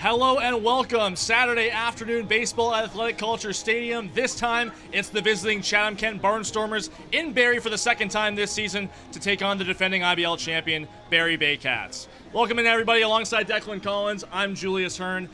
Hello and welcome. Saturday afternoon baseball at Athletic Kulture Stadium. This time, it's the visiting Chatham-Kent Barnstormers in Barrie for the second time this season to take on the defending IBL champion, Barrie Baycats. Welcome in, everybody. Alongside Declan Collins, I'm Julius Hern.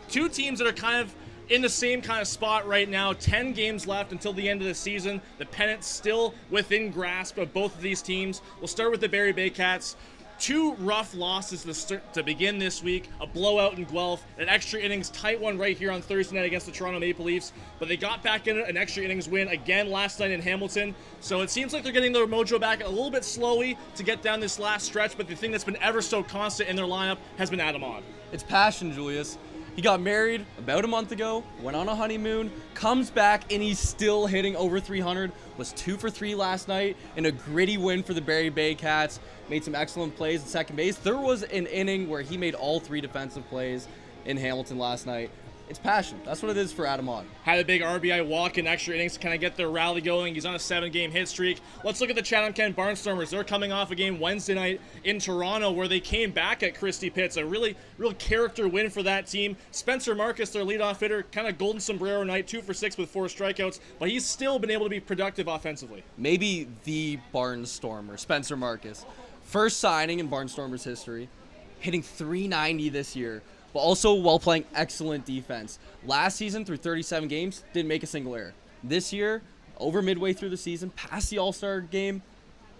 Two teams that are kind of in the same kind of spot right now. 10 games left until the end of the season. The pennant's still within grasp of both of these teams. We'll start with the Barrie Baycats. Two rough losses to begin this week, a blowout in Guelph, an extra innings tight one right here on Thursday night against the Toronto Maple Leafs, but they got back in an extra innings win again last night in Hamilton, so it seems like they're getting their mojo back a little bit slowly to get down this last stretch, but the thing that's been ever so constant in their lineup has been Adam Odd. It's passion, Julius. He got married about a month ago, went on a honeymoon, comes back, and he's still hitting over 300. Was 2 for 3 last night in a gritty win for the Barrie Baycats. Made some excellent plays at second base. There was an inning where he made all 3 defensive plays in Hamilton last night. It's passion. That's what it is for Adam Odd. Had a big RBI walk in extra innings to kind of get their rally going. He's on a 7-game hit streak. Let's look at the Chatham-Kent Barnstormers. They're coming off a game Wednesday night in Toronto where they came back at Christie Pitts. A real character win for that team. Spencer Marcus, their leadoff hitter, kind of golden sombrero night, 2 for 6 with 4 strikeouts, but he's still been able to be productive offensively. Maybe the Barnstormer, Spencer Marcus. First signing in Barnstormers history, hitting .390 this year, but also while playing excellent defense. Last season, through 37 games, didn't make a single error. This year, over midway through the season, past the All-Star game,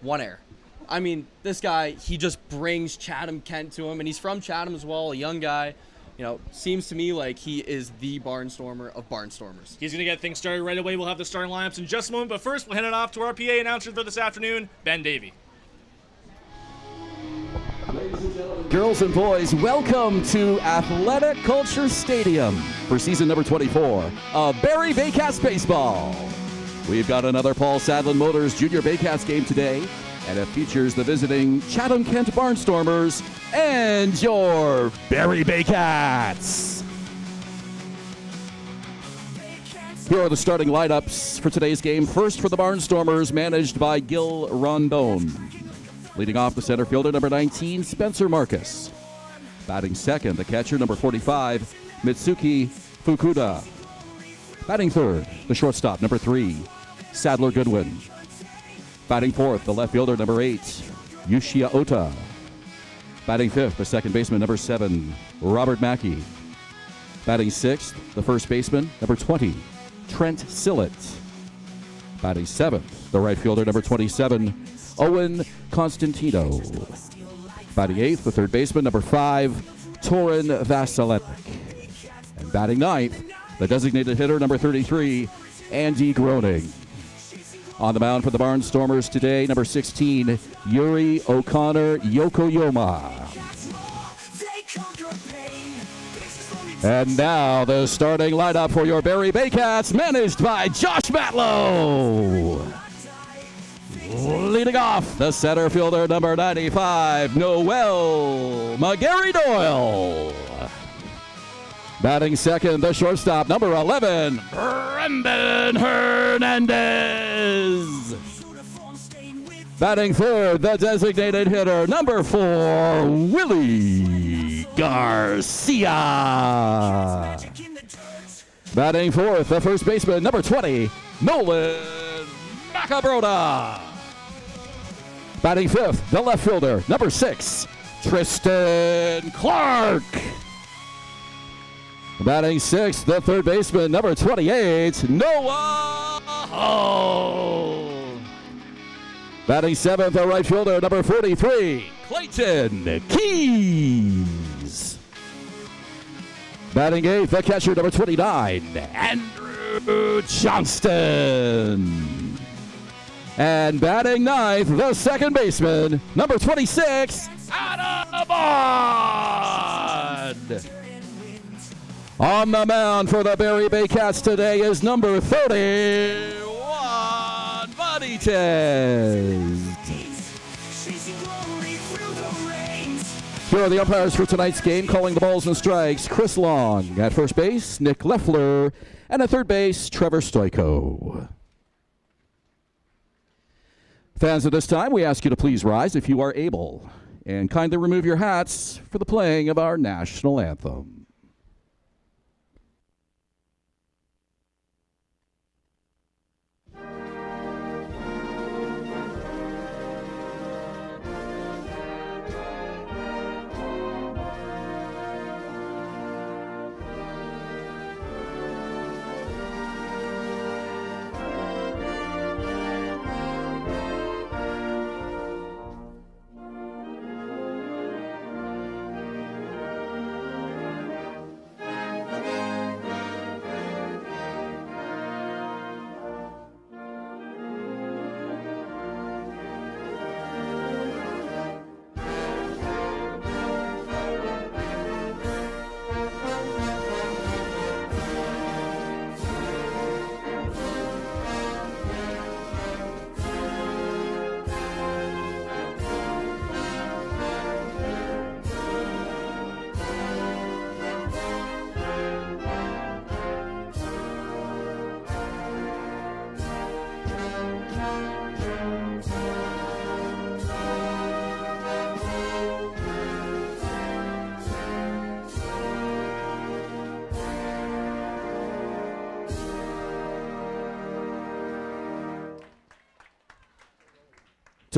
1 error. I mean, this guy, he just brings Chatham-Kent to him, and he's from Chatham as well, a young guy. You know, seems to me like he is the Barnstormer of Barnstormers. He's going to get things started right away. We'll have the starting lineups in just a moment, but first, we'll hand it off to our PA announcer for this afternoon, Ben Davey. Girls and boys, welcome to Athletic Kulture Stadium for season number 24 of Barrie Baycats Baseball. We've got another Paul Sadlin Motors Junior Baycats game today, and it features the visiting Chatham-Kent Barnstormers and your Barrie Baycats. Here are the starting lineups for today's game. First for the Barnstormers, managed by Gil Rondon. Leading off the center fielder, number 19, Spencer Marcus. Batting second, the catcher, number 45, Mitsuki Fukuda. Batting third, the shortstop, number 3, Sadler Goodwin. Batting fourth, the left fielder, number 8, Yushia Ota. Batting fifth, the second baseman, number 7, Robert Mackey. Batting sixth, the first baseman, number 20, Trent Sillett. Batting seventh, the right fielder, number 27, Owen Constantino. Batting eighth, the third baseman, number 5, Torin Vasilevic. And batting ninth, the designated hitter, number 33, Andy Groening. On the mound for the Barnstormers today, number 16, Yuri O'Connor Yokoyoma. And now the starting lineup for your Barrie Baycats, managed by Josh Matlow. Leading off, the center fielder, number 95, Noel McGarry Doyle. Batting second, the shortstop, number 11, Brendan Hernandez. Batting third, the designated hitter, number 4, Willie Garcia. Batting fourth, the first baseman, number 20, Nolan Macabrota. Batting fifth, the left fielder, number 6, Tristan Clark. Batting sixth, the third baseman, number 28, Noah Hall. Batting seventh, the right fielder, number 43, Clayton Keys. Batting eighth, the catcher, number 29, Andrew Johnston. And batting ninth, the second baseman, number 26, Adam Bond. On the mound for the Barrie Baycats today is number 31, Buddy Tez. Here are the umpires for tonight's game, calling the balls and strikes. Chris Long at first base, Nick Leffler, and at third base, Trevor Stoico. Fans, at this time, we ask you to please rise if you are able, and kindly remove your hats for the playing of our national anthem.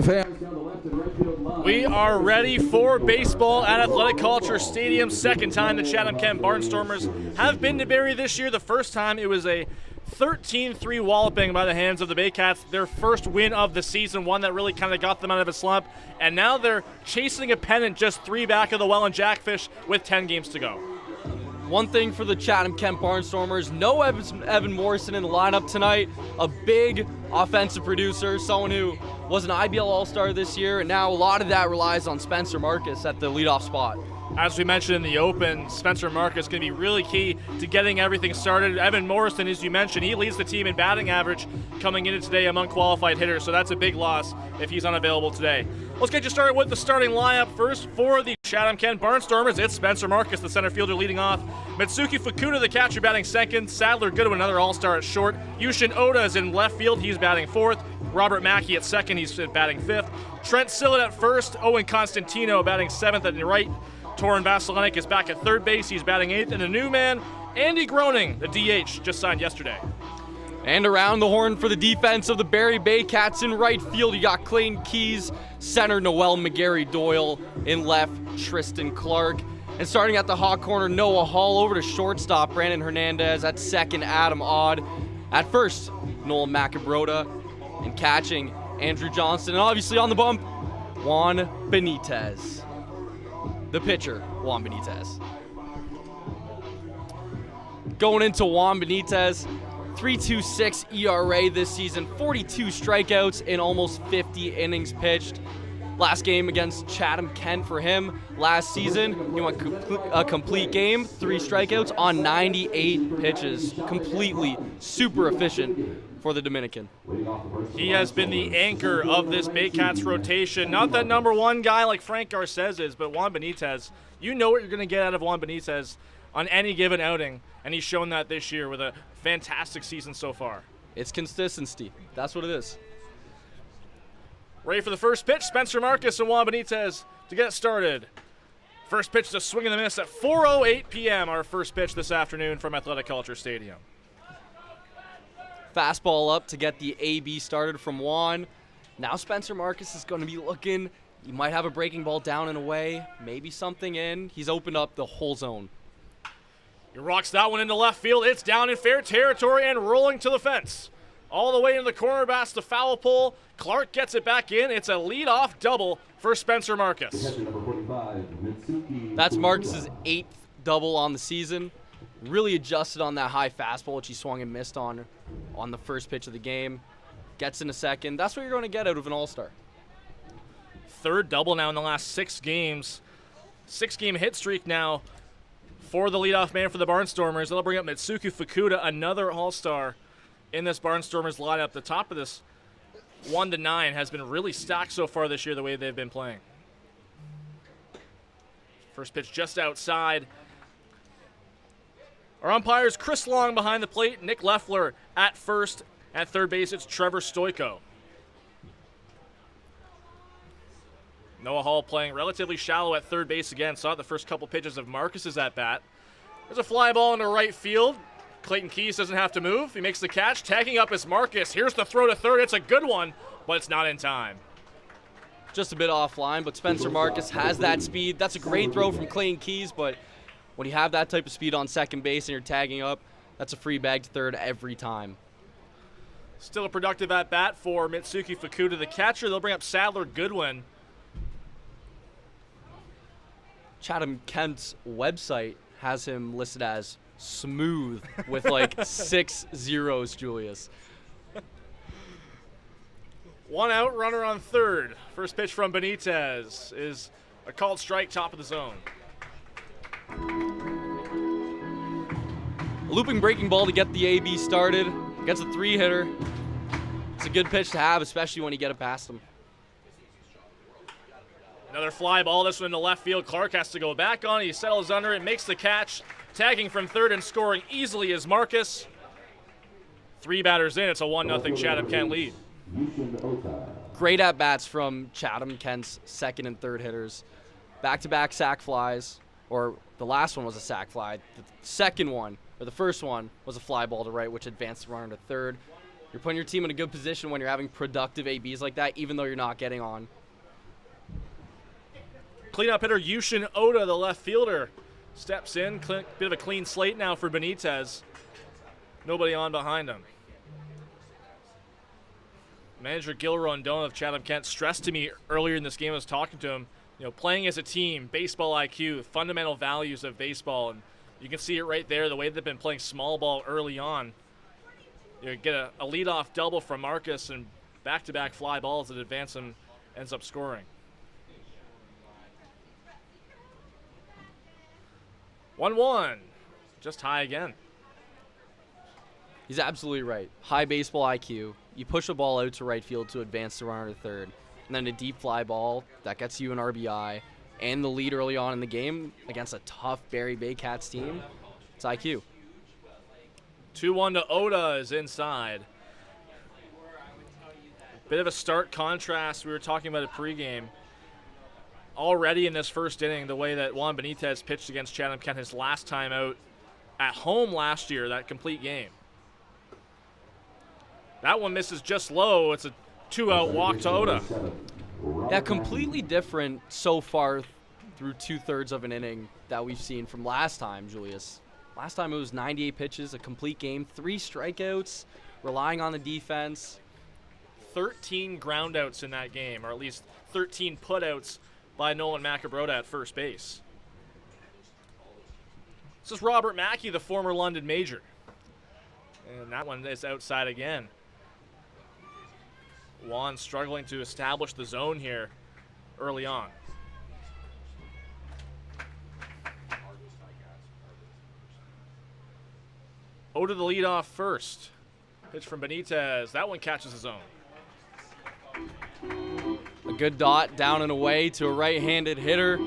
to fans down the left and right field line. We are ready for baseball at Athletic Kulture Stadium. Second time the Chatham-Kent Barnstormers have been to Barrie this year. The first time it was a 13-3 walloping by the hands of the Baycats. Their first win of the season, one that really kind of got them out of a slump. And now they're chasing a pennant just 3 back of the Welland Jackfish with 10 games to go. One thing for the Chatham-Kent Barnstormers, no Evan Morrison in the lineup tonight. A big offensive producer, someone who was an IBL All-Star this year, and now a lot of that relies on Spencer Marcus at the leadoff spot. As we mentioned in the open, Spencer Marcus is going to be really key to getting everything started. Evan Morrison, as you mentioned, he leads the team in batting average coming into today among qualified hitters, so that's a big loss if he's unavailable today. Let's get you started with the starting lineup. First, for the Chatham-Kent Barnstormers, it's Spencer Marcus, the center fielder, leading off. Mitsuki Fukuda, the catcher, batting second. Sadler Goodwin, another all-star at short. Yushin Oda is in left field. He's batting fourth. Robert Mackey at second. He's batting fifth. Trent Sillett at first. Owen Constantino batting seventh at the right. Torin Vasilenik is back at third base. He's batting eighth. And the new man, Andy Groening, the DH, just signed yesterday. And around the horn for the defense of the Barrie Baycats in right field, you got Clayton Keys, center Noel McGarry-Doyle, in left Tristan Clark. And starting at the hot corner, Noah Hall, over to shortstop Brandon Hernandez, at second Adam Odd, at first Noel Macabroda, and catching Andrew Johnston, and obviously on the bump, Juan Benitez. The pitcher, Juan Benitez. Going into Juan Benitez, 3.26 ERA this season, 42 strikeouts in almost 50 innings pitched. Last game against Chatham-Kent for him last season, he went a complete game, 3 strikeouts on 98 pitches. Completely super efficient for the Dominican. He has been the anchor of this Baycats rotation. Not that number one guy like Frank Garces is, but Juan Benitez. You know what you're going to get out of Juan Benitez on any given outing, and he's shown that this year with a fantastic season so far. It's consistency. That's what it is. Ready for the first pitch, Spencer Marcus and Juan Benitez to get started. First pitch is a swing and a miss at 4:08 p.m., our first pitch this afternoon from Athletic Kulture Stadium. Fastball up to get the AB started from Juan. Now Spencer Marcus is going to be looking. He might have a breaking ball down and away, maybe something in. He's opened up the whole zone. He rocks that one into left field. It's down in fair territory and rolling to the fence. All the way in the corner, past the foul pole. Clark gets it back in. It's a leadoff double for Spencer Marcus. That's Marcus's 8th double on the season. Really adjusted on that high fastball, which he swung and missed on the first pitch of the game. Gets in a second. That's what you're going to get out of an all-star. Third double now in the last 6 games. 6-game hit streak now for the leadoff man for the Barnstormers. That'll bring up Mitsuki Fukuda, another all-star in this Barnstormers lineup. The top of this 1-9 has been really stacked so far this year, the way they've been playing. First pitch just outside. Our umpires, Chris Long behind the plate, Nick Leffler at first. At third base, it's Trevor Stoyko. Noah Hall playing relatively shallow at third base again. Saw the first couple pitches of Marcus's at bat. There's a fly ball into right field. Clayton Keys doesn't have to move. He makes the catch. Tagging up is Marcus. Here's the throw to third. It's a good one, but it's not in time. Just a bit offline, but Spencer Marcus has that speed. That's a great throw from Clayton Keys, but when you have that type of speed on second base and you're tagging up, that's a free bag to third every time. Still a productive at-bat for Mitsuki Fukuda, the catcher. They'll bring up Sadler Goodwin. Chatham-Kent's website has him listed as smooth with like 6 zeros, Julius. 1 out, runner on third. First pitch from Benitez is a called strike, top of the zone. A looping breaking ball to get the AB started. Gets a 3-hitter. It's a good pitch to have, especially when you get it past him. Another fly ball, this one into left field. Clark has to go back on. He settles under it, makes the catch. Tagging from third and scoring easily is Marcus. 3 batters in, it's a 1-0 Chatham-Kent lead. Great at-bats from Chatham-Kent's second and third hitters. Back-to-back sac flies, or the last one was a sac fly. The second one, or the first one, was a fly ball to right, which advanced the runner to third. You're putting your team in a good position when you're having productive ABs like that, even though you're not getting on. Cleanup hitter Yushin Oda, the left fielder, steps in. Bit of a clean slate now for Benitez. Nobody on behind him. Manager Gil Rondon of Chatham-Kent stressed to me earlier in this game, I was talking to him, playing as a team, baseball IQ, fundamental values of baseball, and you can see it right there, the way they've been playing small ball early on. You get a leadoff double from Marcus and back-to-back fly balls that advance him, ends up scoring. 1-1, just high again. He's absolutely right. High baseball IQ. You push a ball out to right field to advance the runner to third. And then a deep fly ball that gets you an RBI and the lead early on in the game against a tough Barrie Baycats team. It's IQ. 2-1 to Oda is inside. Bit of a stark contrast. We were talking about it pregame. Already in this first inning, the way that Juan Benitez pitched against Chatham-Kent his last time out at home last year, that complete game. That one misses just low. It's a 2-out walk to Oda. Yeah, completely different so far through 2/3 of an inning that we've seen from last time, Julius. Last time it was 98 pitches, a complete game, 3 strikeouts, relying on the defense. 13 groundouts in that game, or at least 13 putouts by Nolan Macabroda at first base. This is Robert Mackey, the former London Major. And that one is outside again. Juan struggling to establish the zone here early on. Oda the lead off first. Pitch from Benitez. That one catches the zone. A good dot down and away to a right-handed hitter.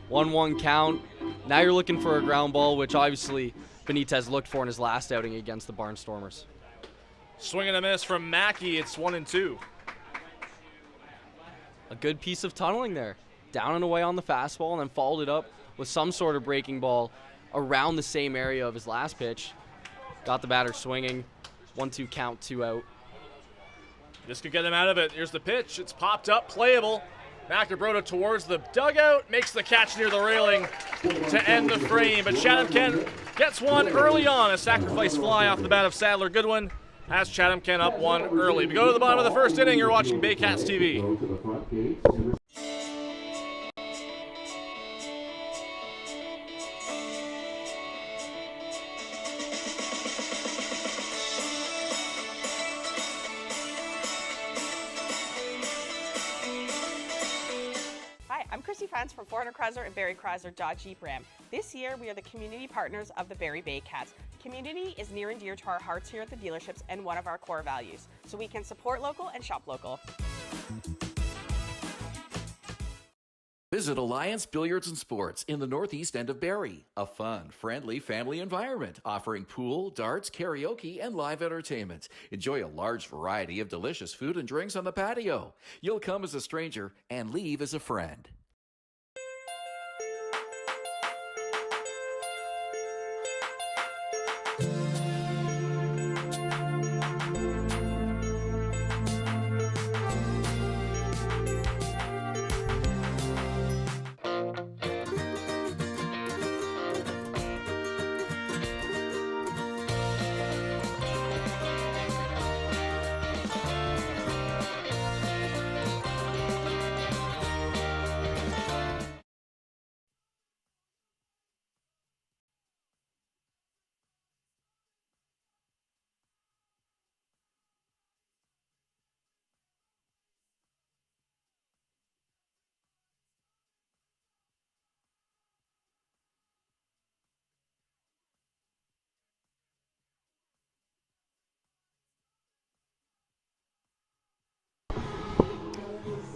1-1 count. Now you're looking for a ground ball, which obviously Benitez looked for in his last outing against the Barnstormers. Swing and a miss from Mackey. It's 1-2. A good piece of tunneling there. Down and away on the fastball, and then followed it up with some sort of breaking ball around the same area of his last pitch. Got the batter swinging. 1-2 count, 2 out. This could get him out of it. Here's the pitch. It's popped up, playable. Macabroda towards the dugout, makes the catch near the railing to end the frame. But Chatham-Kent gets one early on. A sacrifice fly off the bat of Sadler Goodwin has Chatham-Kent up 1 early. We go to the bottom of the first inning. You're watching Baycats TV. I'm Christy Fans from 400 Chrysler and Barrie Chrysler Dodge Jeep Ram. This year, we are the community partners of the Barrie Baycats. Community is near and dear to our hearts here at the dealerships and one of our core values, so we can support local and shop local. Visit Alliance Billiards and Sports in the northeast end of Barrie. A fun, friendly family environment offering pool, darts, karaoke, and live entertainment. Enjoy a large variety of delicious food and drinks on the patio. You'll come as a stranger and leave as a friend.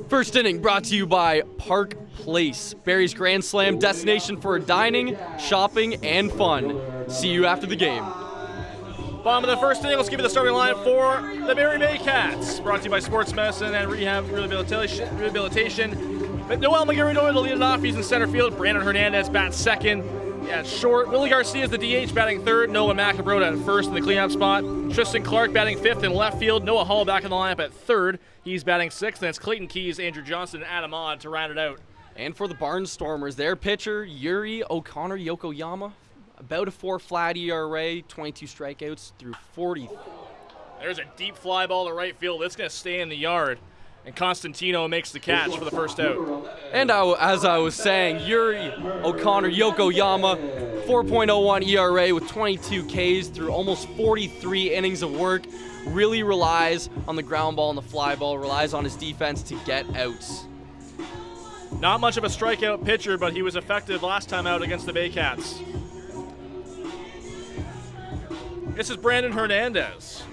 First inning brought to you by Park Place, Barrie's Grand Slam destination for dining, shopping, and fun. See you after the game. Bottom of the first inning, let's give you the starting line for the Barrie Baycats. Brought to you by Sports Medicine and Rehab Rehabilitation. Noel McGarry to lead it off. He's in center field. Brandon Hernandez bats second. Yeah, short. Willie Garcia is the DH batting third. Noah McAbrode at first in the cleanup spot. Tristan Clark batting fifth in left field. Noah Hall back in the lineup at third. He's batting sixth. And it's Clayton Keys, Andrew Johnson, and Adam Odd to round it out. And for the Barnstormers, their pitcher, Yuri O'Connor Yokoyama, about a 4 flat ERA, 22 strikeouts through 40. There's a deep fly ball to right field. It's going to stay in the yard. And Constantino makes the catch for the first out. And as I was saying, Yuri O'Connor Yokoyama, 4.01 ERA with 22 Ks through almost 43 innings of work. Really relies on the ground ball and the fly ball, relies on his defense to get outs. Not much of a strikeout pitcher, but he was effective last time out against the Baycats. This is Brandon Hernandez.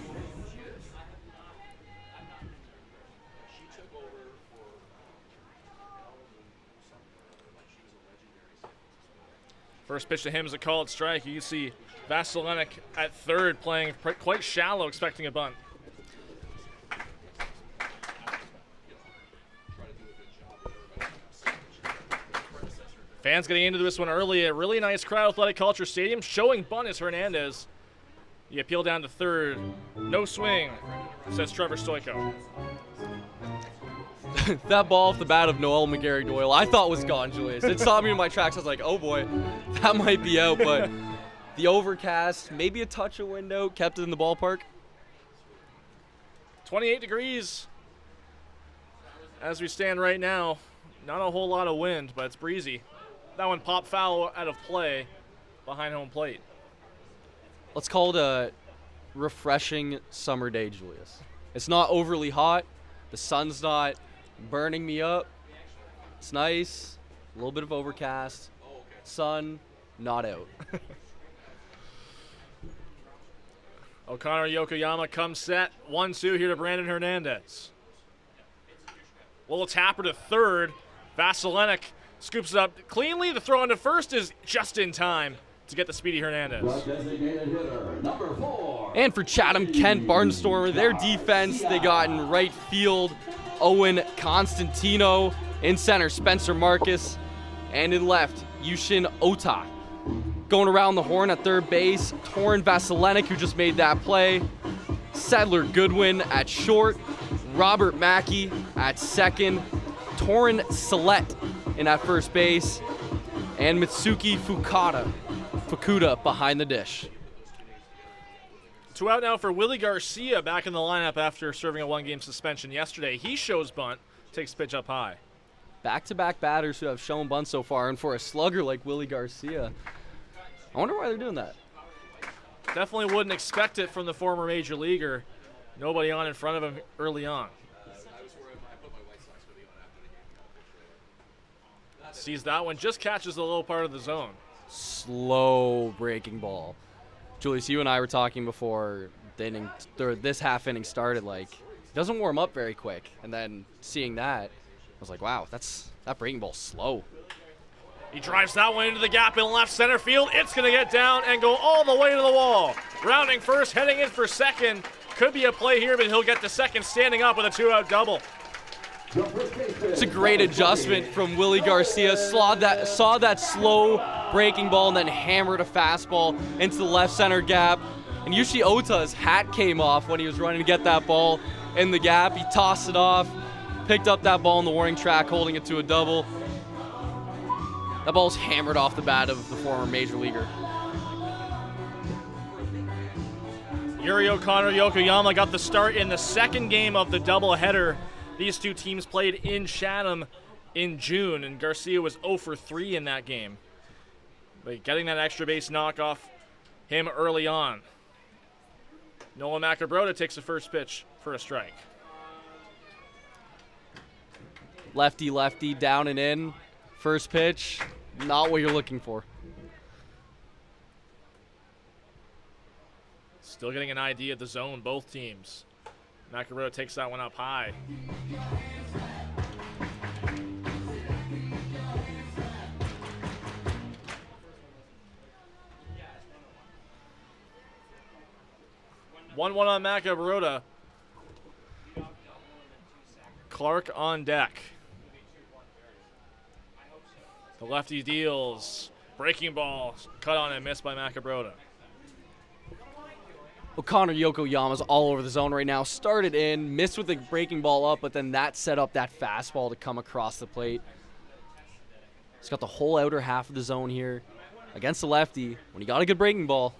First pitch to him is a called strike. You can see Vasilenik at third playing quite shallow, expecting a bunt. Fans getting into this one early. A really nice crowd, Athletic Kulture Stadium. Showing bunt is Hernandez. The appeal down to third. No swing, says Trevor Stoiko. That ball off the bat of Noel McGarry Doyle I thought was gone, Julius. It stopped me in my tracks. I was like, oh boy, that might be out. But the overcast, maybe a touch of window, kept it in the ballpark. 28 degrees as we stand right now. Not a whole lot of wind, but it's breezy. That one popped foul out of play behind home plate. Let's call it a refreshing summer day, Julius. It's not overly hot. The sun's not burning me up. It's nice. A little bit of overcast. Sun, not out. O'Connor Yokoyama comes set. 1-2 here to Brandon Hernandez. Little tapper to third. Vasilenik scoops it up cleanly. The throw into first is just in time to get the speedy Hernandez. And for Chatham-Kent Barnstormer, their defense, they got in right field Owen Constantino, in center Spencer Marcus, and in left Yushin Ota. Going around the horn at third base, Torin Vasilenik, who just made that play, Sadler Goodwin at short, Robert Mackey at second, Torin Salette in at first base, and Mitsuki Fukuda behind the dish. 2 out now for Willie Garcia back in the lineup after serving a 1-game suspension yesterday. He shows bunt, takes pitch up high. Back-to-back batters who have shown bunt so far, and for a slugger like Willie Garcia, I wonder why they're doing that. Definitely wouldn't expect it from the former major leaguer. Nobody on in front of him early on. Sees that one, just catches the low part of the zone. Slow breaking ball. Julius, you and I were talking before this half inning started, like, doesn't warm up very quick. And then seeing that, I was like, wow, that breaking ball's slow. He drives that one into the gap in left center field. It's going to get down and go all the way to the wall. Rounding first, heading in for second. Could be a play here, but he'll get to second standing up with a 2-out double. It's a great adjustment from Willie Garcia. Saw that slow breaking ball and then hammered a fastball into the left center gap. And Yushi Ota's hat came off when he was running to get that ball in the gap. He tossed it off, picked up that ball in the warning track, holding it to a double. That ball's hammered off the bat of the former major leaguer. Yuri O'Connor Yokoyama got the start in the second game of the doubleheader. These two teams played in Chatham in June, and Garcia was 0 for 3 in that game. But getting that extra base knock off him early on. Noah McAbrode takes the first pitch for a strike. Lefty, down and in. First pitch, not what you're looking for. Still getting an idea of the zone, both teams. McAbrode takes that one up high. One on McAbrode. Clark on deck. The lefty deals. Breaking ball cut on and missed by Macabrota. O'Connor Yokoyama's all over the zone right now. Started in, missed with the breaking ball up, but then that set up that fastball to come across the plate. He's got the whole outer half of the zone here against the lefty when he got a good breaking ball.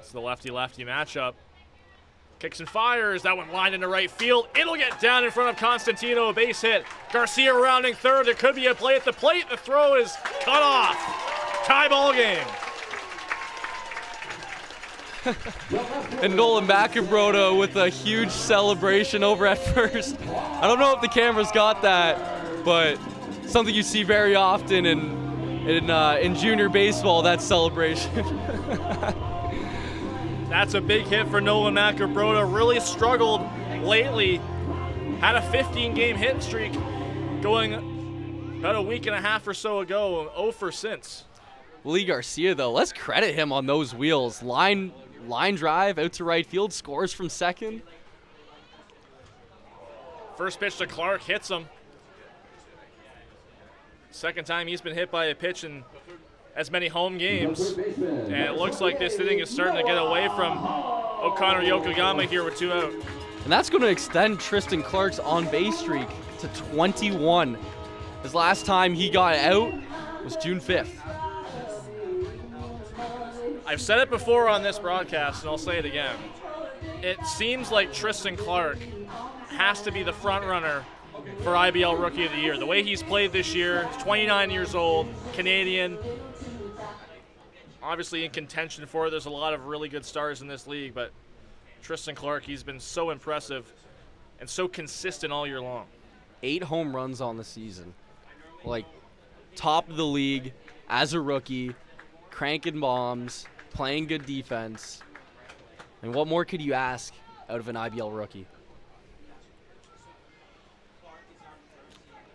It's the lefty-lefty matchup. Kicks and fires. That one lined into right field. It'll get down in front of Constantino. A base hit. Garcia rounding third. There could be a play at the plate. The throw is cut off. Tie ball game. And Nolan Macabrota with a huge celebration over at first. I don't know if the cameras got that, but something you see very often in junior baseball, that celebration. That's a big hit for Nolan Macabrota. Really struggled lately. Had a 15-game hit streak going about a week and a half or so ago. 0 for since. Lee Garcia, though, let's credit him on those wheels. Line drive out to right field, scores from second. First pitch to Clark, hits him. Second time he's been hit by a pitch in as many home games. And it looks like this inning is starting to get away from O'Connor Yokoyama here with 2 out. And that's going to extend Tristan Clark's on-base streak to 21. His last time he got out was June 5th. I've said it before on this broadcast, and I'll say it again. It seems like Tristan Clark has to be the front runner for IBL Rookie of the Year. The way he's played this year, he's 29 years old, Canadian, obviously in contention for it. There's a lot of really good stars in this league, but Tristan Clark, he's been so impressive and so consistent all year long. 8 home runs on the season. Like, top of the league as a rookie, cranking bombs, playing good defense. And what more could you ask out of an IBL rookie?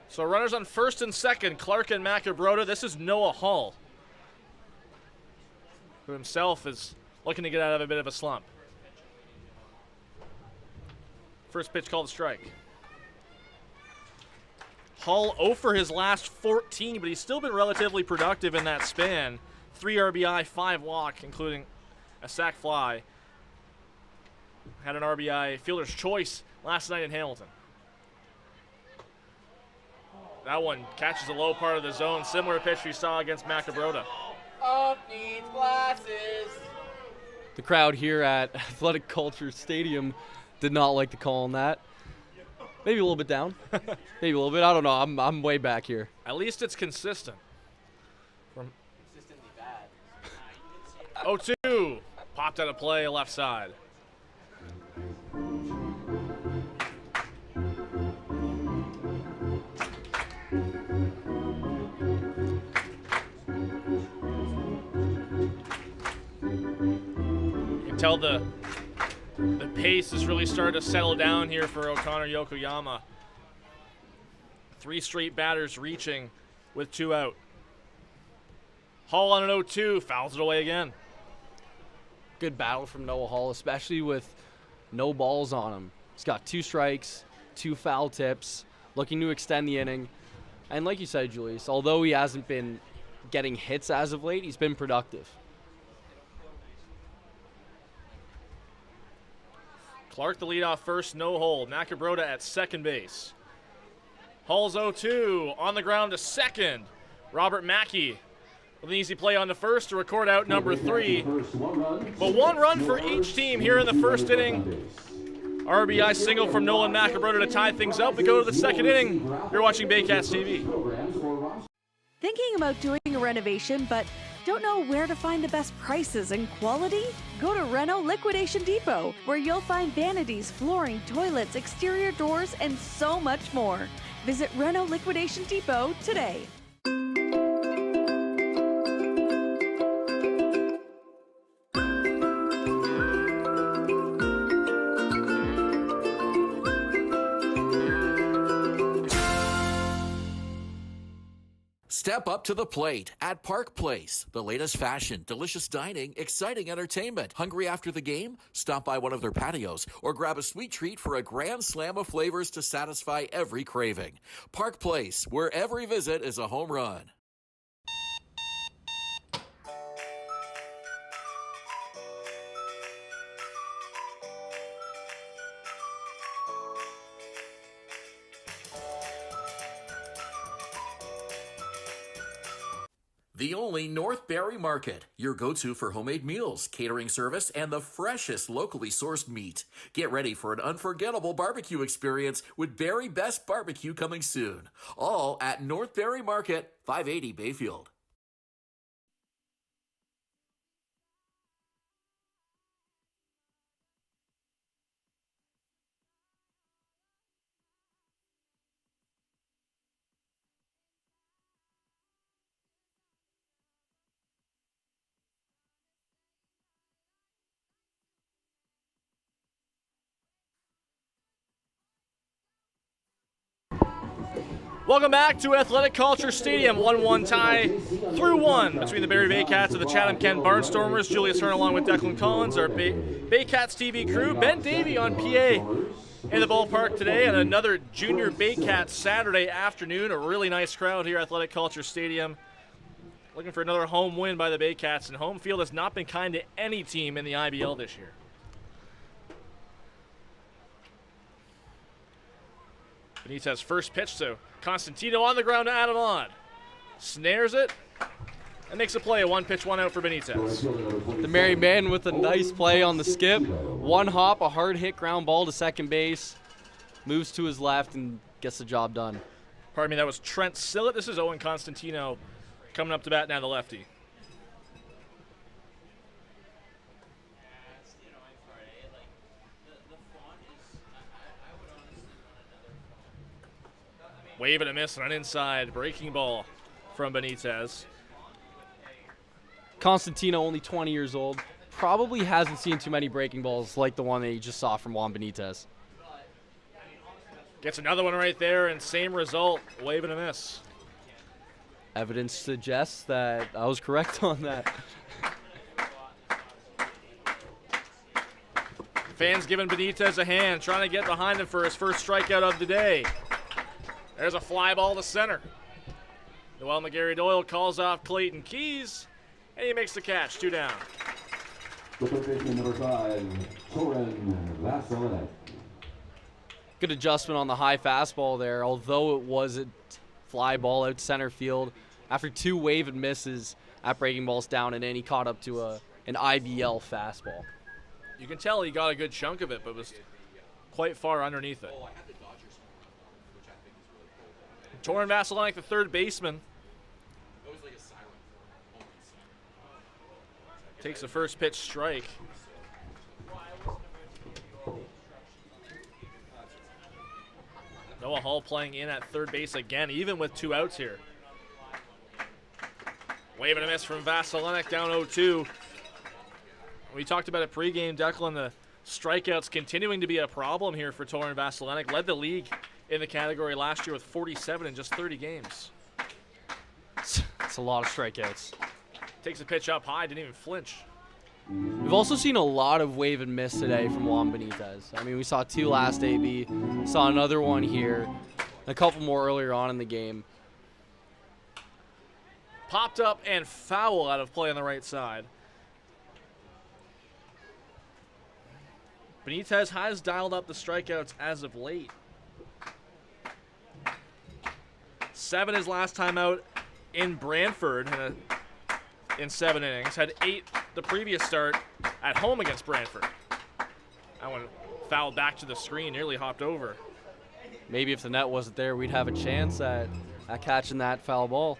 So runners on first and second, Clark and Macabrota. This is Noah Hall, who himself is looking to get out of a bit of a slump. First pitch called strike. Hall 0 for his last 14, but he's still been relatively productive in that span. 3 RBI, 5 walk, including a sac fly. Had an RBI fielder's choice last night in Hamilton. That one catches the low part of the zone. Similar pitch we saw against Macabrota. Up needs glasses. The crowd here at Athletic Kulture Stadium did not like the call on that. Maybe a little bit down. Maybe a little bit. I don't know. I'm way back here. At least it's consistent. Consistently bad. 0-2. Popped out of play, left side. You can tell the pace has really started to settle down here for O'Connor Yokoyama. 3 straight batters reaching with 2 out. Hall on an 0-2, fouls it away again. Good battle from Noah Hall, especially with no balls on him. He's got 2 strikes, 2 foul tips, looking to extend the inning. And like you said, Julius, although he hasn't been getting hits as of late, he's been productive. Clark the leadoff first, no hold. Macabrota at second base. Hall's 0-2, on the ground to second. Robert Mackey with an easy play on the first to record out number 3. But 1 run for each team here in the first inning. RBI single from Nolan Macabrota to tie things up. We go to the second inning. You're watching Baycats TV. Thinking about doing a renovation but don't know where to find the best prices and quality? Go to Reno Liquidation Depot, where you'll find vanities, flooring, toilets, exterior doors, and so much more. Visit Reno Liquidation Depot today. Step up to the plate at Park Place. The latest fashion, delicious dining, exciting entertainment. Hungry after the game? Stop by one of their patios or grab a sweet treat for a grand slam of flavors to satisfy every craving. Park Place, where every visit is a home run. The only North Barrie Market, your go-to for homemade meals, catering service, and the freshest locally sourced meat. Get ready for an unforgettable barbecue experience with Barrie Best Barbecue coming soon. All at North Barrie Market, 580 Bayfield. Welcome back to Athletic Kulture Stadium. 1-1 tie through one between the Barrie Baycats and the Chatham-Kent Barnstormers. Julius Hern along with Declan Collins, our Baycats TV crew. Ben Davey on PA in the ballpark today, and another Junior Baycats Saturday afternoon. A really nice crowd here at Athletic Kulture Stadium. Looking for another home win by the Baycats, and home field has not been kind to any team in the IBL this year. Benitez first pitch to Constantino on the ground to Adam Odd. Snares it and makes a play. A one pitch, one out for Benitez. The Merry Man with a nice play on the skip. One hop, a hard hit ground ball to second base. Moves to his left and gets the job done. Pardon me, that was Trent Sillett. This is Owen Constantino coming up to bat now, the lefty. Wave and a miss on an inside breaking ball from Benitez. Constantino, only 20 years old, probably hasn't seen too many breaking balls like the one that he just saw from Juan Benitez. Gets another one right there, and same result, wave and a miss. Evidence suggests that I was correct on that. Fans giving Benitez a hand, trying to get behind him for his first strikeout of the day. There's a fly ball to center. Noel McGarry Doyle calls off Clayton Keys, and he makes the catch. 2 down. Number 5, Soren Vasilevich. Good adjustment on the high fastball there, although it was a fly ball out center field. After 2 wave and misses at breaking balls down and in, he caught up to an IBL fastball. You can tell he got a good chunk of it, but was quite far underneath it. Torin Vasilevich, the third baseman, takes the first pitch strike. Noah Hall playing in at third base again, even with 2 outs here. Wave and a miss from Vasilevich, down 0-2. We talked about it pregame, Declan, the strikeouts continuing to be a problem here for Torin Vasilevich. Led the league in the category last year with 47 in just 30 games. It's a lot of strikeouts. Takes a pitch up high, didn't even flinch. We've also seen a lot of wave and miss today from Juan Benitez. I mean, we saw 2 last AB, saw another one here, and a couple more earlier on in the game. Popped up and foul out of play on the right side. Benitez has dialed up the strikeouts as of late. 7 his last time out in Brantford in 7 innings. Had 8 the previous start at home against Brantford. That one fouled back to the screen, nearly hopped over. Maybe if the net wasn't there, we'd have a chance at catching that foul ball.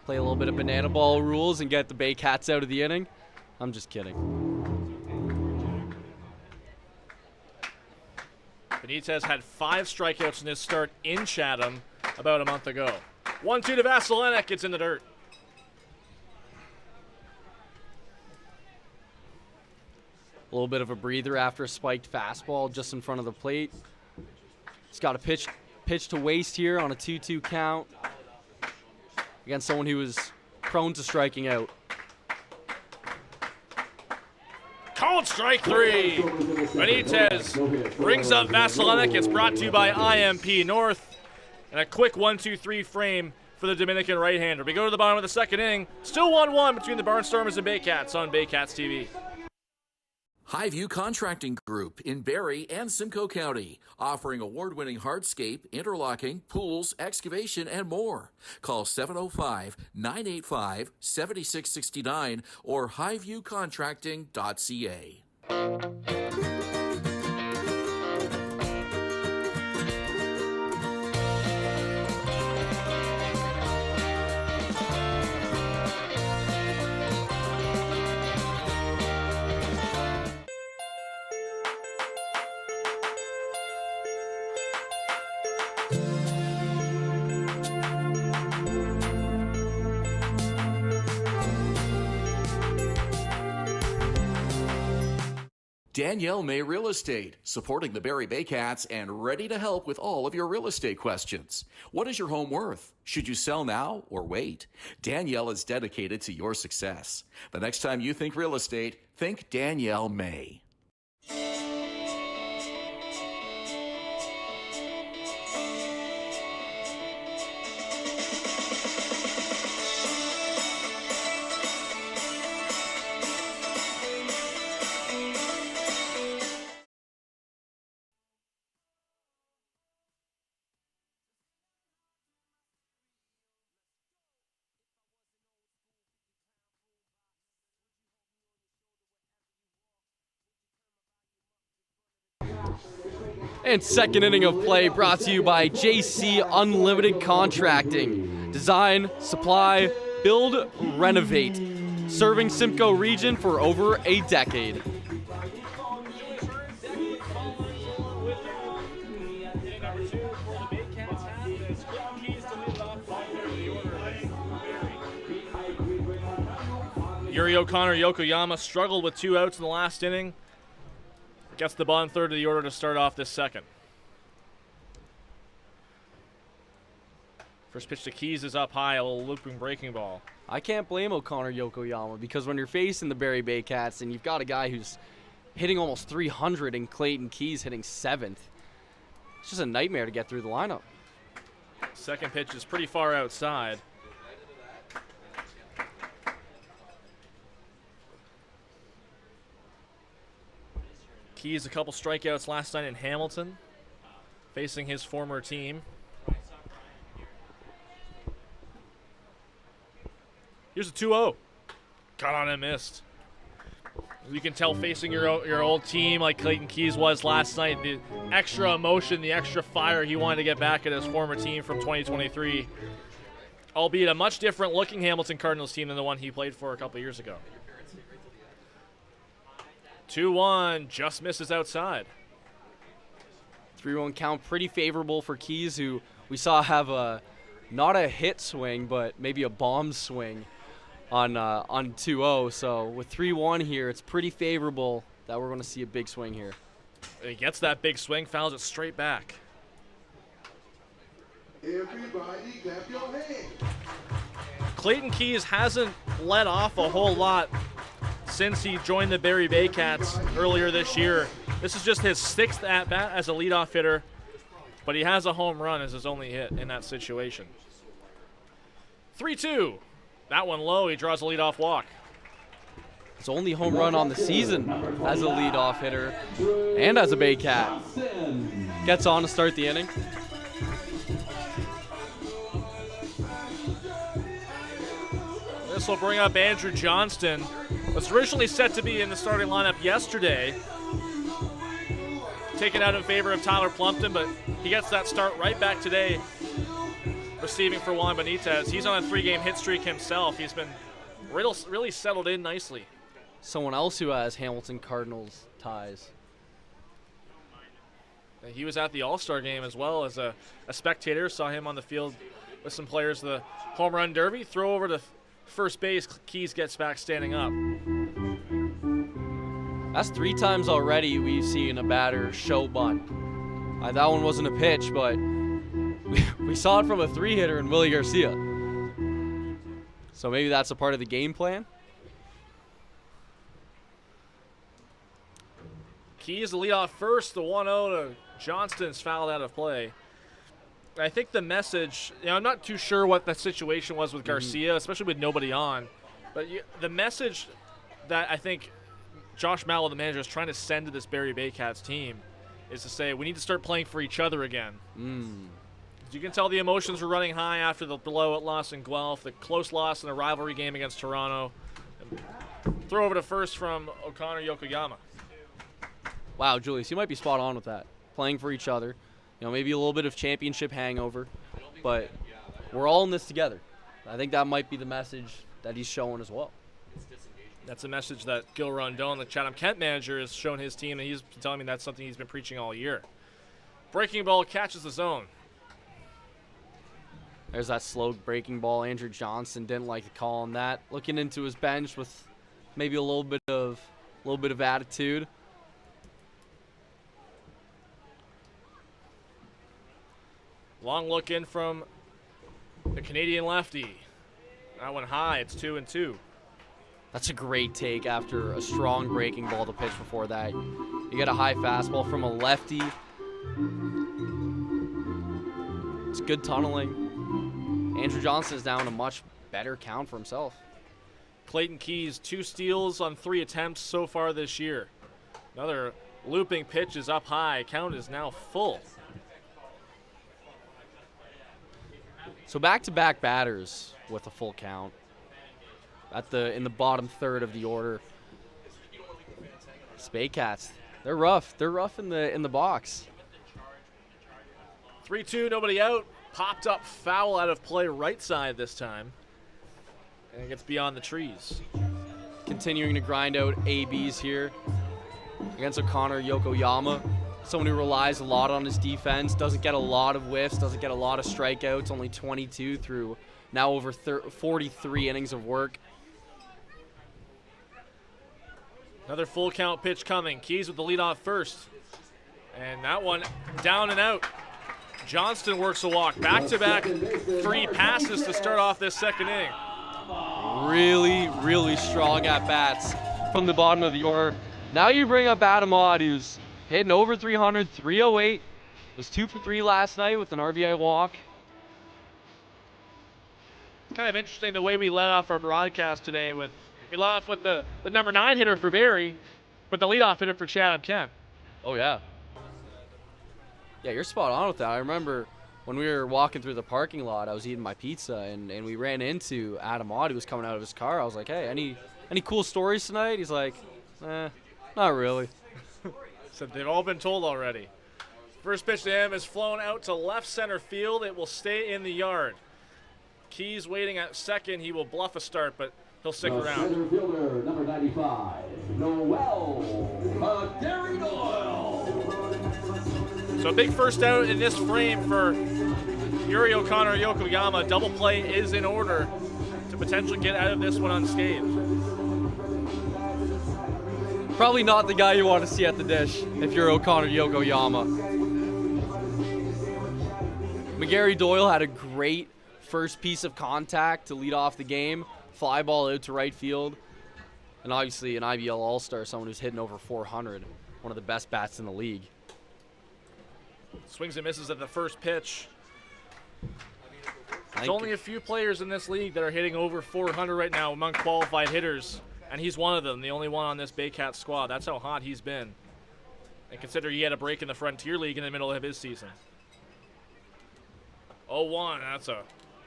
Play a little bit of banana ball rules and get the Baycats out of the inning. I'm just kidding. Benitez had 5 strikeouts in his start in Chatham about a month ago. 1-2 to Vasilevich, gets in the dirt. A little bit of a breather after a spiked fastball just in front of the plate. He's got a pitch to waste here on a 2-2 count against someone who was prone to striking out. Called strike 3. Benitez brings up Vasilevich. It's brought to you by IMP North. And a quick 1-2-3 frame for the Dominican right-hander. We go to the bottom of the second inning. Still 1-1 between the Barnstormers and Baycats on Baycats TV. Highview Contracting Group in Barrie and Simcoe County, offering award-winning hardscape, interlocking, pools, excavation, and more. Call 705-985-7669 or highviewcontracting.ca. Danielle May Real Estate, supporting the Barrie Baycats and ready to help with all of your real estate questions. What is your home worth? Should you sell now or wait? Danielle is dedicated to your success. The next time you think real estate, think Danielle May. And second inning of play brought to you by JC Unlimited Contracting. Design, supply, build, renovate. Serving Simcoe region for over a decade. Yuri O'Connor Yokoyama struggled with 2 outs in the last inning. Gets the bottom third of the order to start off this second. First pitch to Keys is up high, a little looping breaking ball. I can't blame O'Connor Yokoyama because when you're facing the Barrie Baycats and you've got a guy who's hitting almost 300 and Clayton Keys hitting 7th, it's just a nightmare to get through the lineup. Second pitch is pretty far outside. Keys a couple strikeouts last night in Hamilton, facing his former team. Here's a 2-0. Got on and missed. You can tell facing your old team like Clayton Keys was last night, the extra emotion, the extra fire he wanted to get back at his former team from 2023. Albeit a much different looking Hamilton Cardinals team than the one he played for a couple years ago. 2-1, just misses outside. 3-1 count, pretty favorable for Keys, who we saw have not a hit swing, but maybe a bomb swing on 2-0. So with 3-1 here, it's pretty favorable that we're going to see a big swing here. He gets that big swing, fouls it straight back. Everybody clap your hands. Clayton Keys hasn't let off a whole lot since he joined the Barrie Baycats earlier this year. This is just his 6th at-bat as a leadoff hitter, but he has a home run as his only hit in that situation. 3-2. That one low. He draws a leadoff walk. His only home run on the season as a leadoff hitter and as a Baycat. Gets on to start the inning. This will bring up Andrew Johnston. Was originally set to be in the starting lineup yesterday. Taken out in favor of Tyler Plumpton, but he gets that start right back today, receiving for Juan Benitez. He's on a 3-game hit streak himself. He's been really settled in nicely. Someone else who has Hamilton Cardinals ties. He was at the All-Star game as well as a spectator. Saw him on the field with some players. The home run derby, throw over to first base. Keys gets back standing up. That's 3 times already we've seen a batter show bunt. That one wasn't a pitch, but we saw it from a 3-hitter in Willie Garcia. So maybe that's a part of the game plan. Keys the lead off first. The 1-0 to Johnston's fouled out of play. I think the message, I'm not too sure what the situation was with Garcia, especially with nobody on. But the message that I think Josh Mallow, the manager, is trying to send to this Barrie Baycats team is to say we need to start playing for each other again. You can tell the emotions were running high after the blowout loss in Guelph, the close loss in a rivalry game against Toronto. And throw over to first from O'Connor Yokoyama. Wow, Julius, you might be spot on with that. Playing for each other. Maybe a little bit of championship hangover, but we're all in this together. I think that might be the message that he's showing as well. That's a message that Gil Rondon, the Chatham-Kent manager, has shown his team, and he's telling me that's something he's been preaching all year. Breaking ball catches the zone. There's that slow breaking ball. Andrew Johnson didn't like the call on that. Looking into his bench with maybe a little bit of attitude. Long look in from the Canadian lefty. That one high. It's 2-2. That's a great take after a strong breaking ball to pitch before that. You get a high fastball from a lefty. It's good tunneling. Andrew Johnson is now in a much better count for himself. Clayton Keys, 2 steals on 3 attempts so far this year. Another looping pitch is up high. Count is now full. So back-to-back batters with a full count in the bottom third of the order. Baycats, they're rough. They're rough in the box. 3-2, nobody out. Popped up foul out of play right side this time. And it gets beyond the trees. Continuing to grind out ABs here against O'Connor Yokoyama. Someone who relies a lot on his defense, doesn't get a lot of whiffs, doesn't get a lot of strikeouts, only 22 through now over 43 innings of work. Another full count pitch coming. Keys with the leadoff first. And that one down and out. Johnston works a walk. Back-to-back free passes to start off this second inning. Really, really strong at-bats from the bottom of the order. Now you bring up Adam Ott, who's hitting over 300, 308. Was 2 for 3 last night with an RBI walk. Kind of interesting the way we led off our broadcast today. We led off with the number 9 hitter for Barrie, but the leadoff hitter for Chatham-Kent. Oh, yeah. Yeah, you're spot on with that. I remember when we were walking through the parking lot, I was eating my pizza, and we ran into Adam Ott, who was coming out of his car. I was like, hey, any cool stories tonight? He's like, not really. So they've all been told already. First pitch to him is flown out to left center field. It will stay in the yard. Keys waiting at second. He will bluff a start, but he'll stick around. Center fielder, number 95, Noel Gary Doyle. So a big first out in this frame for Yuri O'Connor Yokoyama. Double play is in order to potentially get out of this one unscathed. Probably not the guy you want to see at the dish if you're O'Connor Yokoyama. McGarry Doyle had a great first piece of contact to lead off the game. Fly ball out to right field. And obviously an IBL All-Star, someone who's hitting over 400. One of the best bats in the league. Swings and misses at the first pitch. There's only a few players in this league that are hitting over 400 right now among qualified hitters, and he's one of them, the only one on this Baycats squad. That's how hot he's been. And consider he had a break in the Frontier League in the middle of his season. 0-1, that's a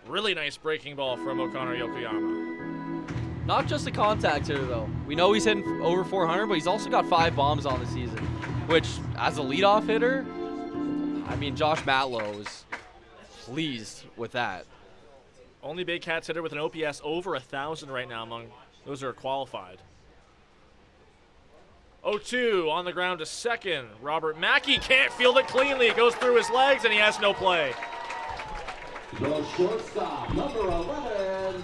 really nice breaking ball from O'Connor Yokoyama. Not just a contact hitter, though. We know he's hitting over 400, but he's also got 5 bombs on the season, which, as a leadoff hitter, I mean, Josh Matlow is pleased with that. Only Baycats hitter with an OPS over 1,000 right now among those who are qualified. 0-2 on the ground to second. Robert Mackey can't field it cleanly. It goes through his legs, and he has no play. The shortstop, number 11,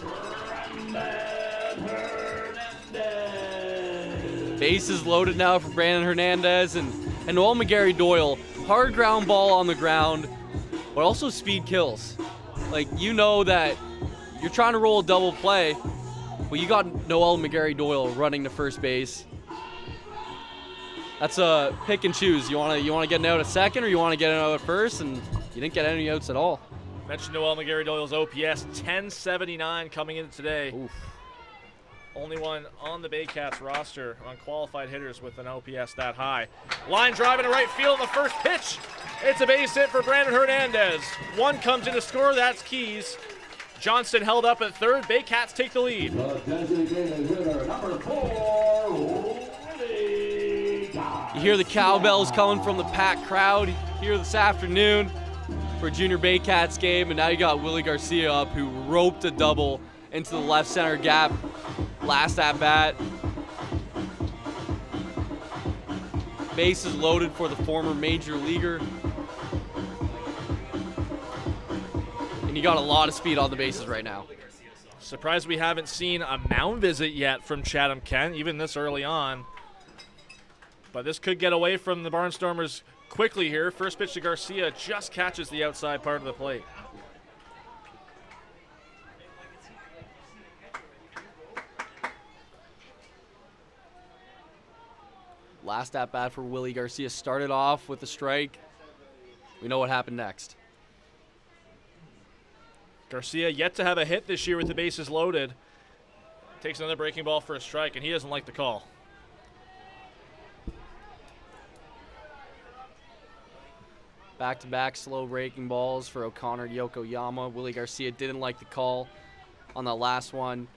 Hernandez. Bases loaded now for Brandon Hernandez and Noel McGarry Doyle. Hard ground ball on the ground, but also speed kills. Like, you know that you're trying to roll a double play, but you got Noel McGarry Doyle running to first base. That's a pick and choose. You want to get an out at second, or you want to get an out at first, and you didn't get any outs at all. Mentioned Noel McGarry Doyle's OPS, 1079 coming in today. Oof. Only one on the Baycats roster on qualified hitters with an OPS that high. Line drive into right field on the first pitch. It's a base hit for Brandon Hernandez. One comes in to score, that's Keys. Johnston held up at third. Baycats take the lead. The designated hitter, number 4, You hear the cowbells coming from the packed crowd here this afternoon for a Junior Baycats game, and now you got Willie Garcia up, who roped a double into the left center gap last at bat. Bases loaded for the former major leaguer. And you got a lot of speed on the bases right now. Surprised we haven't seen a mound visit yet from Chatham-Kent, even this early on. But this could get away from the Barnstormers quickly here. First pitch to Garcia just catches the outside part of the plate. Last at bat for Willie Garcia started off with a strike. We know what happened next. Garcia yet to have a hit this year with the bases loaded. Takes another breaking ball for a strike, and he doesn't like the call. Back-to-back slow breaking balls for O'Connor Yokoyama. Willie Garcia didn't like the call on the last one.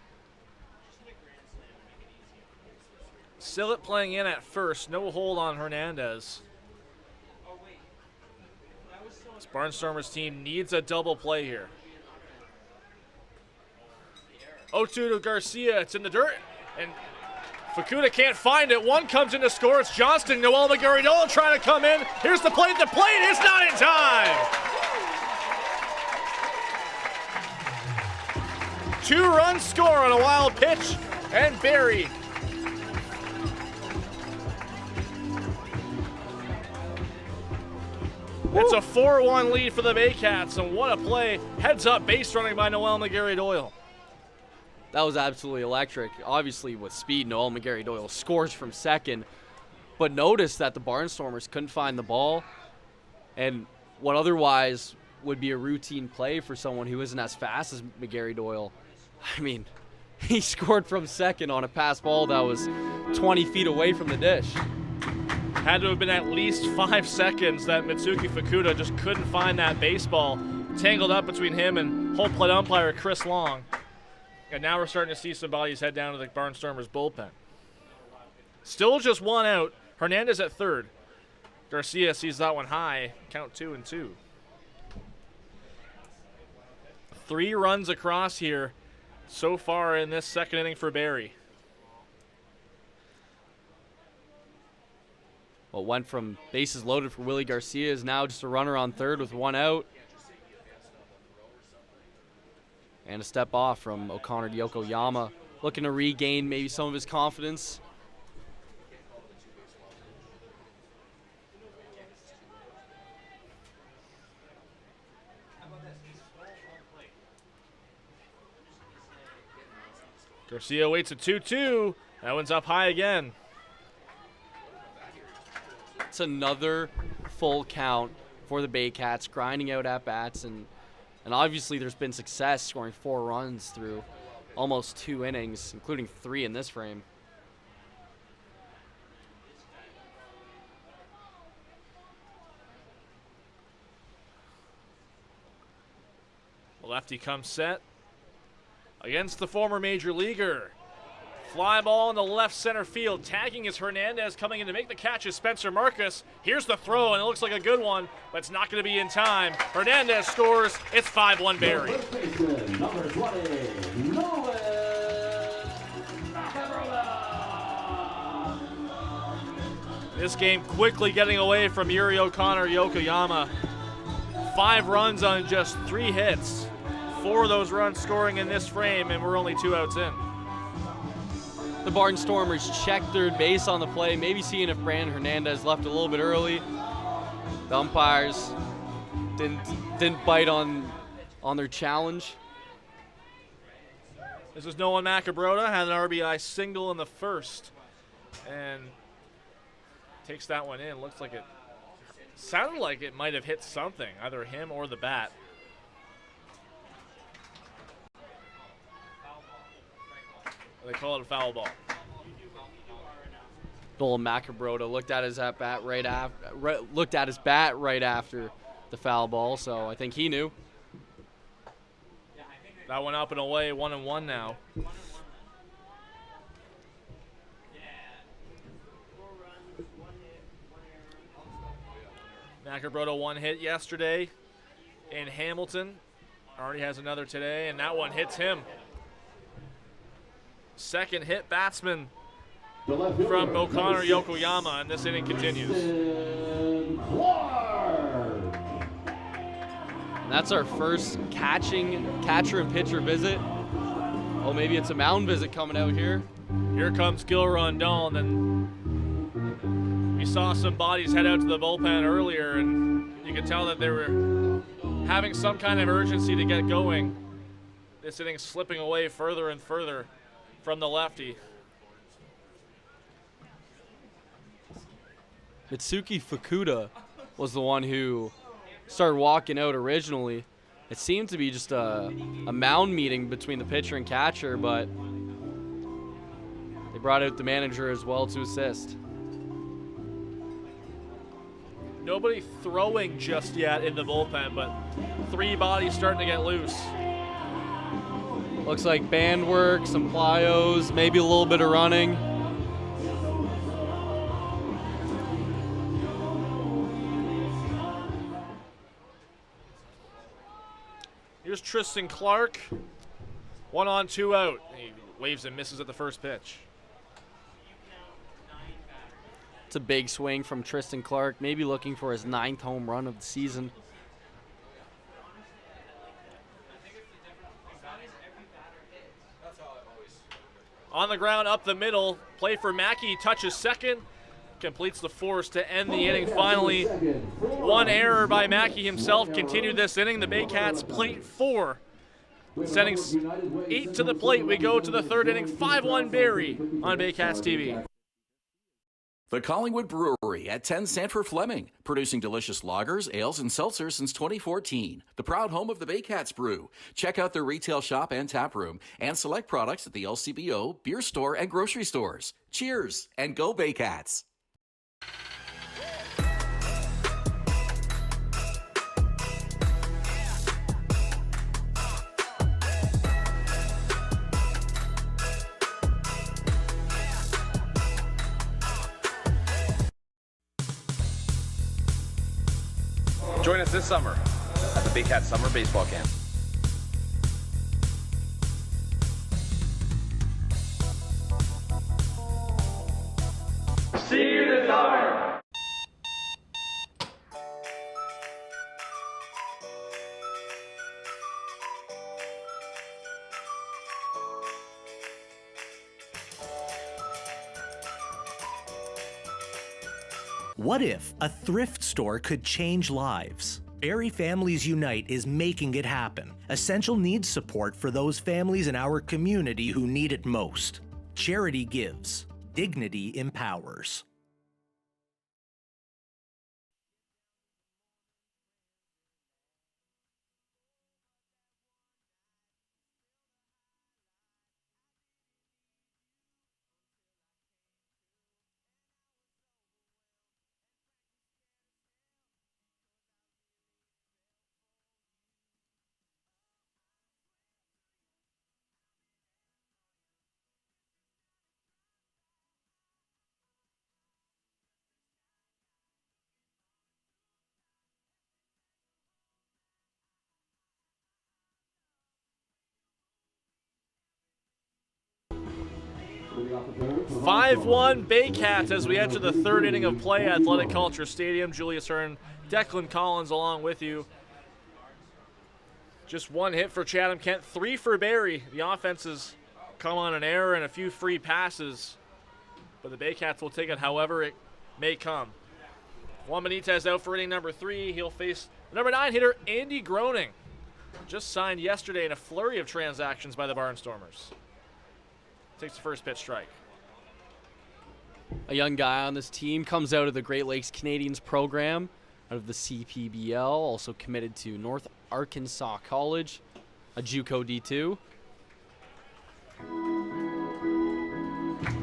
Sillett playing in at first. No hold on Hernandez. This Barnstormers team needs a double play here. 0-2 to Garcia. It's in the dirt, and Fukuda can't find it. One comes in to score. It's Johnston. Noel McGarry-Dolan trying to come in. Here's the plate. The plate is not in time. 2-run score on a wild pitch, and Barrie. It's a 4-1 lead for the Baycats, and what a play. Heads up base running by Noel McGarry-Doyle. That was absolutely electric. Obviously, with speed, Noel McGarry-Doyle scores from second. But notice that the Barnstormers couldn't find the ball. And what otherwise would be a routine play for someone who isn't as fast as McGarry-Doyle. I mean, he scored from second on a pass ball that was 20 feet away from the dish. Had to have been at least 5 seconds that Mitsuki Fukuda just couldn't find that baseball. Tangled up between him and home plate umpire Chris Long. And now we're starting to see some bodies head down to the Barnstormers bullpen. Still just 1 out. Hernandez at third. Garcia sees that one high. Count 2-2. 3 runs across here so far in this second inning for Barrie. What went from bases loaded for Willie Garcia is now just a runner on third with 1 out. And a step off from O'Connor Yokoyama, looking to regain maybe some of his confidence. Garcia waits a 2-2. That one's up high again. It's another full count for the Baycats, grinding out at-bats, and obviously there's been success scoring 4 runs through almost 2 innings, including 3 in this frame. The lefty comes set against the former major leaguer. Fly ball in the left center field. Tagging is Hernandez. Coming in to make the catch is Spencer Marcus. Here's the throw, and it looks like a good one, but it's not going to be in time. Hernandez scores. It's 5-1 Barrie. Number 20, Nolan. This game quickly getting away from Yuri O'Connor Yokoyama. 5 runs on just 3 hits. 4 of those runs scoring in this frame, and we're only 2 outs in. The Barnstormers checked third base on the play, maybe seeing if Brandon Hernandez left a little bit early. The umpires didn't bite on their challenge. This is Nolan Macabrota, had an RBI single in the first, and takes that one in. Looks like it sounded like it might have hit something, either him or the bat. They call it a foul ball. Noel Macabroda looked at his bat right after the foul ball, so I think he knew. That one up and away, 1-1 now. Macabroda one hit yesterday in Hamilton. Already has another today, and that one hits him. Second hit batsman from O'Connor Yokoyama, and this inning continues. And that's our first catcher and pitcher visit. Oh, maybe it's a mound visit coming out here. Here comes Gil Rondon, and we saw some bodies head out to the bullpen earlier, and you could tell that they were having some kind of urgency to get going. This inning slipping away further and further from the lefty. Mitsuki Fukuda was the one who started walking out originally. It seemed to be just a mound meeting between the pitcher and catcher, but they brought out the manager as well to assist. Nobody throwing just yet in the bullpen, but three bodies starting to get loose. Looks like band work, some plyos, maybe a little bit of running. Here's Tristan Clark. 1 on, 2 out. He waves and misses at the first pitch. It's a big swing from Tristan Clark, maybe looking for his 9th home run of the season. On the ground, up the middle. Play for Mackey, touches second. Completes the force to end the inning finally. One error by Mackey himself continued this inning. The Baycats plate 4. Sending 8 to the plate. We go to the third inning. 5-1 Barrie on Baycats TV. The Collingwood Brewery at 10 Sanford Fleming, producing delicious lagers, ales, and seltzers since 2014. The proud home of the Baycats Brew. Check out their retail shop and tap room, and select products at the LCBO, beer store, and grocery stores. Cheers, and go Baycats! Join us this summer at the Baycats Summer Baseball Camp. See you this summer! What if a thrift store could change lives? Barrie Families Unite is making it happen. Essential needs support for those families in our community who need it most. Charity gives. Dignity empowers. Five-1 Baycats as we enter the third inning of play at Athletic Kulture Stadium. Julius Hern, Declan Collins along with you. Just one hit for Chatham-Kent, 3 for Barrie. The offense has come on an error and a few free passes, but the Baycats will take it however it may come. Juan Benitez out for inning number 3. He'll face number 9 hitter Andy Groening, just signed yesterday in a flurry of transactions by the Barnstormers. Takes the first pitch strike. A young guy on this team comes out of the Great Lakes Canadians program, out of the CPBL, also committed to North Arkansas College, a JUCO D2.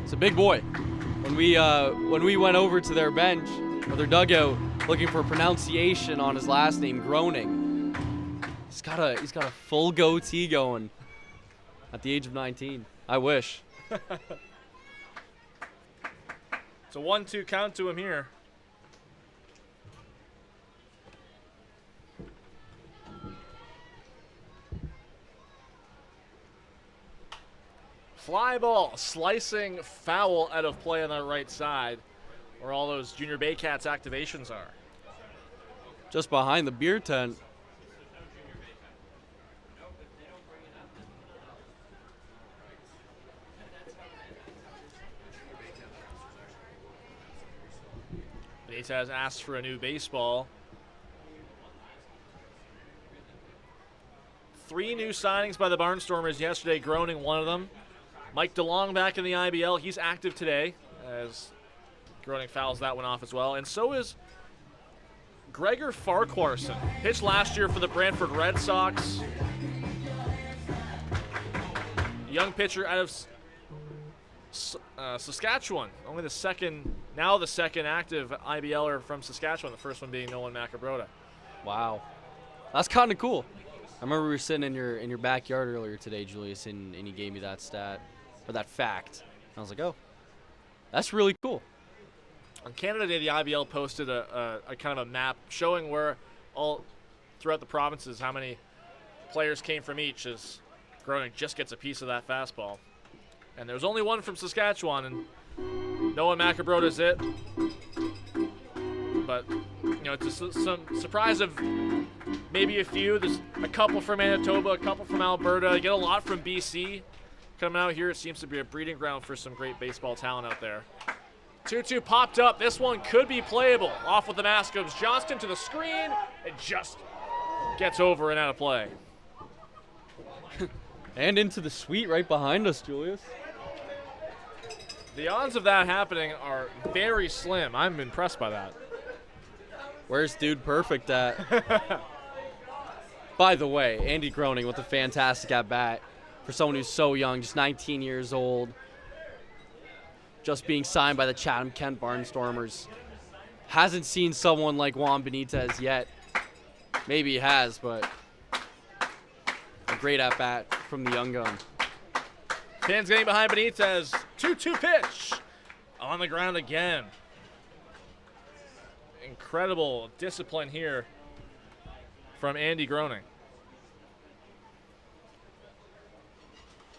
It's a big boy. When we went over to their bench or their dugout looking for pronunciation on his last name, Groening, he's got a full goatee going at the age of 19. I wish. It's a 1-2 count to him here. Fly ball, slicing foul out of play on the right side, where all those junior Baycats activations are. Just behind the beer tent. Benitez asks for a new baseball. 3 new signings by the Barnstormers yesterday, Groening one of them. Mike DeLong back in the IBL. He's active today as Groening fouls that one off as well. And so is Gregor Farquharson. Pitched last year for the Brantford Red Sox. Young pitcher out of Saskatchewan. Only the second active IBLer from Saskatchewan. The first one being Nolan Macabrota. Wow. That's kind of cool. I remember we were sitting in your backyard earlier today, Julius, and you gave me that stat, or that fact. And I was like, oh, that's really cool. On Canada Day, the IBL posted a kind of a map showing where all throughout the provinces how many players came from each, as Groening just gets a piece of that fastball. And there's only one from Saskatchewan, and Noah Macabrota's it. But, you know, it's some surprise of maybe a few. There's a couple from Manitoba, a couple from Alberta. You get a lot from BC. Coming out here, it seems to be a breeding ground for some great baseball talent out there. 2-2 popped up. This one could be playable. Off with the mask goes Johnston to the screen. It just gets over and out of play. And into the suite right behind us, Julius. The odds of that happening are very slim. I'm impressed by that. Where's Dude Perfect at? By the way, Andy Groening with a fantastic at-bat for someone who's so young, just 19 years old, just being signed by the Chatham-Kent Barnstormers. Hasn't seen someone like Juan Benitez yet. Maybe he has, but a great at-bat from the young gun. Pins getting behind Benitez. 2-2 pitch. On the ground again. Incredible discipline here from Andy Groening.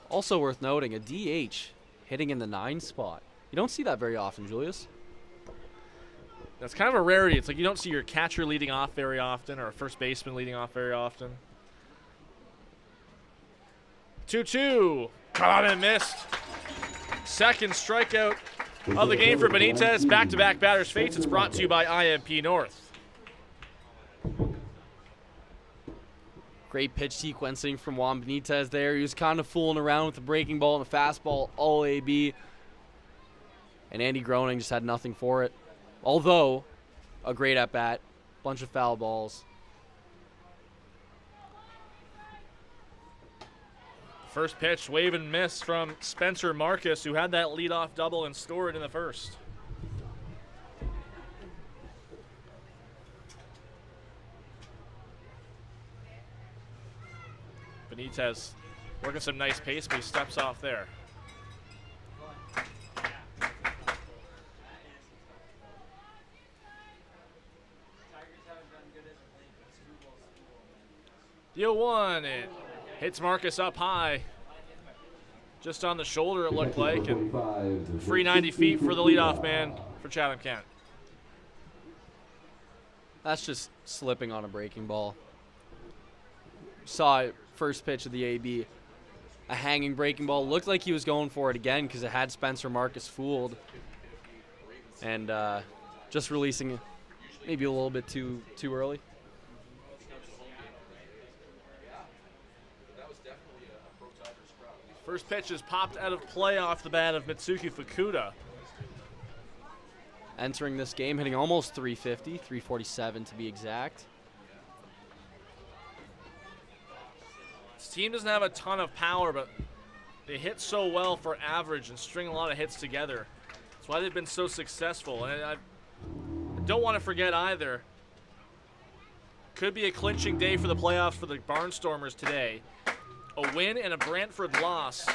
Also worth noting, a DH hitting in the 9 spot. You don't see that very often, Julius. That's kind of a rarity. It's like you don't see your catcher leading off very often or a first baseman leading off very often. 2-2. Caught and missed. Second strikeout of the game for Benitez. Back-to-back batters' fates. It's brought to you by IMP North. Great pitch sequencing from Juan Benitez there. He was kind of fooling around with the breaking ball and the fastball, all AB. And Andy Groening just had nothing for it. Although, a great at-bat, bunch of foul balls. First pitch, wave and miss from Spencer Marcus, who had that leadoff double and scored in the first. Benitez working some nice pace, but he steps off there. Deal one, it hits Marcus up high. Just on the shoulder, it looked like. And free 90 feet for the leadoff man for Chatham-Kent. That's just slipping on a breaking ball. Saw it first pitch of the AB. A hanging breaking ball. Looked like he was going for it again because it had Spencer Marcus fooled. And just releasing it maybe a little bit too early. First pitch is popped out of play off the bat of Mitsuki Fukuda. Entering this game, hitting almost 350, 347 to be exact. This team doesn't have a ton of power, but They hit so well for average and string a lot of hits together. That's why they've been so successful. And I don't want to forget either, could be a clinching day for the playoffs for the Barnstormers today. A win and a Brantford loss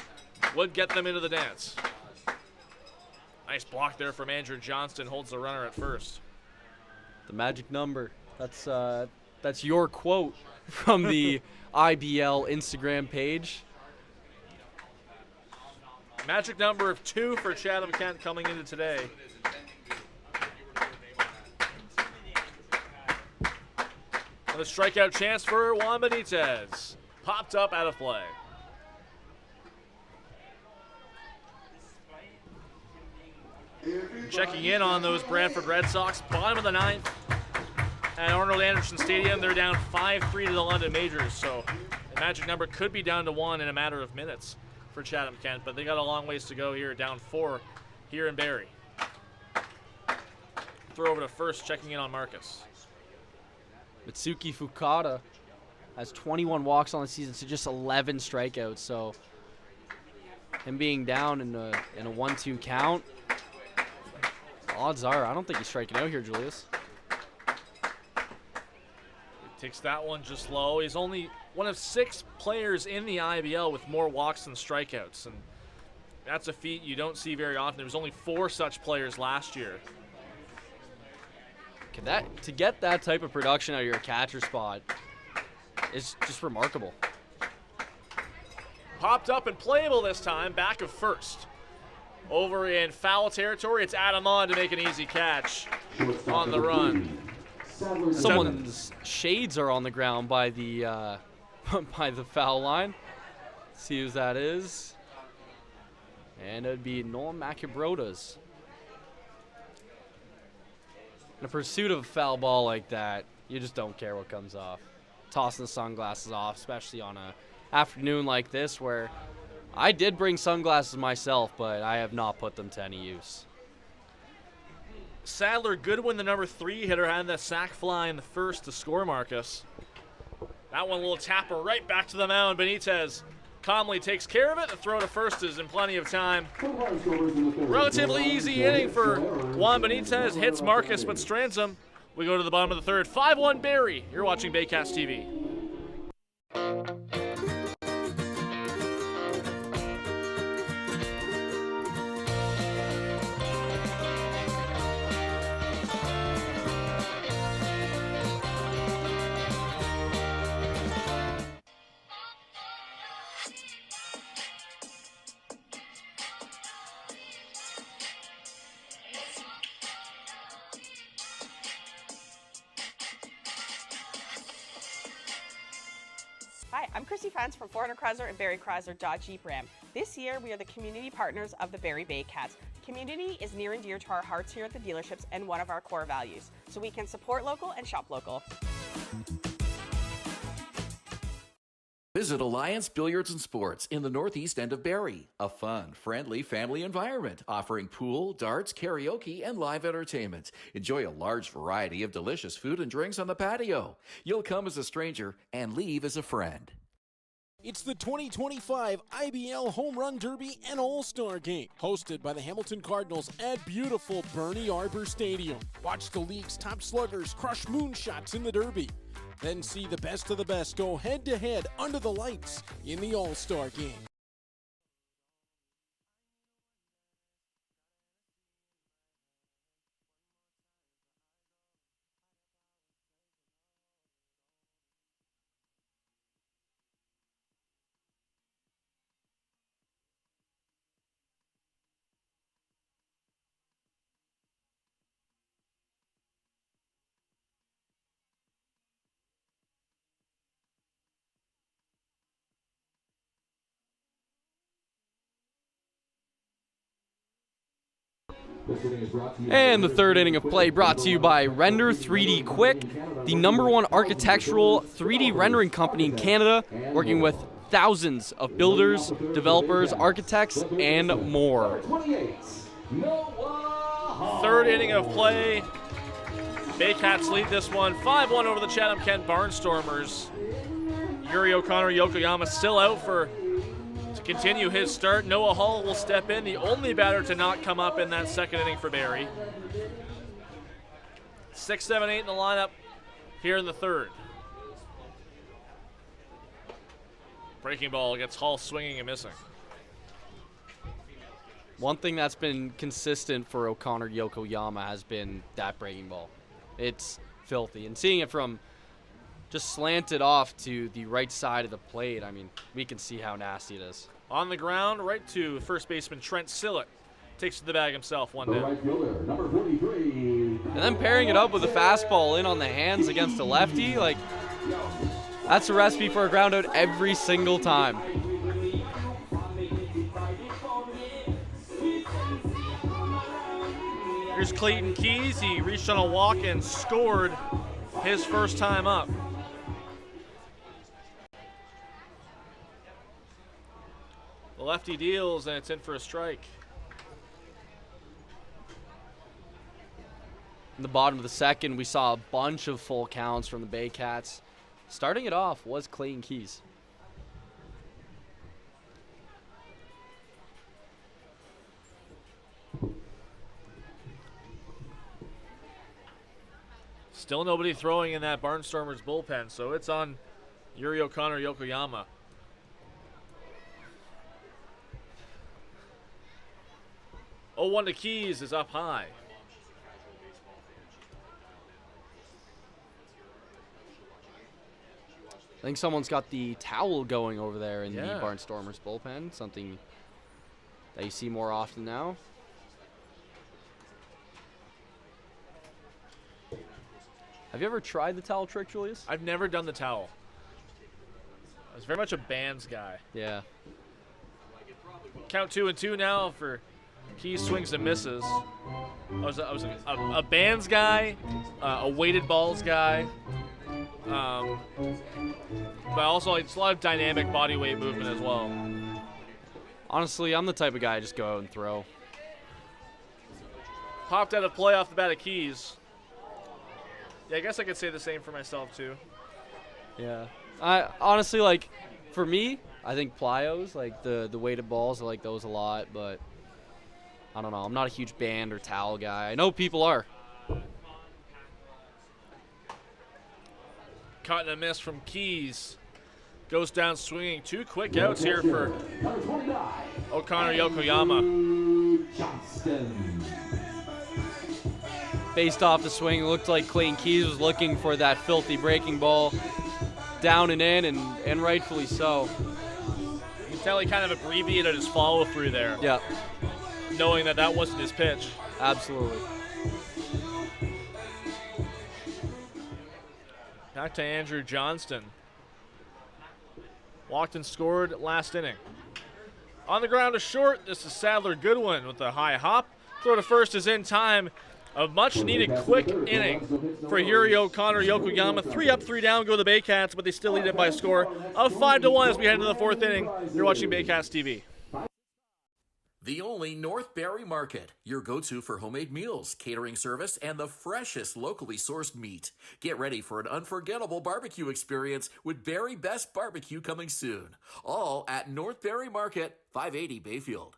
would get them into the dance. Nice block there from Andrew Johnston, holds the runner at first. The magic number. That's your quote from the IBL Instagram page. Magic number of 2 for Chatham-Kent coming into today. And a strikeout chance for Juan Benitez. Popped up out of play. Checking in on those Brantford Red Sox, bottom of the 9th at Arnold Anderson Stadium. They're down 5-3 to the London Majors, so the magic number could be down to 1 in a matter of minutes for Chatham-Kent, but they got a long ways to go here, down 4 here in Barrie. Throw over to first, checking in on Marcus. Mitsuki Fukada has 21 walks on the season, so just 11 strikeouts. So him being down in a 1-2 count, odds are I don't think he's striking out here, Julius. Takes that one just low. He's only one of 6 players in the IBL with more walks than strikeouts, and that's a feat you don't see very often. There was only 4 such players last year. To get that type of production out of your catcher spot is just remarkable. Popped up and playable this time, back of first. Over in foul territory, it's Adam on to make an easy catch on the run. Someone's shades are on the ground by the by the foul line. See who that is. And it would be Nolan Macabrotas. In a pursuit of a foul ball like that, you just don't care what comes off. Tossing the sunglasses off, especially on a afternoon like this where I did bring sunglasses myself, but I have not put them to any use. Sadler Goodwin, the number 3 hitter, had that sac fly in the first to score Marcus. That one, a little tapper right back to the mound. Benitez calmly takes care of it. The throw to first is in plenty of time. Relatively easy inning for Juan Benitez. Hits Marcus but strands him. We go to the bottom of the 3rd. 5-1 Barrie. You're watching Baycats TV. Hi, I'm Chrissy Fans from 400 Chrysler and Barrie Chrysler Dodge Jeep Ram. This year, we are the community partners of the Barrie Baycats. Community is near and dear to our hearts here at the dealerships and one of our core values, so we can support local and shop local. Visit Alliance Billiards and Sports in the northeast end of Barrie. A fun, friendly family environment offering pool, darts, karaoke, and live entertainment. Enjoy a large variety of delicious food and drinks on the patio. You'll come as a stranger and leave as a friend. It's the 2025 IBL Home Run Derby and All-Star Game, hosted by the Hamilton Cardinals at beautiful Bernie Arbor Stadium. Watch the league's top sluggers crush moonshots in the Derby. Then see the best of the best go head-to-head under the lights in the All-Star Game. And the 3rd inning of play brought to you by Render 3D Quick, the #1 architectural 3D rendering company in Canada, working with thousands of builders, developers, architects, and more. 3rd inning of play. Baycats lead this one 5-1 over the Chatham-Kent Barnstormers. Yuri O'Connor Yokoyama still out for To continue his start, Noah Hall will step in, the only batter to not come up in that second inning for Barrie. 6, 7, 8 in the lineup here in the third. Breaking ball gets Hall swinging and missing. One thing that's been consistent for O'Connor Yokoyama has been that breaking ball. It's filthy. And seeing it from just slanted off to the right side of the plate, I mean, we can see how nasty it is. On the ground, right to first baseman Trent Sillett. Takes to the bag himself, one down. Right fielder, number 43. And then pairing it up with a fastball in on the hands against a lefty, like, that's a recipe for a ground out every single time. Here's Clayton Keys. He reached on a walk and scored his first time up. The lefty deals, and it's in for a strike. In the bottom of the second, we saw a bunch of full counts from the Baycats. Starting it off was Clayton Keys. Still nobody throwing in that Barnstormers bullpen, so it's on Yuri O'Connor Yokoyama. Oh, 1 to Keys is up high. I think someone's got the towel going over there in the Barnstormers bullpen, something that you see more often now. Have you ever tried the towel trick, Julius? I've never done the towel. I was very much a bands guy. Yeah. Count 2-2 now for Keys swings and misses. I was a bands guy, a weighted balls guy. But also it's a lot of dynamic body weight movement as well. Honestly, I'm the type of guy I just go out and throw. Popped out of play off the bat of Keys. Yeah, I guess I could say the same for myself too. Yeah. I honestly, like, for me, I think plyos, like the weighted balls, I like those a lot, but I don't know. I'm not a huge band or towel guy. I know people are. Caught in a miss from Keys. Goes down swinging. 2 quick outs here for O'Connor Yokoyama. Based off the swing, it looked like Clayton Keys was looking for that filthy breaking ball down and in, and rightfully so. You can tell he kind of abbreviated his follow through there. Yeah. Knowing that that wasn't his pitch. Absolutely. Back to Andrew Johnston. Walked and scored last inning. On the ground to short, this is Sadler Goodwin with a high hop. Throw to first is in time. A much-needed quick inning for Yuri O'Connor Yokoyama. 3 up, 3 down go the Baycats, but they still lead it by a score of 5-1 as we head into the 4th inning. You're watching Baycats TV. The only North Barrie Market, your go-to for homemade meals, catering service, and the freshest locally sourced meat. Get ready for an unforgettable barbecue experience with Barrie Best Barbecue coming soon. All at North Barrie Market, 580 Bayfield.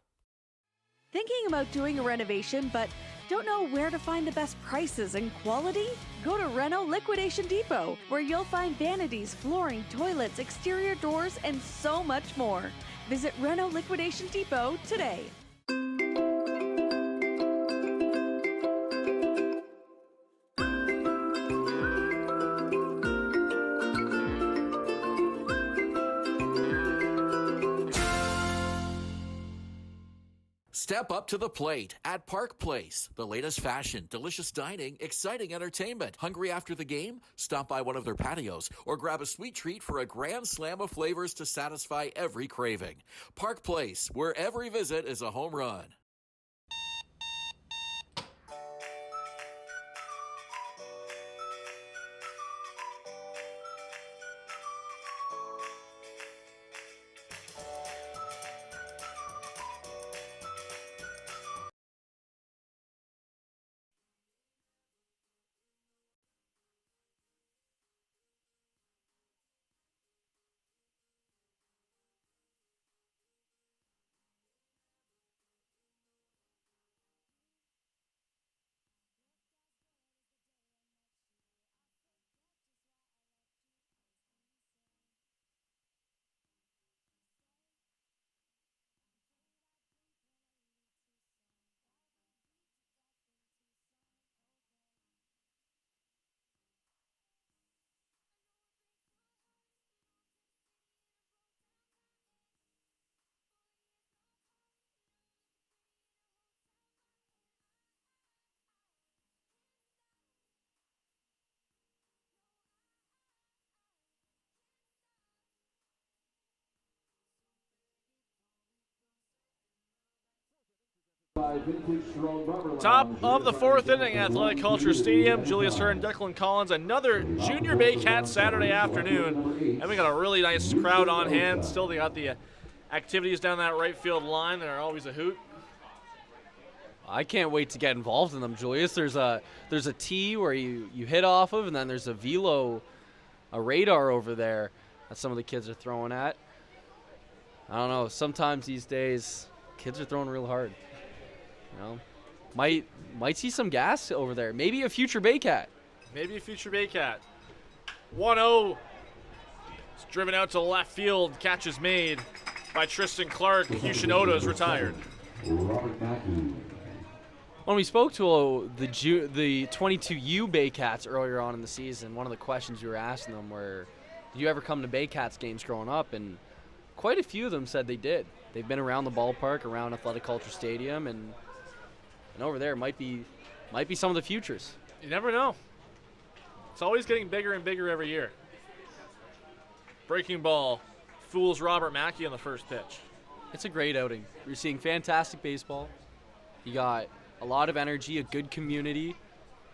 Thinking about doing a renovation, but don't know where to find the best prices and quality? Go to Reno Liquidation Depot, where you'll find vanities, flooring, toilets, exterior doors, and so much more. Visit Reno Liquidation Depot today. Step up to the plate at Park Place. The latest fashion, delicious dining, exciting entertainment. Hungry after the game? Stop by one of their patios or grab a sweet treat for a grand slam of flavors to satisfy every craving. Park Place, where every visit is a home run. Top of the fourth inning, Athletic Kulture Stadium. Julius, Hern, Declan Collins, another junior Baycats Saturday afternoon. And we got a really nice crowd on hand. Still, they got the activities down that right field line. They're always a hoot. I can't wait to get involved in them, Julius. There's a tee where you hit off of, and then there's a velo, a radar over there that some of the kids are throwing at. I don't know. Sometimes these days, kids are throwing real hard. You know, might see some gas over there. Maybe a future Baycat. Maybe a future Baycat. 1-0. It's driven out to left field. Catch is made by Tristan Clark. Yoshinoda is retired. When we spoke to the 22U Baycats earlier on in the season, one of the questions we were asking them were, did you ever come to Baycats games growing up? And quite a few of them said they did. They've been around the ballpark, around Athletic Kulture Stadium, and over there might be some of the futures. You never know. It's always getting bigger and bigger every year. Breaking ball fools Robert Mackey on the first pitch. It's a great outing. You're seeing fantastic baseball. You got a lot of energy, a good community,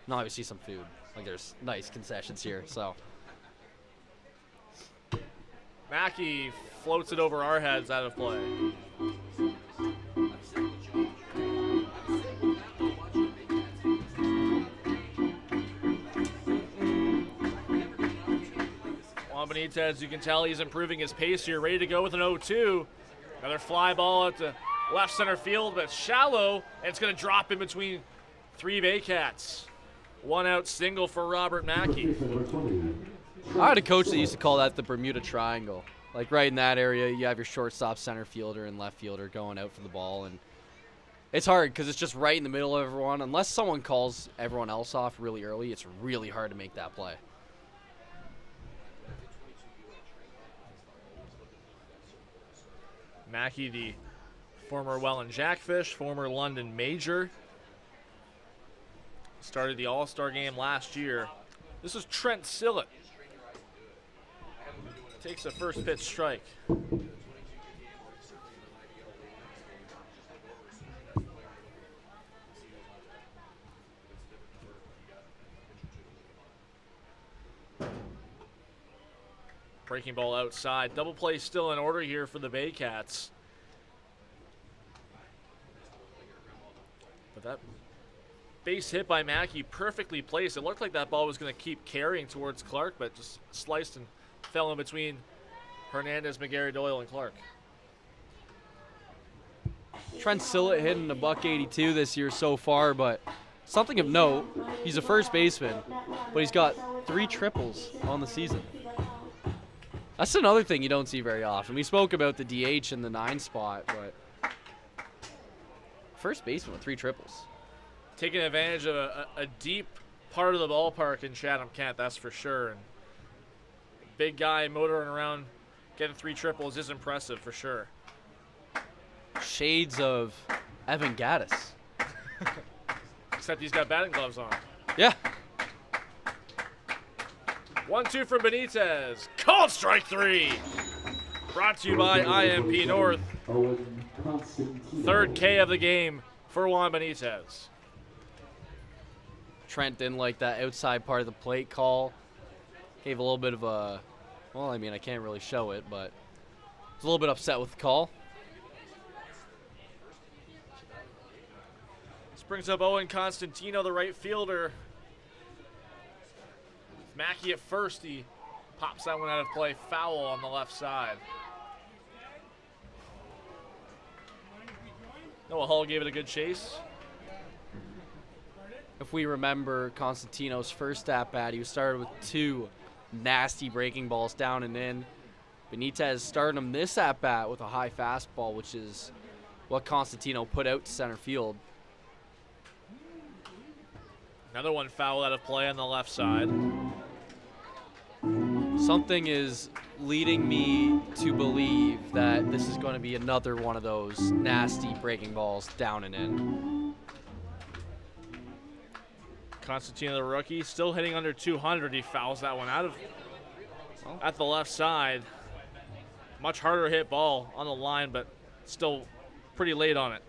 and obviously some food. Like, there's nice concessions here, so. Mackey floats it over our heads, out of play. Juan Benitez, you can tell he's improving his pace here, ready to go with an 0-2. Another fly ball at the left center field, but shallow, and it's going to drop in between three Baycats. One out single for Robert Mackey. I had a coach that used to call that the Bermuda Triangle. Like, right in that area, you have your shortstop, center fielder, and left fielder going out for the ball. And it's hard because it's just right in the middle of everyone. Unless someone calls everyone else off really early, it's really hard to make that play. Mackey, the former Welland Jackfish, former London Major. Started the All-Star game last year. This is Trent Sillett. Takes a first pitch strike. Breaking ball outside. Double play still in order here for the Baycats. But that base hit by Mackey perfectly placed. It looked like that ball was going to keep carrying towards Clark, but just sliced and fell in between Hernandez, McGarry, Doyle, and Clark. Trent Sillett hitting a $182 this year so far, but something of note, he's a first baseman, but he's got 3 triples on the season. That's another thing you don't see very often. We spoke about the DH in the 9 spot, but first baseman with 3 triples. Taking advantage of a deep part of the ballpark in Chatham-Kent, that's for sure. And big guy motoring around, getting 3 triples is impressive for sure. Shades of Evan Gaddis. Except he's got batting gloves on. Yeah. 1-2 from Benitez. Called strike 3. Brought to you by IMP North. Third K of the game for Juan Benitez. Trent didn't like that outside part of the plate call. Gave a little bit of a, well, I mean, I can't really show it, but was a little bit upset with the call. This brings up Owen Constantino, the right fielder. Mackey at first, he pops that one out of play, foul on the left side. Noah Hull gave it a good chase. If we remember Constantino's first at-bat, he started with 2 nasty breaking balls down and in. Benitez started him this at-bat with a high fastball, which is what Constantino put out to center field. Another one foul out of play on the left side. Something is leading me to believe that this is going to be another one of those nasty breaking balls down and in. Constantino, the rookie, still hitting under 200. He fouls that one out of at the left side. Much harder hit ball on the line, but still pretty late on it.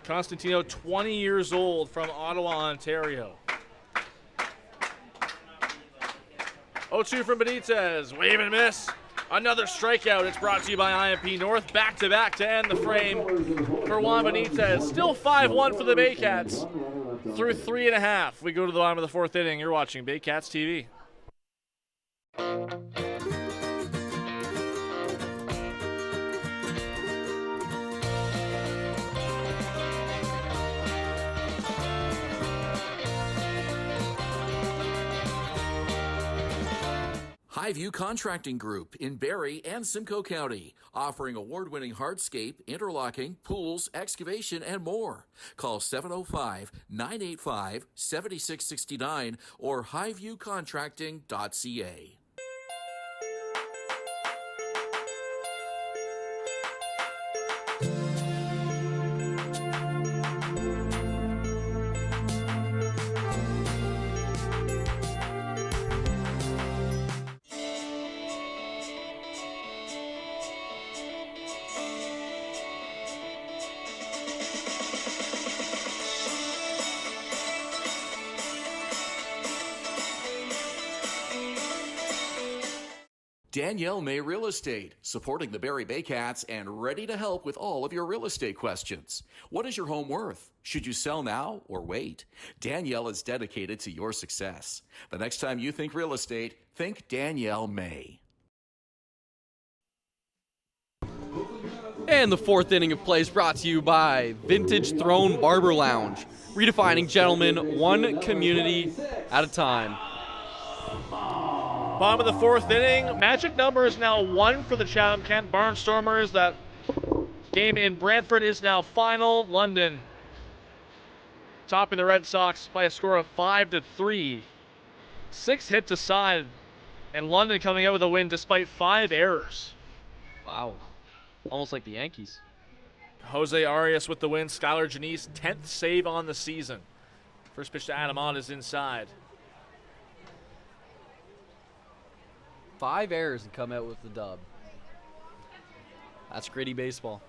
Constantino, 20 years old, from Ottawa, Ontario. 0-2 from Benitez. Wave and miss. Another strikeout. It's brought to you by IMP North. Back-to-back to end the frame for Juan Benitez. Still 5-1 for the Baycats through 3.5. We go to the bottom of the fourth inning. You're watching Baycats TV. Highview Contracting Group in Barrie and Simcoe County, offering award-winning hardscape, interlocking, pools, excavation, and more. Call 705-985-7669 or highviewcontracting.ca. Danielle May Real Estate, supporting the Barrie Baycats and ready to help with all of your real estate questions. What is your home worth? Should you sell now or wait? Danielle is dedicated to your success. The next time you think real estate, think Danielle May. And the fourth inning of play is brought to you by Vintage Throne Barber Lounge, redefining gentlemen one community at a time. Bottom of the fourth inning. Magic number is now 1 for the Chatham-Kent Barnstormers. That game in Brantford is now final. London topping the Red Sox by a score of 5-3. 6 hits aside, and London coming out with a win despite 5 errors. Wow. Almost like the Yankees. Jose Arias with the win. Skylar Janice, 10th save on the season. First pitch to Adam Ott is inside. 5 errors and come out with the dub. That's gritty baseball.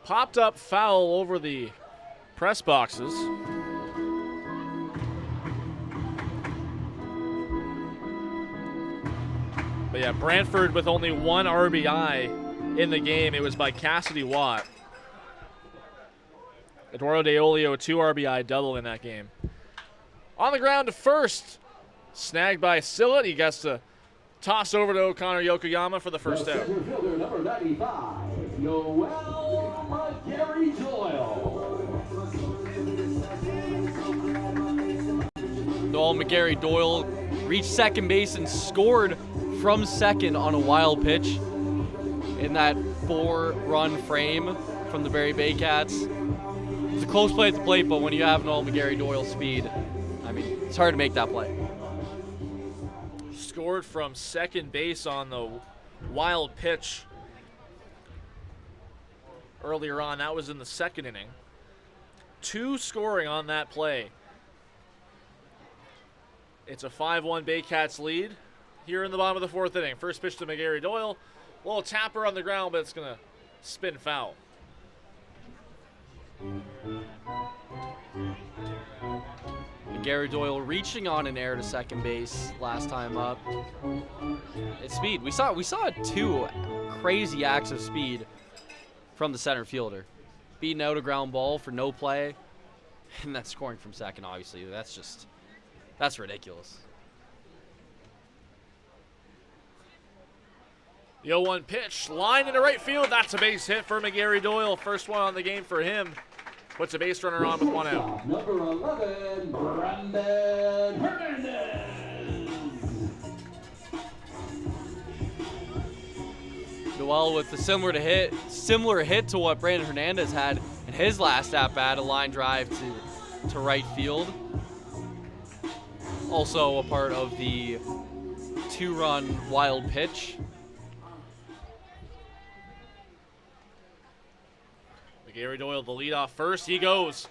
Popped up foul over the press boxes. But yeah, Brantford with only 1 RBI in the game. It was by Cassidy Watt. Eduardo De Olio, a 2 RBI double in that game. On the ground to first. Snagged by Sillett. He gets to toss over to O'Connor Yokoyama for the first out. Number 95, Noel McGarry Doyle reached second base and scored from second on a wild pitch in that 4-run frame from the Barrie Baycats. It's a close play at the plate, but when you have Noel McGarry Doyle's speed, I mean, it's hard to make that play. Scored from second base on the wild pitch earlier on. That was in the second inning. 2 scoring on that play. It's a 5-1 Baycats lead here in the bottom of the fourth inning. First pitch to McGarry Doyle. A little tapper on the ground, but it's going to spin foul. Gary Doyle reaching on an error to second base last time up. It's speed. We saw 2 crazy acts of speed from the center fielder. Beating out a ground ball for no play, and then scoring from second, obviously. That's ridiculous. The 0-1 pitch, line into right field. That's a base hit for McGarry Doyle. First one on the game for him. Puts a base runner on with 1 out. Number 11, Brandon Hernandez. Noel with a similar hit to what Brandon Hernandez had in his last at-bat, a line drive to right field. Also a part of the 2-run wild pitch. Gary Doyle, the leadoff first. He goes.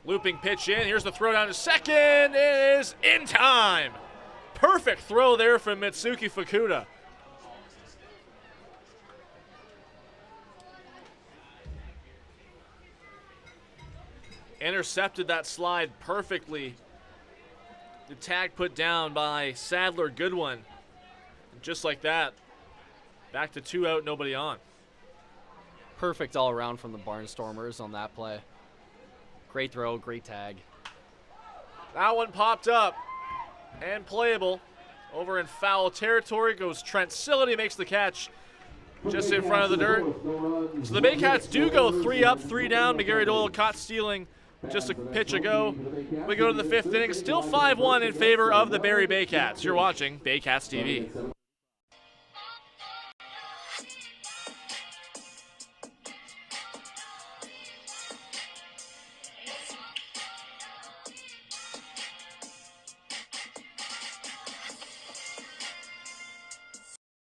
Looping pitch in. Here's the throw down to second. It is in time. Perfect throw there from Mitsuki Fukuda. intercepted that slide perfectly. The tag put down by Sadler, good one. Just like that, back to 2 out, nobody on. Perfect all around from the Barnstormers on that play. Great throw, great tag. That one popped up and playable. Over in foul territory goes Trent Sillity, makes the catch just in front of the dirt. So the Baycats do go 3 up, 3 down. McGarry Doyle caught stealing just a pitch ago. We go to the 5th inning, still 5-1 in favor of the Barrie Baycats. You're watching Baycats TV.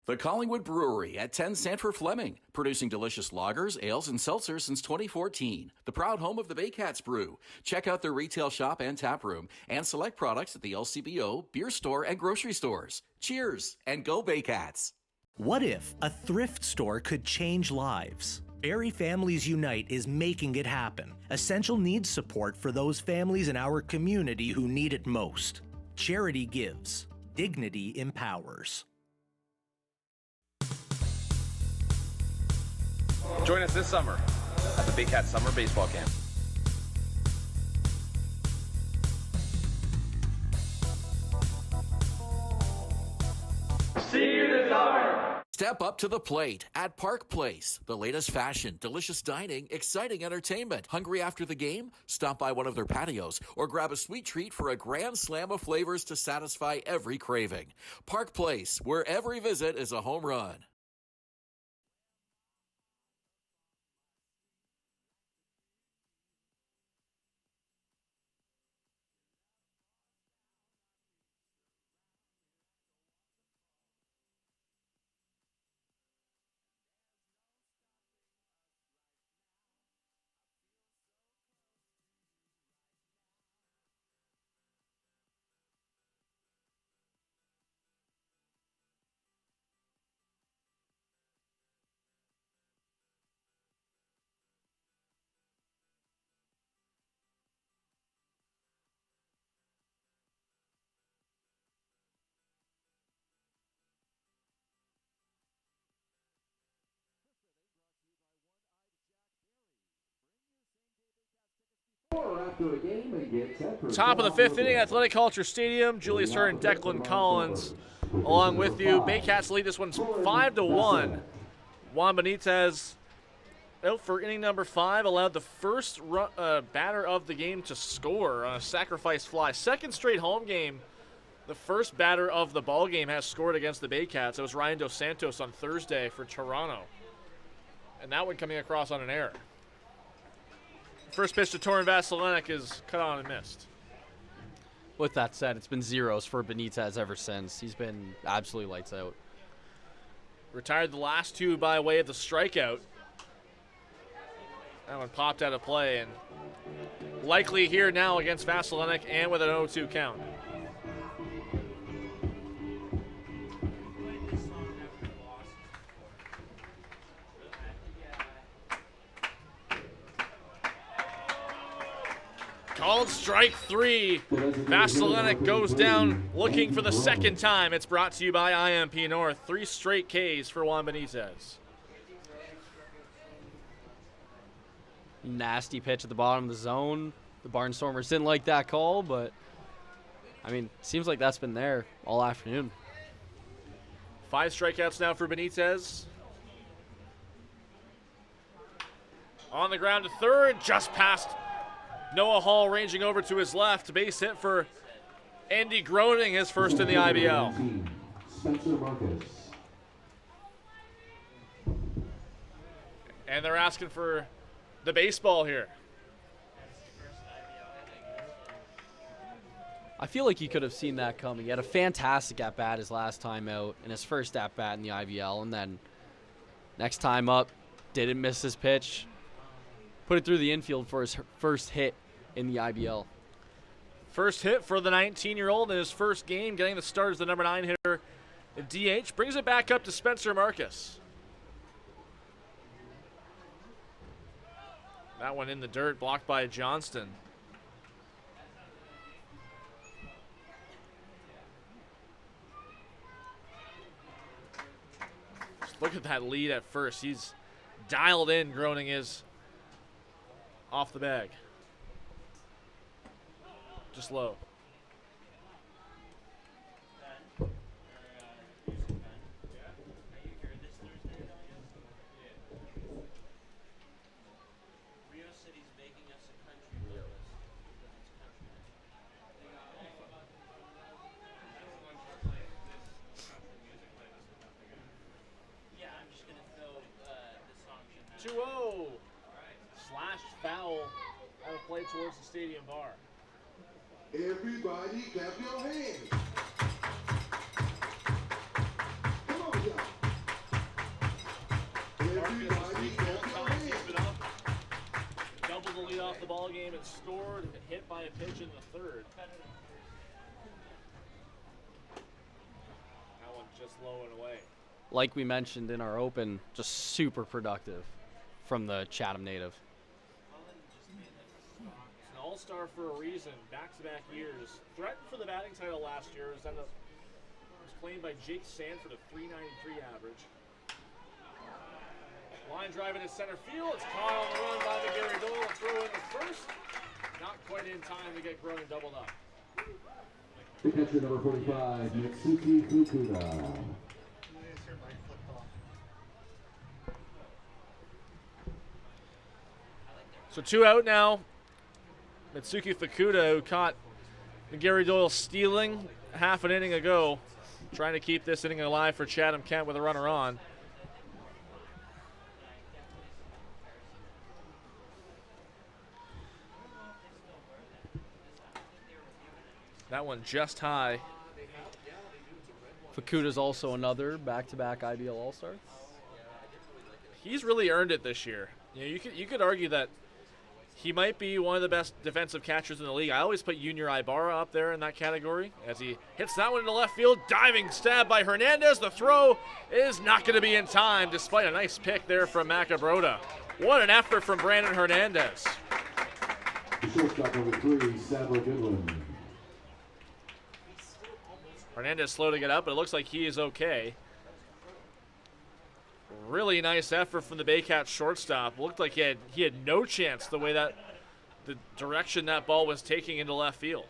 The Collingwood Brewery at 10 Sanford Fleming, producing delicious lagers, ales, and seltzers since 2014. The proud home of the Baycats Brew. Check out their retail shop and tap room and select products at the LCBO, beer store, and grocery stores. Cheers, and go Baycats. What if a thrift store could change lives? Barrie Families Unite is making it happen. Essential needs support for those families in our community who need it most. Charity gives. Dignity empowers. Join us this summer at the Baycats Summer Baseball Camp. See you this summer. Step up to the plate at Park Place. The latest fashion, delicious dining, exciting entertainment. Hungry after the game? Stop by one of their patios or grab a sweet treat for a grand slam of flavors to satisfy every craving. Park Place, where every visit is a home run. Top of the 5th inning, Athletic Kulture Stadium. Julius Hern, Declan Collins, along with you. Baycats lead this one 5-1. Juan Benitez out for inning number 5, allowed the first batter of the game to score on a sacrifice fly. Second straight home game. The first batter of the ball game has scored against the Baycats. It was Ryan Dos Santos on Thursday for Toronto, and that one coming across on an error. First pitch to Torin Vasilenek is cut on and missed. With that said, it's been zeros for Benitez ever since. He's been absolutely lights out. Retired the last 2 by way of the strikeout. That one popped out of play, and likely here now against Vasilenek and with an 0-2 count. Called strike 3. Vasilenek goes down looking for the second time. It's brought to you by IMP North. 3 straight Ks for Juan Benitez. Nasty pitch at the bottom of the zone. The Barnstormers didn't like that call, but I mean, seems like that's been there all afternoon. 5 strikeouts now for Benitez. On the ground to third, just past Noah Hall, ranging over to his left. Base hit for Andy Groening, his first in the IBL. And they're asking for the baseball here. I feel like you could have seen that coming. He had a fantastic at-bat his last time out and his first at-bat in the IBL. And then next time up, didn't miss his pitch. Put it through the infield for his first hit in the IBL. First hit for the 19-year-old in his first game, getting the start as the number 9 hitter. DH brings it back up to Spencer Marcus. That one in the dirt, blocked by Johnston. Just look at that lead at first. He's dialed in. Groening is off the bag. Just low. Towards the stadium bar. Everybody clap your hands. Come on, y'all. Everybody clap your hands. Doubled the lead off the ball game and scored, hit by a pitch in the third. That one just low and away. Like we mentioned in our open, just super productive from the Chatham native. All-star for a reason, back-to-back years. Threatened for the batting title last year. Was claimed by Jake Sanford, a .393 average. Line drive into center field. It's caught on the run by McGarry Doyle. A throw in the first. Not quite in time to get Groening doubled up. The catcher, number 45, Mitsuki Fukuda. So 2 out now. Mitsuki Fukuda, who caught McGarry Doyle stealing half an inning ago, trying to keep this inning alive for Chatham-Kent with a runner on. That one just high. Fukuda's also another back-to-back IBL All-Star. He's really earned it this year. You could argue that he might be one of the best defensive catchers in the league. I always put Junior Ibarra up there in that category as he hits that one into left field. Diving stab by Hernandez. The throw is not going to be in time despite a nice pick there from Macabroda. What an effort from Brandon Hernandez. Shortstop number 3, Sadler Goodwin. Hernandez slow to get up, but it looks like he is okay. Really nice effort from the Baycats shortstop. Looked like he had no chance the way that the direction that ball was taking into left field.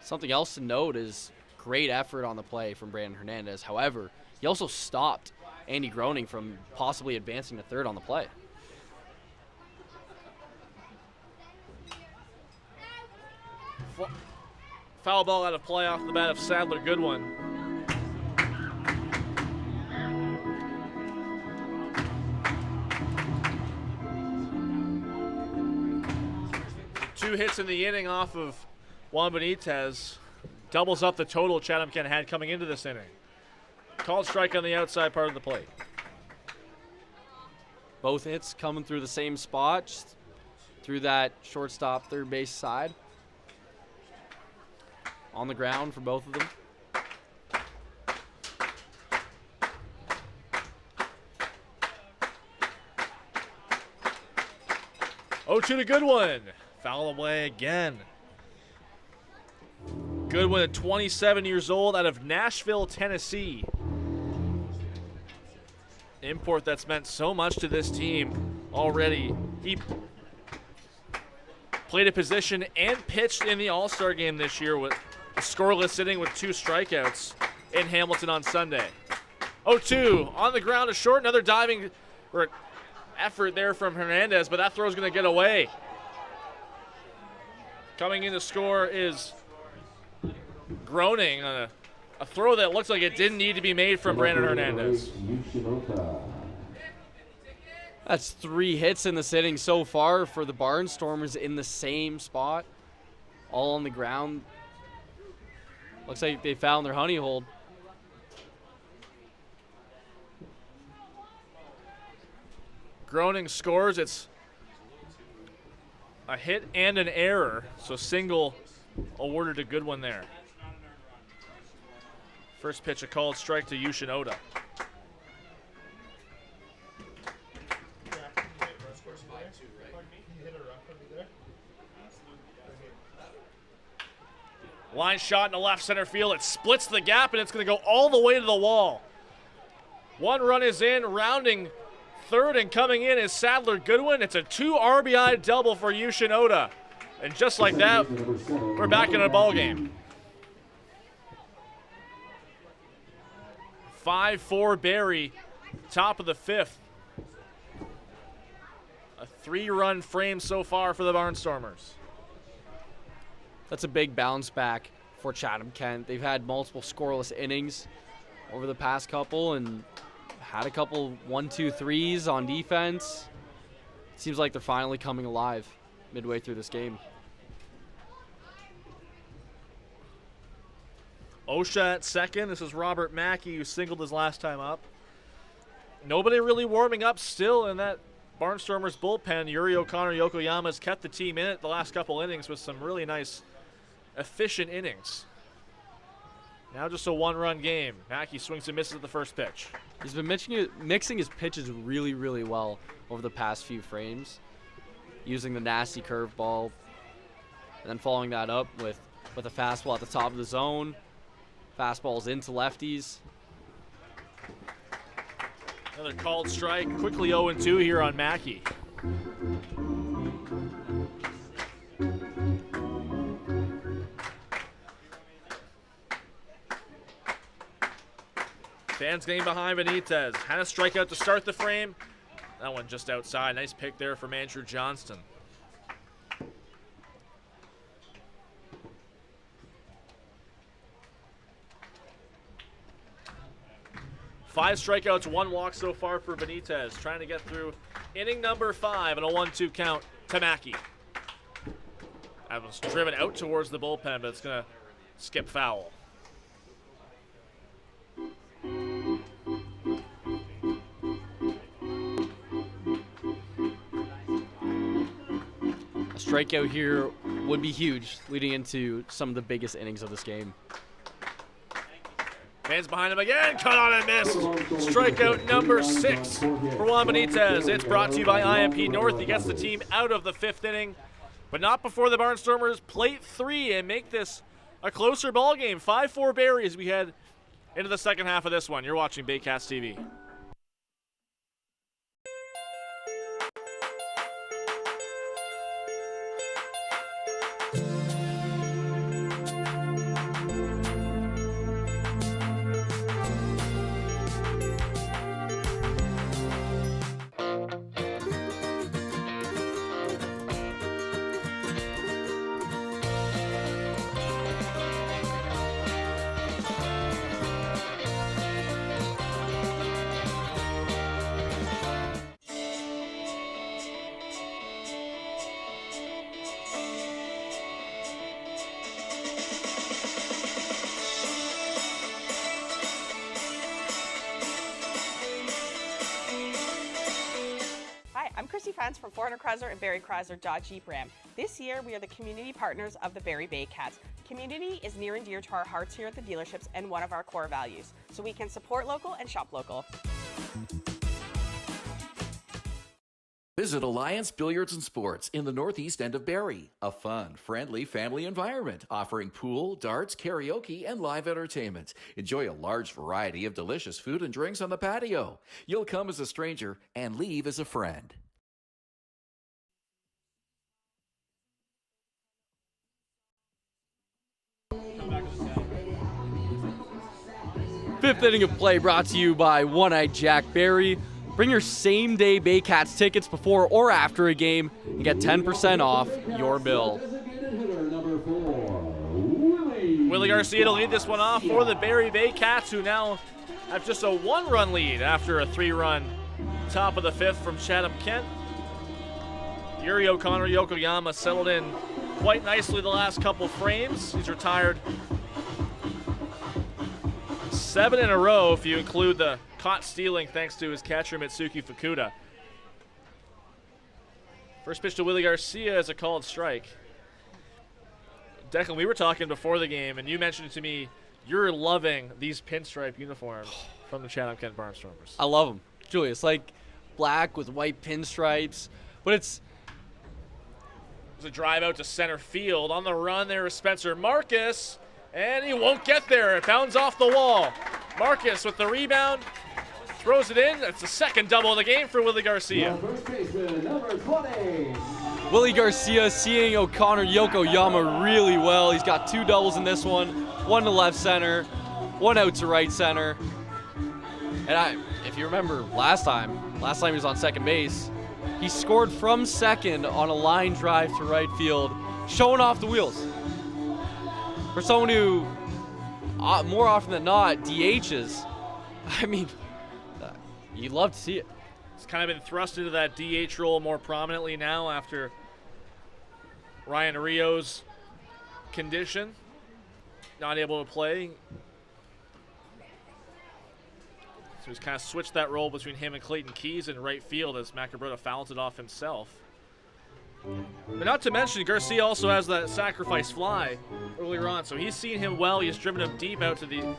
Something else to note is great effort on the play from Brandon Hernandez. However, he also stopped Andy Groening from possibly advancing to third on the play. Foul ball out of play off the bat of Sadler Goodwin. Two hits in the inning off of Juan Benitez. Doubles up the total Chatham-Kent had coming into this inning. Called strike on the outside part of the plate. Both hits coming through the same spot, just through that shortstop third base side. On the ground for both of them. 0-2 to Goodwin. Foul away again. Goodwin at 27 years old out of Nashville, Tennessee. Import that's meant so much to this team already. He played a position and pitched in the All-Star game this year with a scoreless inning with 2 strikeouts in Hamilton on Sunday. 0-2 on the ground to short. Another diving effort there from Hernandez, but that throw's going to get away. Coming in to score is Groening on a throw that looks like it didn't need to be made from Brandon Hernandez. That's 3 hits in this inning so far for the Barnstormers in the same spot. All on the ground. Looks like they found their honey hold. Groening scores. It's a hit and an error, so single awarded to Goodwin there. First pitch, a called strike to Yushin Oda. Line shot in the left center field. It splits the gap, and it's going to go all the way to the wall. One run is in, rounding third, and coming in is Sadler Goodwin. It's a 2 RBI double for Yushin Oda. And just like that, we're back in a ball game. 5-4 Barrie, top of the 5th. A 3-run frame so far for the Barnstormers. That's a big bounce back for Chatham-Kent. They've had multiple scoreless innings over the past couple and had a couple 1-2-3s on defense. Seems like they're finally coming alive midway through this game. Osha at second. This is Robert Mackey, who singled his last time up. Nobody really warming up still in that Barnstormers bullpen. Yuri O'Connor Yokoyama has kept the team in it the last couple innings with some really nice, efficient innings. Now just a 1-run game. Mackey swings and misses at the first pitch. He's been mixing his pitches really, really well over the past few frames, using the nasty curveball, and then following that up with a fastball at the top of the zone. Fastballs into lefties. Another called strike. Quickly 0-2 here on Mackey. Fans getting behind Benitez. Had a strikeout to start the frame. That one just outside. Nice pick there from Andrew Johnston. Five strikeouts, 1 walk so far for Benitez. Trying to get through inning number 5 and a 1-2 count to Mackey. That was driven out towards the bullpen, but it's going to skip foul. A strikeout here would be huge, leading into some of the biggest innings of this game. Fans behind him again, cut on and missed. Strikeout number 6 for Juan Benitez. It's brought to you by IMP North. He gets the team out of the 5th inning, but not before the Barnstormers plate 3 and make this a closer ball game. 5-4 Barrie as we head into the second half of this one. You're watching Baycats TV. Fans from 400 Chrysler and Barrie Chrysler Dodge Jeep Ram. This year, we are the community partners of the Barrie Baycats. Community is near and dear to our hearts here at the dealerships and one of our core values, so we can support local and shop local. Visit Alliance Billiards and Sports in the northeast end of Barrie. A fun, friendly family environment offering pool, darts, karaoke, and live entertainment. Enjoy a large variety of delicious food and drinks on the patio. You'll come as a stranger and leave as a friend. Fifth inning of play brought to you by One-Eyed Jack Barrie. Bring your same-day Baycats tickets before or after a game and get 10% off your bill. Willie Garcia to lead this one off for the Barrie Baycats, who now have just a 1-run lead after a 3-run top of the 5th from Chatham-Kent. Yuri O'Connor Yokoyama settled in quite nicely the last couple frames. He's retired 7 in a row if you include the caught stealing thanks to his catcher Mitsuki Fukuda. First pitch to Willie Garcia is a called strike. Declan, we were talking before the game, and you mentioned to me you're loving these pinstripe uniforms from the Chatham-Kent Barnstormers. I love them. Julius, like black with white pinstripes, but it's a drive out to center field. On the run there is Spencer Marcus. And he won't get there. It bounds off the wall. Marcus with the rebound. Throws it in. That's the second double of the game for Willie Garcia. First baseman, number 20. Willie Garcia seeing O'Connor Yokoyama really well. He's got 2 doubles in this one. 1 to left center, 1 out to right center. And if you remember last time he was on second base, he scored from second on a line drive to right field, showing off the wheels. For someone who, more often than not, DHs, I mean, you'd love to see it. He's kind of been thrust into that DH role more prominently now after Ryan Rio's condition. Not able to play. So he's kind of switched that role between him and Clayton Keys in right field as Macabrota fouls it off himself. But not to mention, Garcia also has that sacrifice fly earlier on, so he's seen him well. He's driven him deep out to the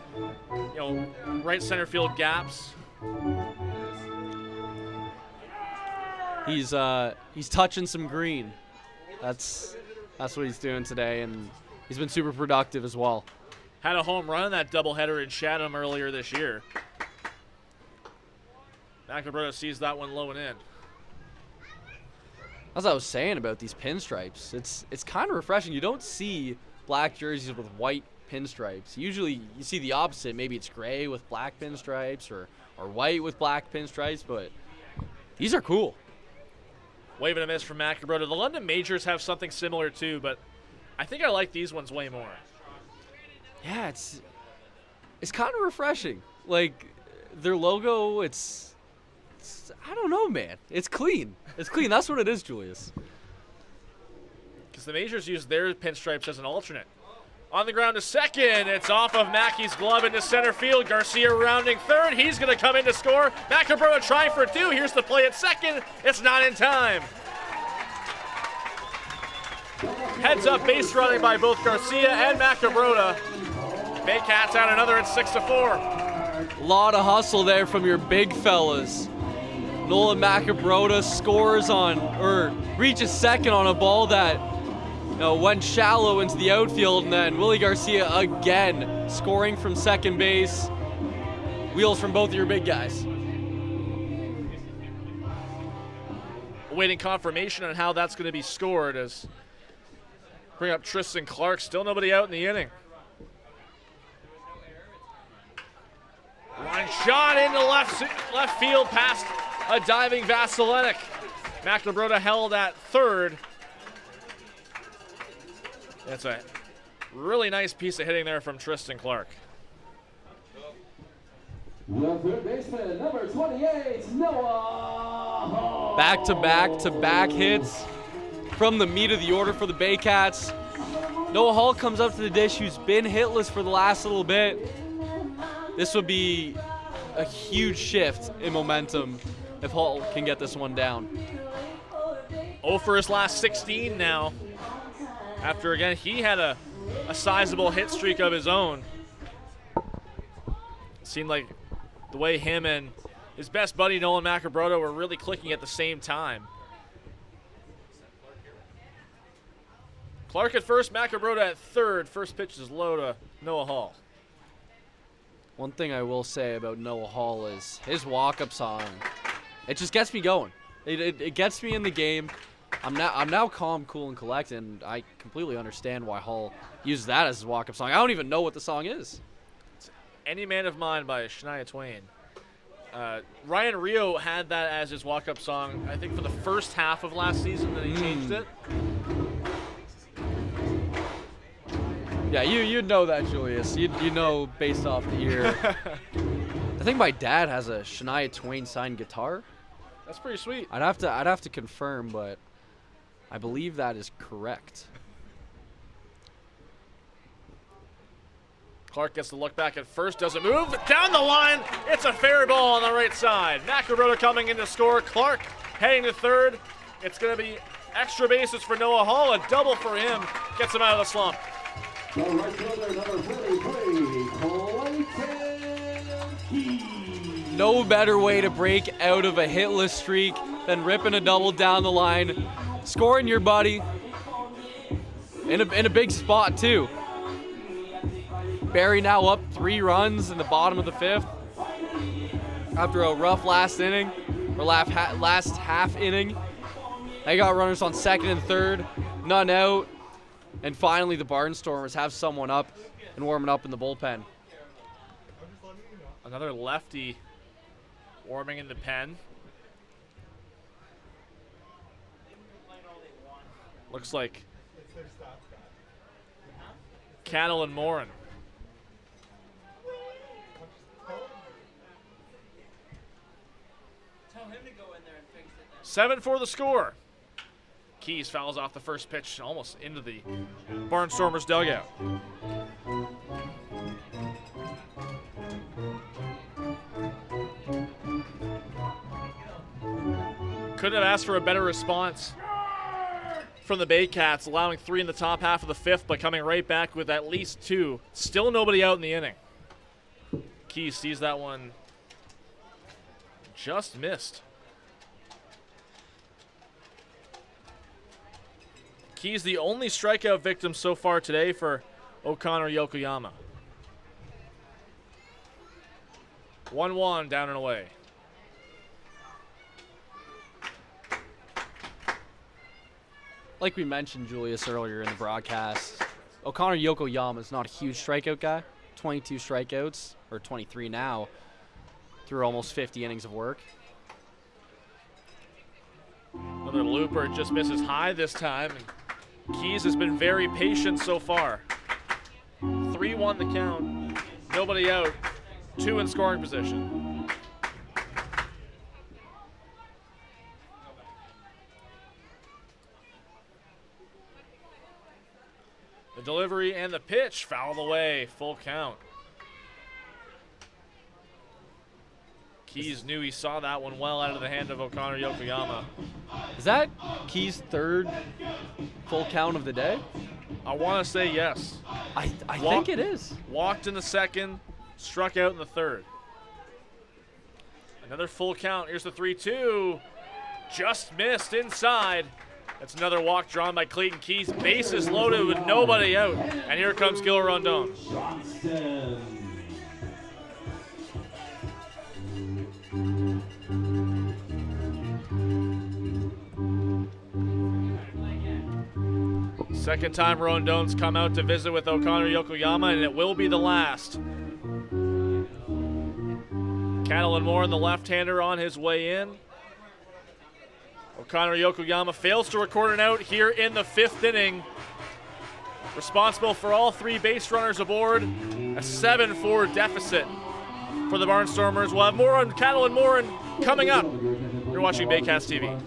right center field gaps. He's touching some green. That's what he's doing today, and he's been super productive as well. Had a home run in that doubleheader in Chatham earlier this year. Macabrota sees that one low and in. As I was saying about these pinstripes, it's kind of refreshing. You don't see black jerseys with white pinstripes. Usually you see the opposite. Maybe it's gray with black pinstripes or white with black pinstripes, but these are cool. Wave and a miss from Macabrota. The London Majors have something similar too, but I think I like these ones way more. Yeah, it's kind of refreshing. Like their logo, it's I don't know, man. It's clean. It's clean. That's what it is, Julius. Because the Majors use their pinstripes as an alternate. On the ground to second. It's off of Mackey's glove into center field. Garcia rounding third. He's going to come in to score. Macabrota trying for 2. Here's the play at second. It's not in time. Heads up base running by both Garcia and Macabrota. Baycats out another at 6-4. A lot of hustle there from your big fellas. Nolan Macabrota scores reaches second on a ball that went shallow into the outfield, and then Willie Garcia again scoring from second base. Wheels from both of your big guys. Awaiting confirmation on how that's going to be scored as bring up Tristan Clark. Still nobody out in the inning. Line shot into left field past a diving Vasilenic. Macabrota held at third. That's a really nice piece of hitting there from Tristan Clark. The third baseman, number 28, Noah Hall. Back-to-back hits from the meat of the order for the Baycats. Noah Hall comes up to the dish, who's been hitless for the last little bit. This would be a huge shift in momentum if Hall can get this one down. 0 for his last 16 now. After, again, he had a sizable hit streak of his own. It seemed like the way him and his best buddy, Nolan Macabrota, were really clicking at the same time. Clark at first, Macabrota at third. First pitch is low to Noah Hall. One thing I will say about Noah Hall is his walk-up song. It just gets me going. It gets me in the game. I'm now calm, cool, and collected, and I completely understand why Hall used that as his walk-up song. I don't even know what the song is. It's Any Man of Mine by Shania Twain. Ryan Rio had that as his walk-up song, I think, for the first half of last season, then he changed it. Yeah, you'd know that, Julius. You know based off the ear. I think my dad has a Shania Twain signed guitar. That's pretty sweet. I'd have to confirm, but I believe that is correct. Clark gets the look back at first, doesn't move. Down the line, it's a fair ball on the right side. Macabrota coming in to score. Clark heading to third. It's going to be extra bases for Noah Hall. A double for him. Gets him out of the slump. The right fielder, number 23, Clayton Keys. No better way to break out of a hitless streak than ripping a double down the line, scoring your buddy in a big spot too. Barrie now up 3 runs in the bottom of the 5th after a rough last inning, or last half inning. They got runners on 2nd and 3rd, none out, and finally the Barnstormers have someone up and warming up in the bullpen. Another lefty warming in the pen. Looks like Cattle and Morin. Tell him to go in there and fix it. 7 for the score. Keys fouls off the first pitch almost into the Barnstormers dugout. Couldn't have asked for a better response from the Baycats, allowing 3 in the top half of the 5th, but coming right back with at least 2. Still nobody out in the inning. Keys sees that one, just missed. Keys the only strikeout victim so far today for O'Connor Yokoyama. 1-1 down and away. Like we mentioned, Julius, earlier in the broadcast, O'Connor Yokoyama is not a huge strikeout guy. 22 strikeouts, or 23 now, through almost 50 innings of work. Another looper just misses high this time. And Keys has been very patient so far. 3-1 the count. Nobody out. 2 in scoring position. The delivery and the pitch fouled away. Full count. Keys knew he saw that one well out of the hand of O'Connor Yokoyama. Is that Keys' 3rd full count of the day? I want to say yes. I think it is. Walked in the 2nd, struck out in the 3rd. Another full count. Here's the 3-2. Just missed inside. That's another walk drawn by Clayton Keys. Bases loaded with nobody out. And here comes Gil Rondon. Second time Rondon's come out to visit with O'Connor Yokoyama, and it will be the last. Cattle and Morin, the left-hander, on his way in. O'Connor Yokoyama fails to record an out here in the 5th inning. Responsible for all 3 base runners aboard. A 7-4 deficit for the Barnstormers. We'll have more on Cattle and Morin coming up. You're watching Baycats TV.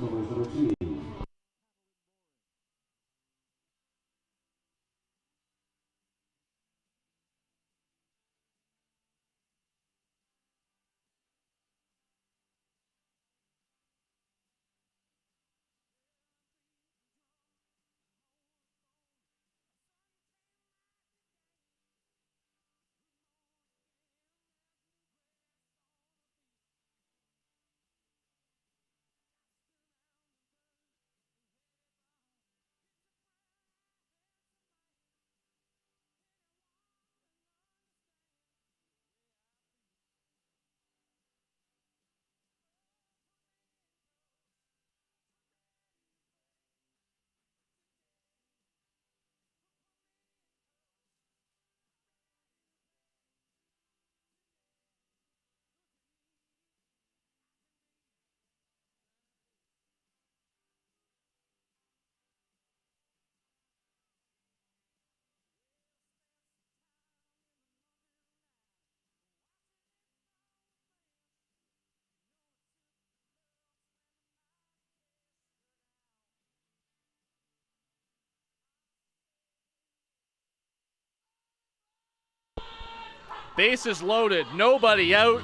Bases loaded, nobody out.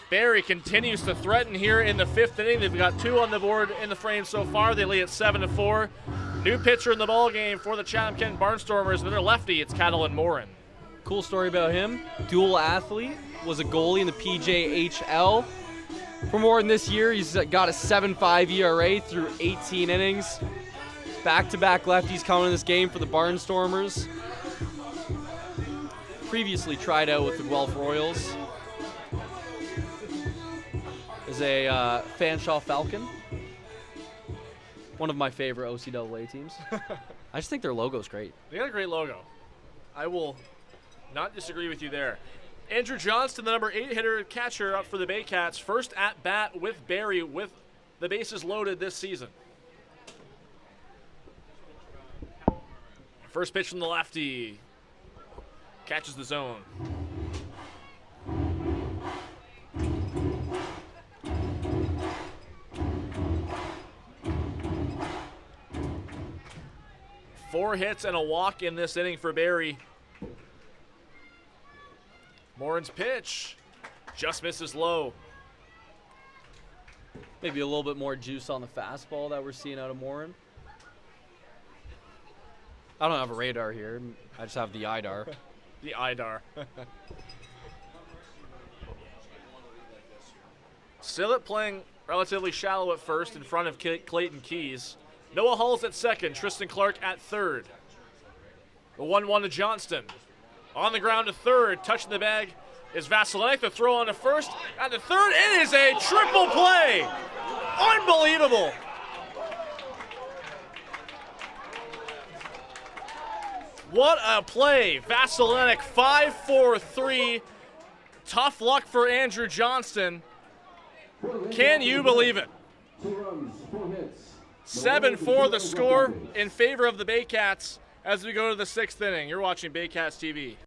Barrie continues to threaten here in the 5th inning. They've got 2 on the board in the frame so far. They lead at 7-4. New pitcher in the ball game for the Chatham-Kent Barnstormers. Another lefty, it's Cattle and Morin. Cool story about him. Dual athlete, was a goalie in the PJHL. For Morin this year, he's got a 7.5 ERA through 18 innings. Back-to-back lefties coming in this game for the Barnstormers. previously tried out with the Guelph Royals as a Fanshawe Falcon. One of my favorite OCAA teams. I just think their logo's great. They got a great logo. I will not disagree with you there. Andrew Johnston, the number 8 hitter catcher up for the Baycats. First at bat with Barrie with the bases loaded this season. First pitch from the lefty. Catches the zone. Four hits and a walk in this inning for Barrie. Morin's pitch just misses low. Maybe a little bit more juice on the fastball that we're seeing out of Morin. I don't have a radar here. I just have the IDAR. The IDAR. Sillett playing relatively shallow at first in front of Clayton Keys. Noah Hull's at second. Tristan Clark at third. The 1-1 to Johnston. On the ground to third. Touching the bag is Vasilenek. The throw on to first. At the third, it is a triple play. Unbelievable. What a play. Vasilenek 5-4-3. Tough luck for Andrew Johnston. Can you believe it? 7-4 the score in favor of the Baycats as we go to the 6th inning. You're watching Baycats TV.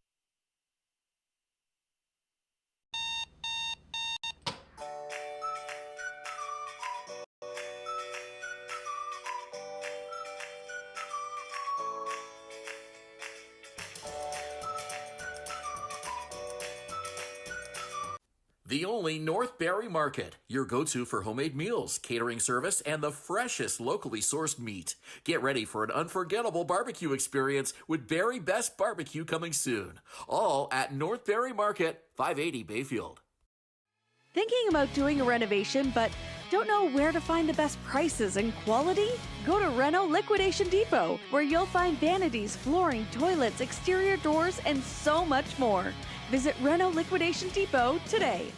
The only North Barrie Market, your go-to for homemade meals, catering service, and the freshest locally sourced meat. Get ready for an unforgettable barbecue experience with Barrie Best Barbecue coming soon. All at North Barrie Market, 580 Bayfield. Thinking about doing a renovation but don't know where to find the best prices and quality? Go to Reno Liquidation Depot, where you'll find vanities, flooring, toilets, exterior doors, and so much more. Visit Reno Liquidation Depot today.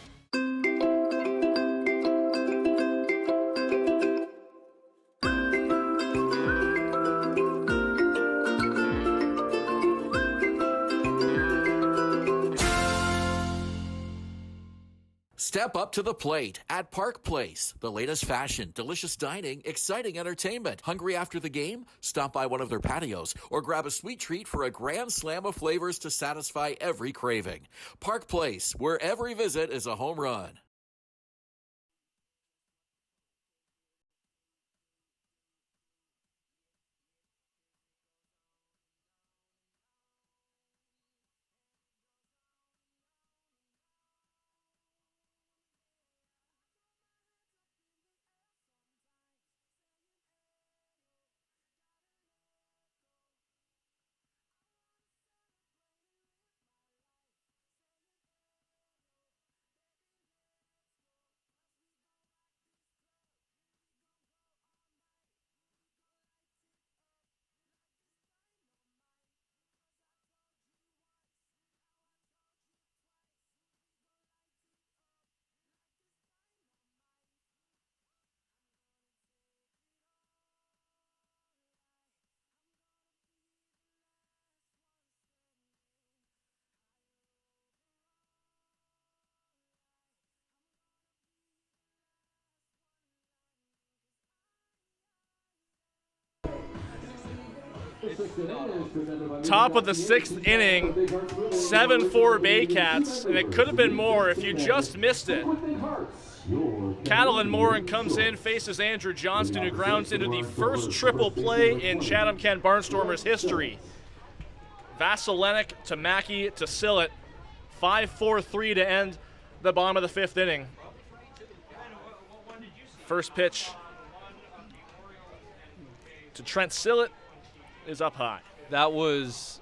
Step up to the plate at Park Place. The latest fashion, delicious dining, exciting entertainment. Hungry after the game? Stop by one of their patios or grab a sweet treat for a grand slam of flavors to satisfy every craving. Park Place, where every visit is a home run. Top of the 6th inning, 7-4 Baycats, and it could have been more if you just missed it. Catalin Morin comes in, faces Andrew Johnston, who grounds into the first triple play in Chatham-Kent Barnstormers history. Vasilenek to Mackey to Sillett, 5-4-3 to end the bottom of the 5th inning. First pitch to Trent Sillett is up high. That was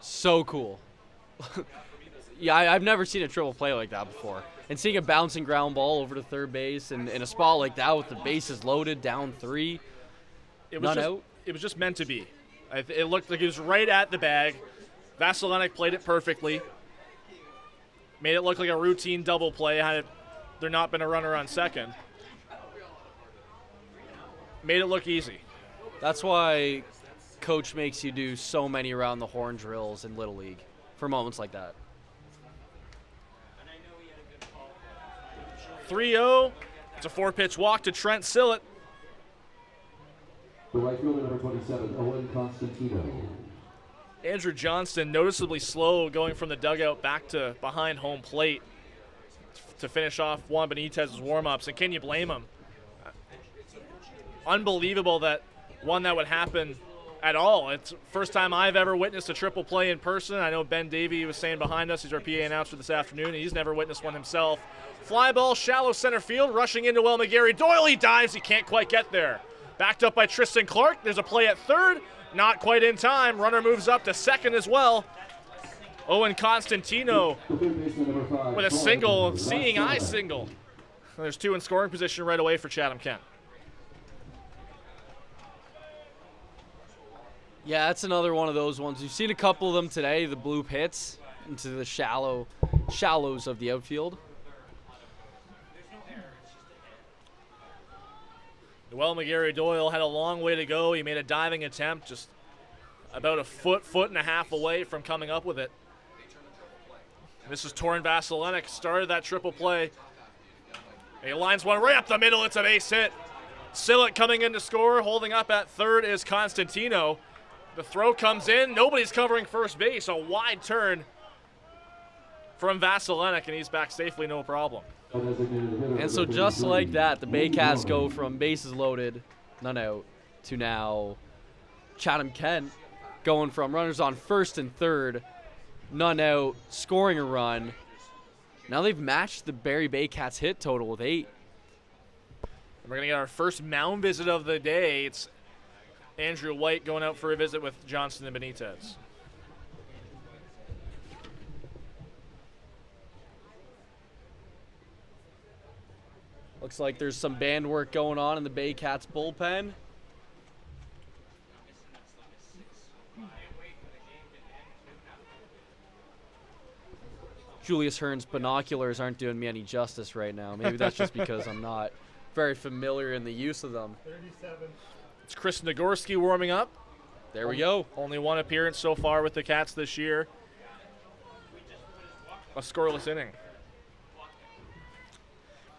so cool. Yeah, I've never seen a triple play like that before. And seeing a bouncing ground ball over to third base and in a spot like that with the bases loaded, down 3, none out. It was just meant to be. It looked like it was right at the bag. Vasilenic played it perfectly. Made it look like a routine double play had there not been a runner on second. Made it look easy. That's why coach makes you do so many around the horn drills in Little League for moments like that. 3-0. It's a 4-pitch walk to Trent Sillett. The right fielder, number 27, Owen Constantino. Andrew Johnston noticeably slow going from the dugout back to behind home plate to finish off Juan Benitez's warm-ups. And can you blame him? Unbelievable that that would happen at all. It's the first time I've ever witnessed a triple play in person. I know Ben Davey was saying behind us, he's our PA announcer this afternoon, and he's never witnessed one himself. Fly ball, shallow center field, rushing into Will McGarry. Doyle, he dives, he can't quite get there. Backed up by Tristan Clark. There's a play at third, not quite in time. Runner moves up to second as well. Owen Constantino with a single, seeing eye single. There's two in scoring position right away for Chatham-Kent. Yeah, that's another one of those ones. You've seen a couple of them today, the bloop hits into the shallows of the outfield. Well, McGarry Doyle had a long way to go. He made a diving attempt just about a foot and a half away from coming up with it. This is Torin Vasilenic, started that triple play. He lines one right up the middle. It's a base hit. Sillett coming in to score. Holding up at third is Constantino. The throw comes in. Nobody's covering first base. A wide turn from Vasilenic, and he's back safely, no problem. And so just like that, the Baycats go from bases loaded, none out, to now Chatham-Kent going from runners on first and third, none out, scoring a run. Now they've matched the Barrie Baycats hit total with 8. And we're going to get our first mound visit of the day. It's Andrew White going out for a visit with Johnston and Benitez. Looks like there's some band work going on in the Baycats bullpen. Julius Hern's binoculars aren't doing me any justice right now. Maybe that's just because I'm not very familiar in the use of them. 37. It's Chris Nagorski warming up. There we go. Only one appearance so far with the Cats this year. A scoreless inning.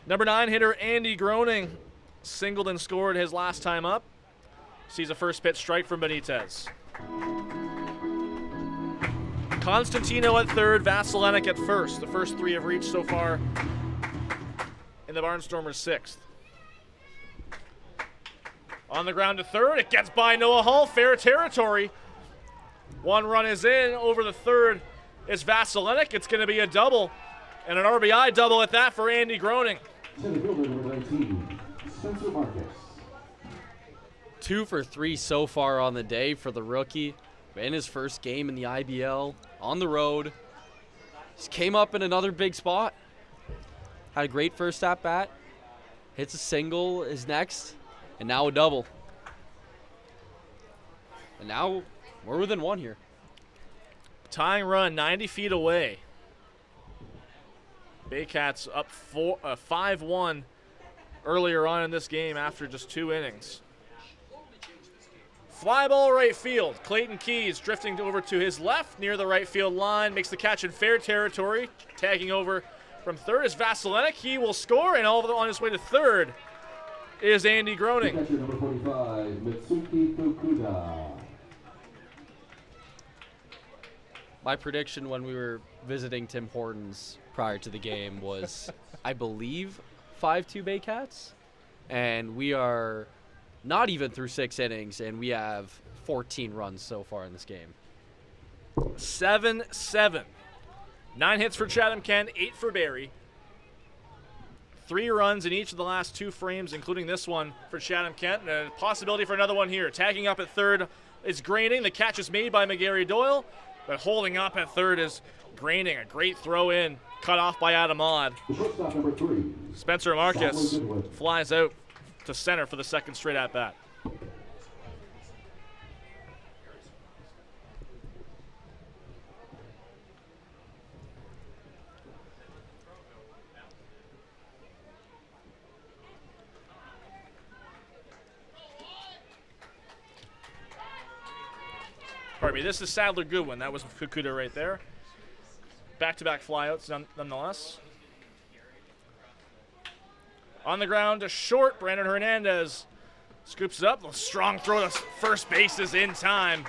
Number 9 hitter Andy Groening singled and scored his last time up. Sees a first pitch strike from Benitez. Constantino at third, Vasilenic at first. The first 3 have reached so far in the Barnstormers' 6th. On the ground to third, it gets by Noah Hull, fair territory. One run is in, over the third is Vasilenic. It's going to be a double, and an RBI double at that for Andy Groening. Center fielder, number 19, Spencer Marcus. 2 for 3 so far on the day for the rookie. In his first game in the IBL, on the road. Just came up in another big spot. Had a great first at-bat. Hits a single, is next, and now a double. And now we're within 1 here. Tying run 90 feet away. Baycats up 5-1 earlier on in this game after just 2 innings. Fly ball right field. Clayton Keys drifting over to his left near the right field line. Makes the catch in fair territory. Tagging over from third is Vasilenic. He will score, and all on his way to third is Andy Groening. Catcher number 45, Mitsuki Fukuda. My prediction when we were visiting Tim Hortons prior to the game was, I believe, 5-2 Baycats. And we are not even through 6 innings, and we have 14 runs so far in this game. 7-7. 9 hits for Chatham-Kent, 8 for Barrie. 3 runs in each of the last 2 frames, including this one for Chatham-Kent. And a possibility for another one here. Tagging up at third is Graining. The catch is made by McGarry Doyle, but holding up at third is Graining. A great throw in, cut off by Adam Odd. Shortstop number 3. Spencer Marcus flies out to center for the second straight at bat. me. This is Sadler Goodwin. That was Fukuda right there. Back-to-back flyouts nonetheless. On the ground to short. Brandon Hernandez scoops it up. A strong throw to first base is in time.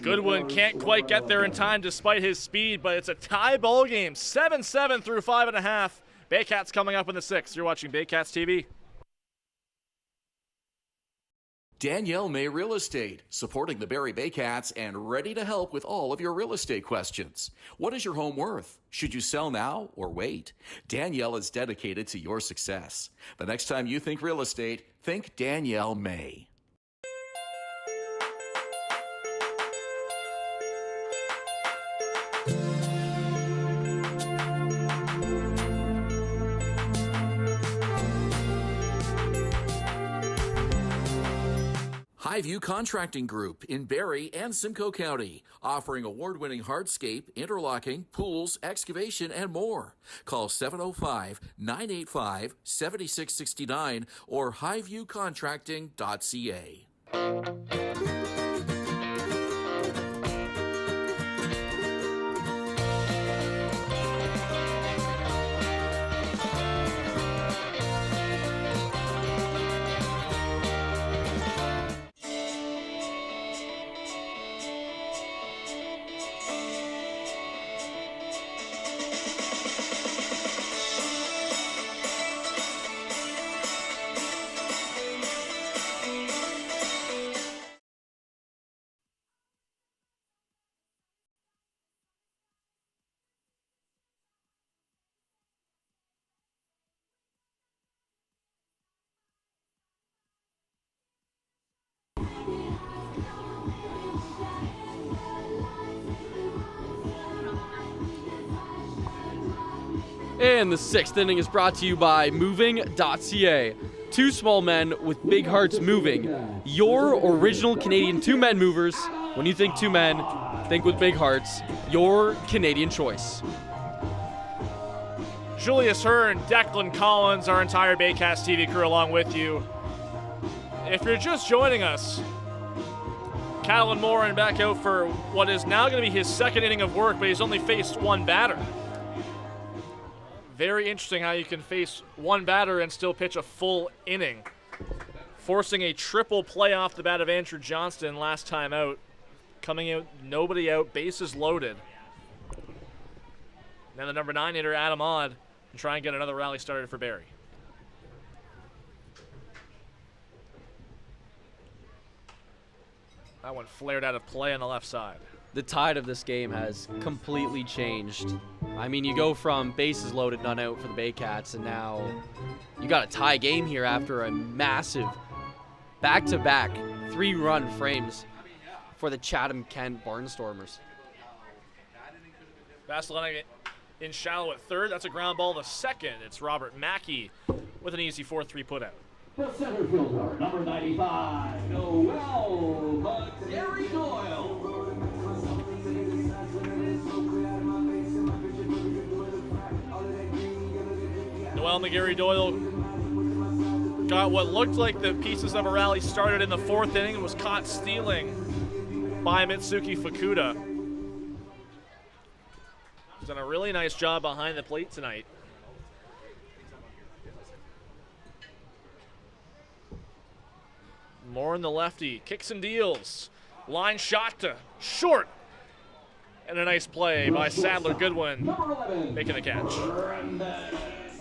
Goodwin can't quite get there in time despite his speed, but it's a tie ball game. 7-7 through 5.5. Baycats coming up in the 6th. You're watching Baycats TV. Danielle May Real Estate, supporting the Barrie Baycats and ready to help with all of your real estate questions. What is your home worth? Should you sell now or wait? Danielle is dedicated to your success. The next time you think real estate, think Danielle May. Highview Contracting Group in Barrie and Simcoe County, offering award-winning hardscape, interlocking, pools, excavation, and more. Call 705-985-7669 or highviewcontracting.ca. And the 6th inning is brought to you by Moving.ca. Two small men with big hearts moving. Your original Canadian two-men movers. When you think two men, think with big hearts. Your Canadian choice. Julius, Hern, Declan, Collins, our entire Baycats TV crew along with you. If you're just joining us, Callan Moran back out for what is now going to be his second inning of work, but he's only faced one batter. Very interesting how you can face one batter and still pitch a full inning. Forcing a triple play off the bat of Andrew Johnston last time out. Coming out, nobody out, bases loaded. Now the number 9 hitter, Adam Odd, and try and get another rally started for Barrie. That one flared out of play on the left side. The tide of this game has completely changed. I mean, you go from bases loaded, none out for the Baycats, and now you got a tie game here after a massive back-to-back 3-run frames for the Chatham-Kent Barnstormers. Vasilevsky in shallow at third. That's a ground ball to second. It's Robert Mackey with an easy 4-3 putout. The center fielder, number 95, Noel Gary Doyle. Noel McGarry Doyle got what looked like the pieces of a rally started in the 4th inning and was caught stealing by Mitsuki Fukuda. He's done a really nice job behind the plate tonight. More in the lefty, kicks and deals. Line shot to short. And a nice play by Sadler Goodwin, making the catch.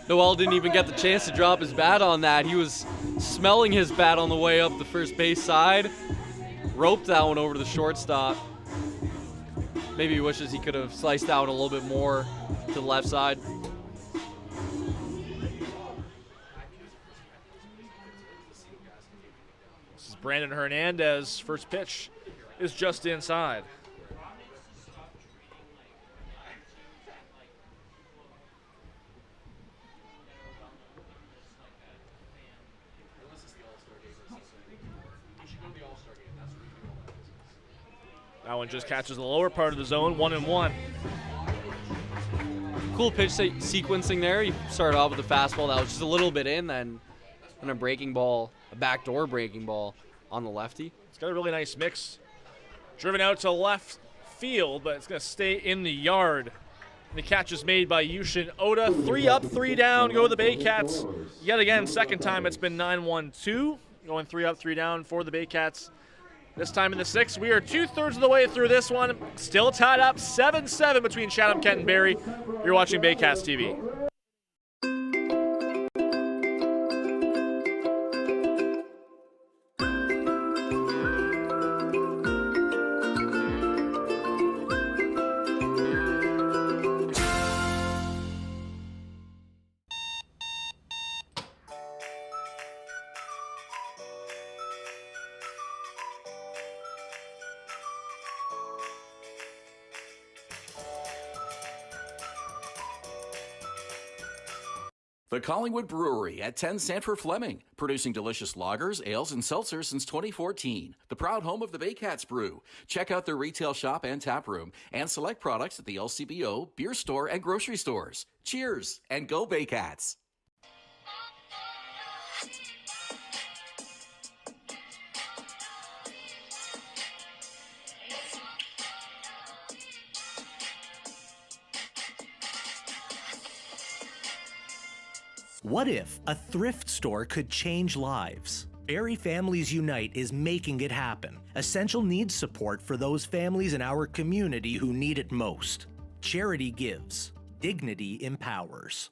Noel didn't even get the chance to drop his bat on that. He was smelling his bat on the way up the first base side. Roped that one over to the shortstop. Maybe he wishes he could have sliced out a little bit more to the left side. This is Brandon Hernandez. First pitch is just inside. That one just catches the lower part of the zone, 1-1. Cool pitch sequencing there. He started off with a fastball that was just a little bit in, then a breaking ball, a backdoor breaking ball on the lefty. It's got a really nice mix. Driven out to left field, but it's going to stay in the yard. And the catch is made by Yushin Oda. 3 up, 3 down, go the Baycats. Yet again, second time it's been 9-1-2. Going 3 up, 3 down for the Baycats. This time in the 6th, we are 2/3 of the way through this one. Still tied up 7-7 between Chatham-Kent and Barrie. You're watching Baycats TV. The Collingwood Brewery at 10 Sanford Fleming, producing delicious lagers, ales, and seltzers since 2014. The proud home of the Baycats Brew. Check out their retail shop and tap room, and select products at the LCBO, beer store, and grocery stores. Cheers, and go Baycats! What if a thrift store could change lives? Barrie Families Unite is making it happen. Essential needs support for those families in our community who need it most. Charity gives. Dignity empowers.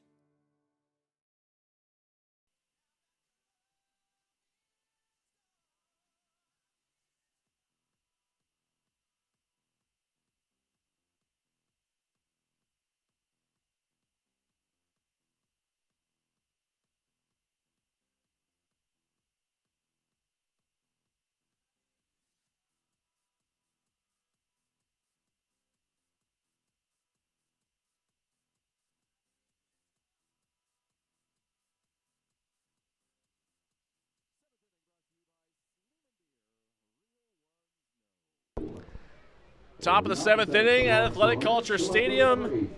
Top of the 7th inning at Athletic Kulture Stadium.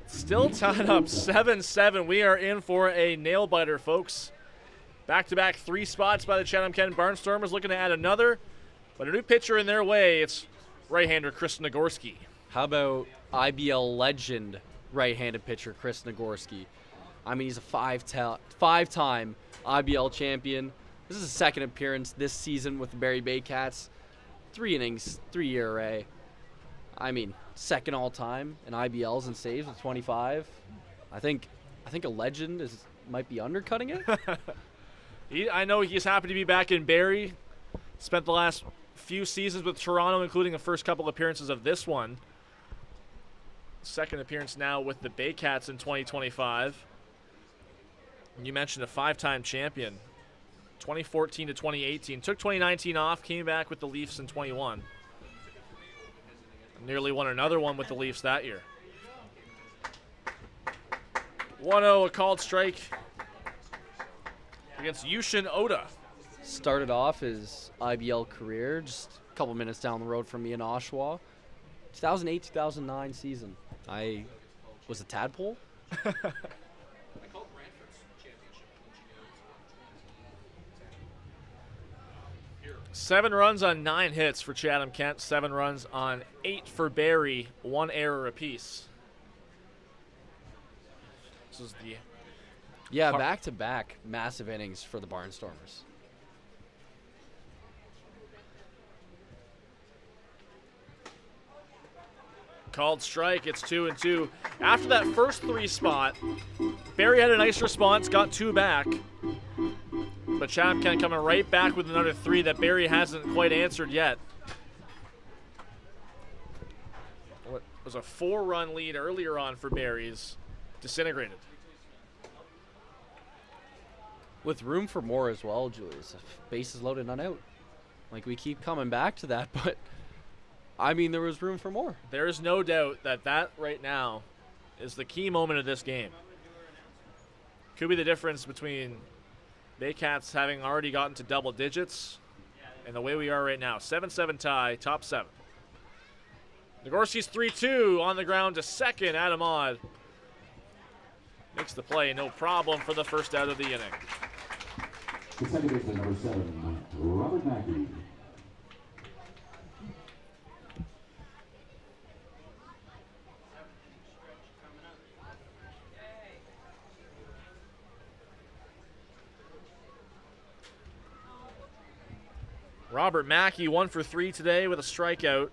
Still tied up 7-7. We are in for a nail-biter, folks. Back-to-back 3 spots by the Chatham-Kent Barnstormers, looking to add another. But a new pitcher in their way, it's right-hander Chris Nagorski. How about IBL legend right-handed pitcher Chris Nagorski? I mean, he's a 5-time IBL champion. This is his second appearance this season with the Barrie Baycats. 3 innings, 3 ERA. I mean, second all-time in IBLs and saves with 25. I think a legend might be undercutting it. I know he's happy to be back in Barrie. Spent the last few seasons with Toronto, including the first couple appearances of this one. Second appearance now with the Baycats in 2025. And you mentioned a 5-time champion. 2014 to 2018. Took 2019 off, came back with the Leafs in 21. Nearly won another one with the Leafs that year. 1-0, a called strike against Yushin Oda. Started off his IBL career just a couple minutes down the road from me in Oshawa. 2008-2009 season. I was a tadpole. 7 runs on 9 hits for Chatham-Kent. 7 runs on 8 for Barrie. 1 error apiece. This is the back-to-back massive innings for the Barnstormers. Called strike. It's 2-2. After that first 3 spot, Barrie had a nice response, got 2 back. But Chatham-Kent coming right back with another 3 that Barrie hasn't quite answered yet. What was a 4-run lead earlier on for Barrie's disintegrated. With room for more as well, Julius. Bases loaded, none out. Like, we keep coming back to that, but I mean, there was room for more. There is no doubt that right now is the key moment of this game. Could be the difference between Baycats having already gotten to double digits and the way we are right now. 7-7 tie, top 7. Nagorski's 3-2 on the ground to second. Adam Odd makes the play, no problem for the first out of the inning. The second baseman, number 7, Robert Mackey. Robert Mackey 1 for 3 today with a strikeout.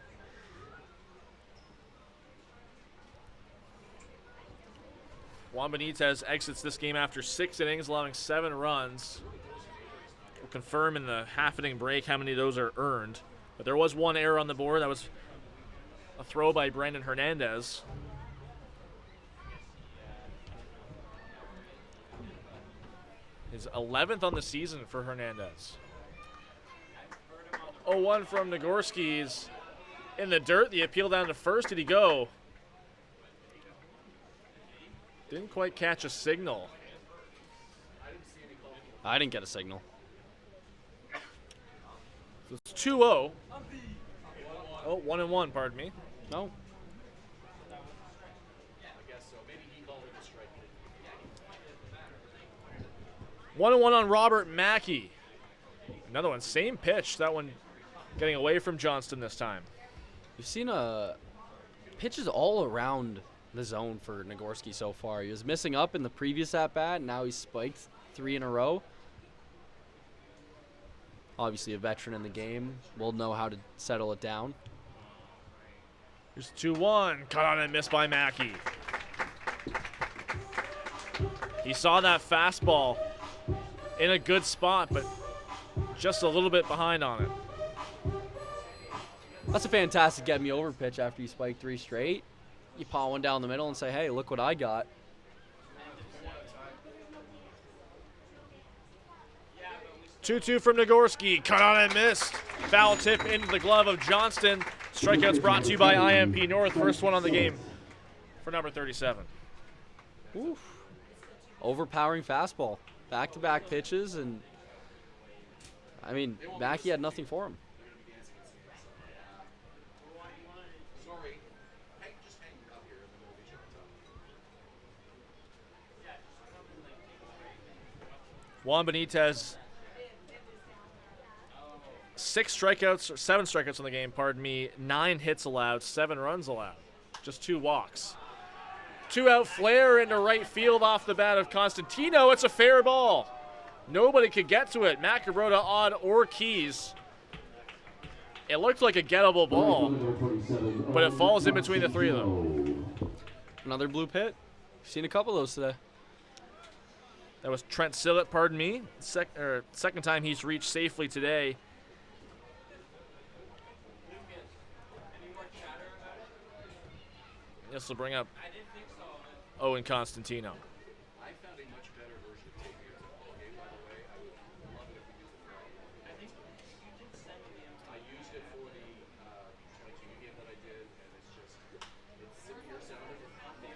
Juan Benitez exits this game after 6 innings, allowing 7 runs. We'll confirm in the half-inning break how many of those are earned. But there was one error on the board. That was a throw by Brandon Hernandez. His 11th on the season for Hernandez. 0-1 from Nagorski is in the dirt. The appeal down to first. Did he go? Didn't quite catch a signal. I didn't get a signal. So it's 2-0. Oh, 1-1, pardon me. No. 1-1 on Robert Mackey. Another one, same pitch. That one getting away from Johnston this time. You've seen pitches all around the zone for Nagorski so far. He was missing up in the previous at-bat, and now he's spiked 3 in a row. Obviously a veteran in the game. Will know how to settle it down. Here's 2-1. Cut on and missed by Mackey. He saw that fastball in a good spot, but just a little bit behind on it. That's a fantastic get me over pitch after you spike 3 straight. You paw one down the middle and say, hey, look what I got. Two from Nagorski. Cut on and missed. Foul tip into the glove of Johnston. Strikeouts brought to you by IMP North. First one on the game for number 37. Oof. Overpowering fastball. Back-to-back pitches, and I mean, Mackey had nothing for him. Juan Benitez, 7 strikeouts on the game, pardon me, 9 hits allowed, 7 runs allowed, just 2 walks. 2-out flare into right field off the bat of Constantino. It's a fair ball. Nobody could get to it. Macabrota, Odd, or Keys. It looked like a gettable ball, but it falls in between the 3 of them. Another blue pit. Seen a couple of those today. That was Trent Sillett, pardon me. Second time he's reached safely today. This will bring up Owen Constantino.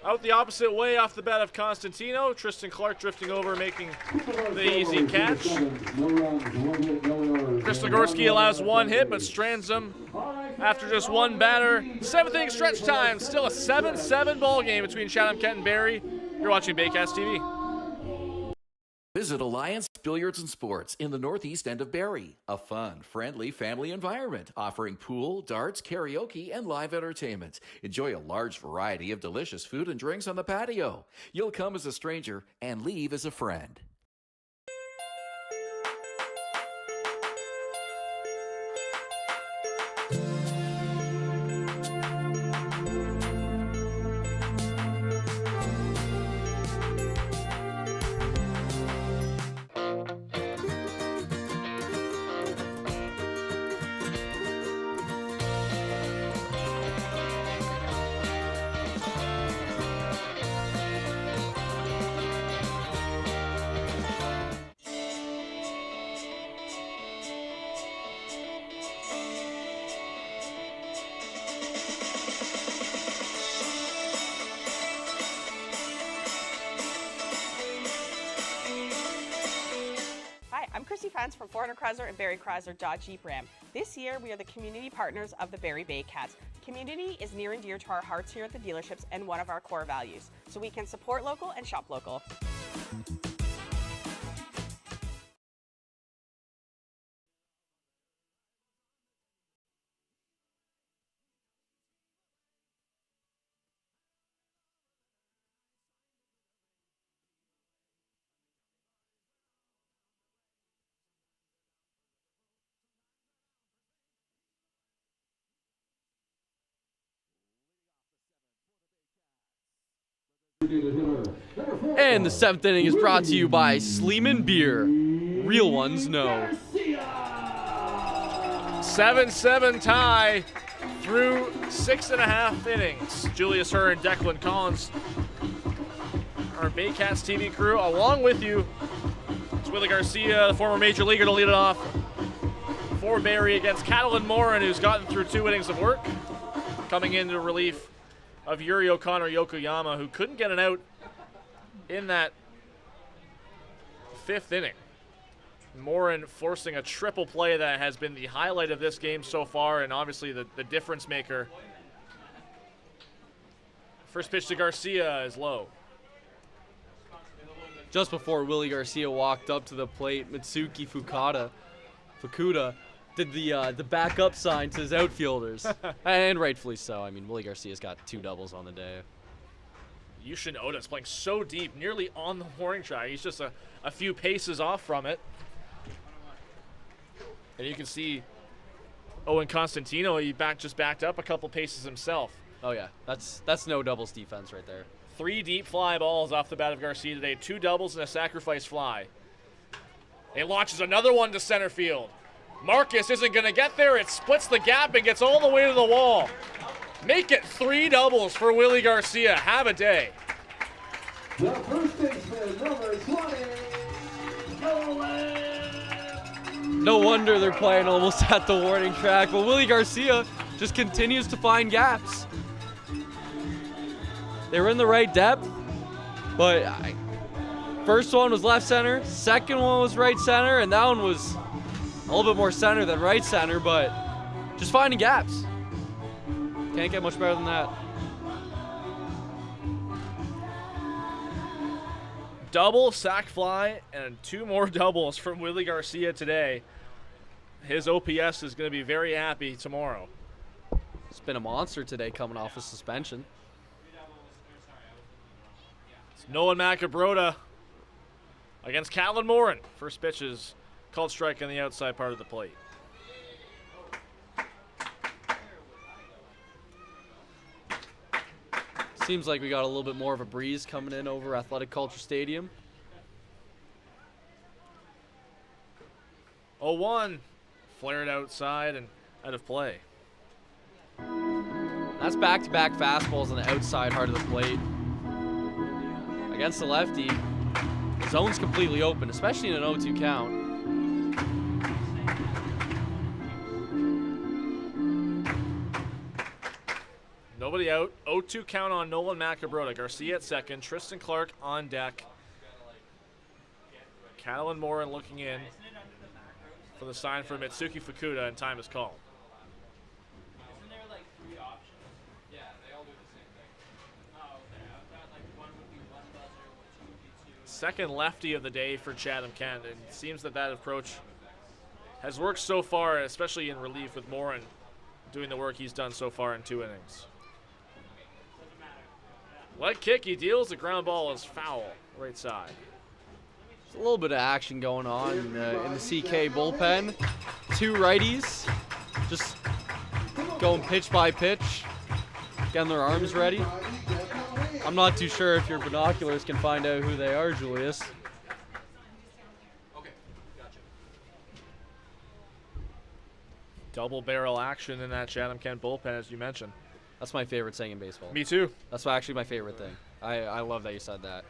Out the opposite way off the bat of Constantino. Tristan Clark drifting over, making the easy catch. Chris Nagorski allows 1 hit, but strands him after just 1 batter. 7th inning stretch time. Still a 7-7 ball game between Chatham-Kent and Barrie. You're watching Baycats TV. Visit Alliance Billiards and Sports in the northeast end of Barrie. A fun, friendly family environment offering pool, darts, karaoke, and live entertainment. Enjoy a large variety of delicious food and drinks on the patio. You'll come as a stranger and leave as a friend. Fans from 400 Chrysler and Barrie Chrysler Dodge Jeep Ram. This year, we are the community partners of the Barrie Baycats. Community is near and dear to our hearts here at the dealerships and one of our core values, so we can support local and shop local. And the 7th inning is brought to you by Sleeman Beer. Real ones know. 7-7 tie through 6.5 innings. Julius, Hern, Declan, Collins, our Baycats TV crew, along with you. It's Willie Garcia, the former major leaguer, to lead it off for Barrie against Catalan Morin, who's gotten through 2 innings of work, coming into relief of Yuri O'Connor Yokoyama, who couldn't get an out in that 5th inning. Morin forcing a triple play that has been the highlight of this game so far, and obviously the difference maker. First pitch to Garcia is low. Just before Willie Garcia walked up to the plate, Mitsuki Fukuda did the backup sign to his outfielders. And rightfully so. I mean, Willie Garcia's got 2 doubles on the day. Yushin Oda's playing so deep, nearly on the warning track. He's just a few paces off from it. And you can see Owen Constantino, he just backed up a couple paces himself. Oh yeah, that's no doubles defense right there. 3 deep fly balls off the bat of Garcia today. 2 doubles and a sacrifice fly. He launches another one to center field. Marcus isn't going to get there. It splits the gap and gets all the way to the wall. Make it 3 doubles for Willie Garcia. Have a day. The first baseman, number 20, Nolan. No wonder they're playing almost at the warning track, but Willie Garcia just continues to find gaps. They were in the right depth, but first one was left center, second one was right center, and that one was a little bit more center than right center, but just finding gaps. Can't get much better than that. Double, sac fly, and 2 more doubles from Willie Garcia today. His OPS is going to be very happy tomorrow. It's been a monster today coming off a suspension. It's Nolan Macabroda against Catalan Morin. First pitch is called strike on the outside part of the plate. Seems like we got a little bit more of a breeze coming in over Athletic Kulture Stadium. 0-1, flared outside and out of play. That's back-to-back fastballs on the outside part of the plate. Against the lefty, the zone's completely open, especially in an 0-2 count. Nobody out. 0-2 count on Nolan Macabroda. Garcia at second. Tristan Clark on deck. Catalan Morin looking in for the sign for Mitsuki Fukuda, and time is called. Second lefty of the day for Chatham-Kent, and it seems that approach has worked so far, especially in relief with Morin doing the work he's done so far in 2 innings. Leg kick, he deals. The ground ball is foul, right side. There's a little bit of action going on in the CK bullpen. 2 righties, just going pitch by pitch, getting their arms ready. I'm not too sure if your binoculars can find out who they are, Julius. Okay, gotcha. Double barrel action in that Chatham-Kent bullpen, as you mentioned. That's my favorite thing in baseball. Me too. That's actually my favorite thing. I love that you said that.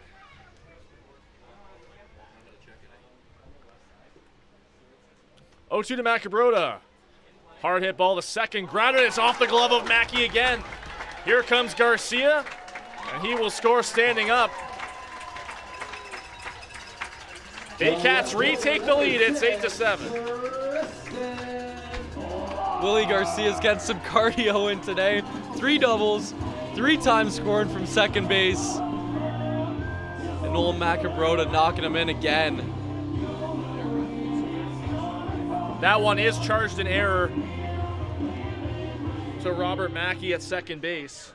Oh, 2 to Macabroda. Hard hit ball to second. Grounded. It's off the glove of Mackey again. Here comes Garcia, and he will score standing up. Baycats retake the lead. It's 8-7. Willie Garcia's getting some cardio in today. 3 doubles, 3 times scoring from second base. And Nolan Macabroda knocking him in again. That one is charged in error to Robert Mackey at second base.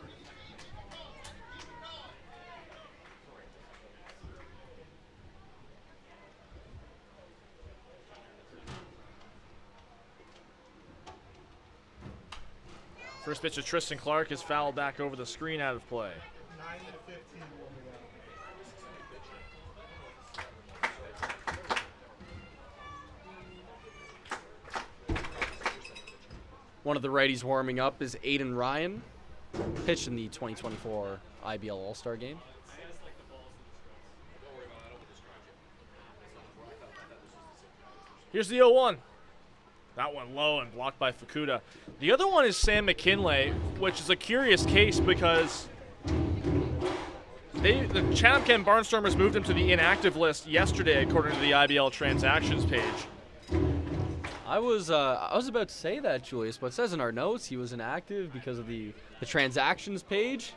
First pitch of Tristan Clark is fouled back over the screen, out of play. One of the righties warming up is Aiden Ryan, pitched in the 2024 IBL All-Star Game. Here's the 0-1. That one low and blocked by Fukuda. The other one is Sam McKinley, which is a curious case because the Chatham-Kent Barnstormers moved him to the inactive list yesterday, according to the IBL transactions page. I was about to say that, Julius, but it says in our notes he was inactive because of the transactions page.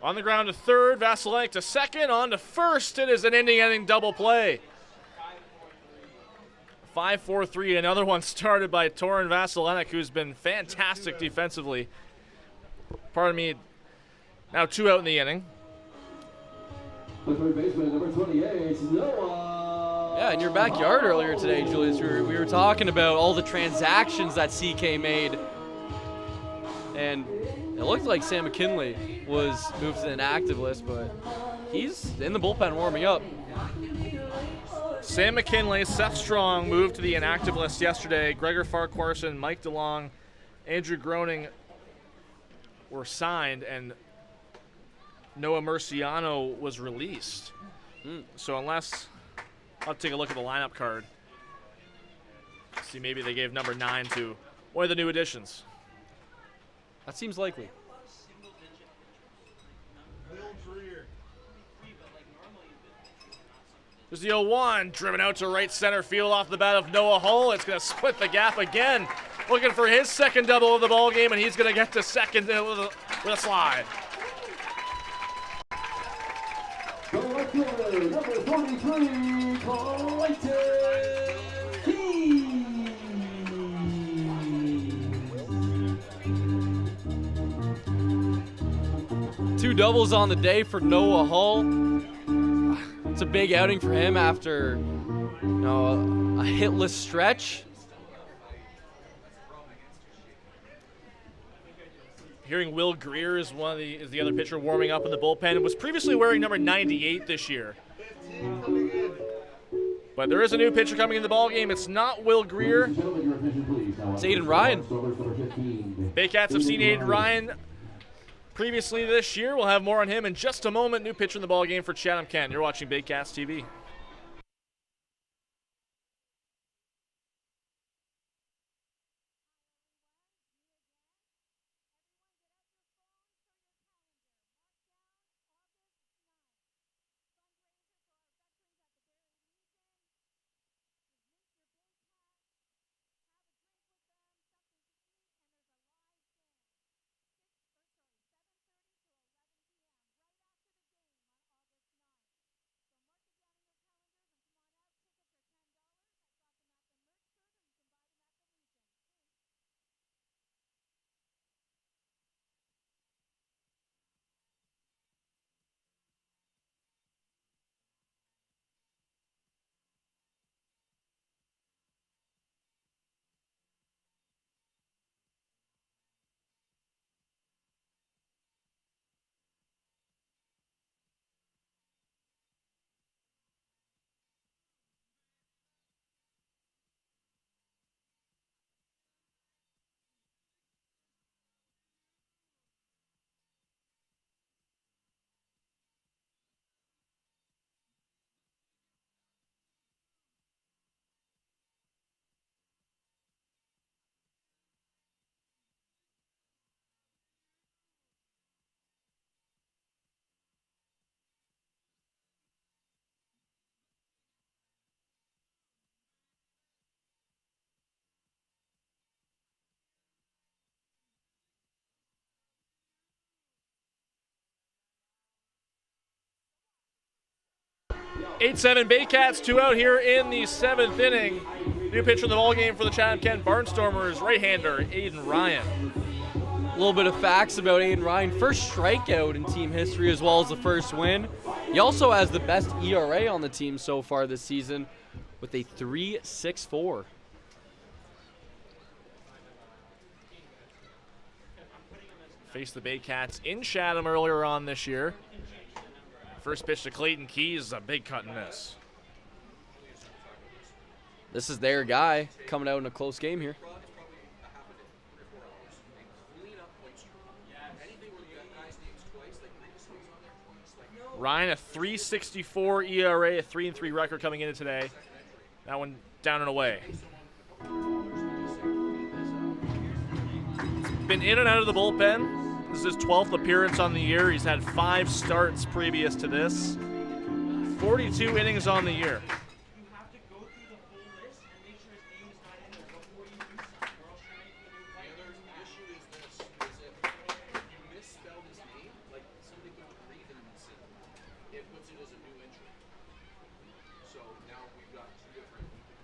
On the ground to third, Vasilenek to second, on to first. It is an inning double play. 5-4-3, another one started by Torin Vasilenek, who's been fantastic defensively. Pardon me, now 2 out in the inning. The third baseman, number 28, Noah. Yeah, in your backyard earlier today, Julius, we were talking about all the transactions that CK made. And it looked like Sam McKinley was moved to the inactive list, but he's in the bullpen warming up. Sam McKinley, Seth Strong moved to the inactive list yesterday. Gregor Farquharson, Mike DeLong, Andrew Groening were signed, and Noah Murciano was released. So unless, I'll take a look at the lineup card. See, maybe they gave number 9 to one of the new additions. That seems likely. There's the 0-1, driven out to right center field off the bat of Noah Hull. It's going to split the gap again. Looking for his second double of the ball game, and he's going to get to second with a slide. The left fielder, number 43, Clayton Keys. 2 doubles on the day for Noah Hull. It's a big outing for him after a hitless stretch. Hearing Will Greer is the other pitcher warming up in the bullpen, and was previously wearing number 98 this year. But there is a new pitcher coming in the ballgame. It's not Will Greer. It's Aiden Ryan. Baycats have seen Aiden Ryan previously this year. We'll have more on him in just a moment. New pitcher in the ballgame for Chatham-Kent. You're watching Baycats TV. Eight-7 Baycats, 2 out here in the 7th inning. New pitcher in the ballgame for the Chatham-Kent Barnstormers, right-hander Aiden Ryan. A little bit of facts about Aiden Ryan. First strikeout in team history as well as the first win. He also has the best ERA on the team so far this season with a 3.64. Faced the Baycats in Chatham earlier on this year. First pitch to Clayton Keys, a big cut and miss. This is their guy coming out in a close game here. Ryan, a 3.64 ERA, a 3-3 record coming into today. That one down and away. Been in and out of the bullpen. This is his 12th appearance on the year. He's had 5 starts previous to this. 42 innings on the year.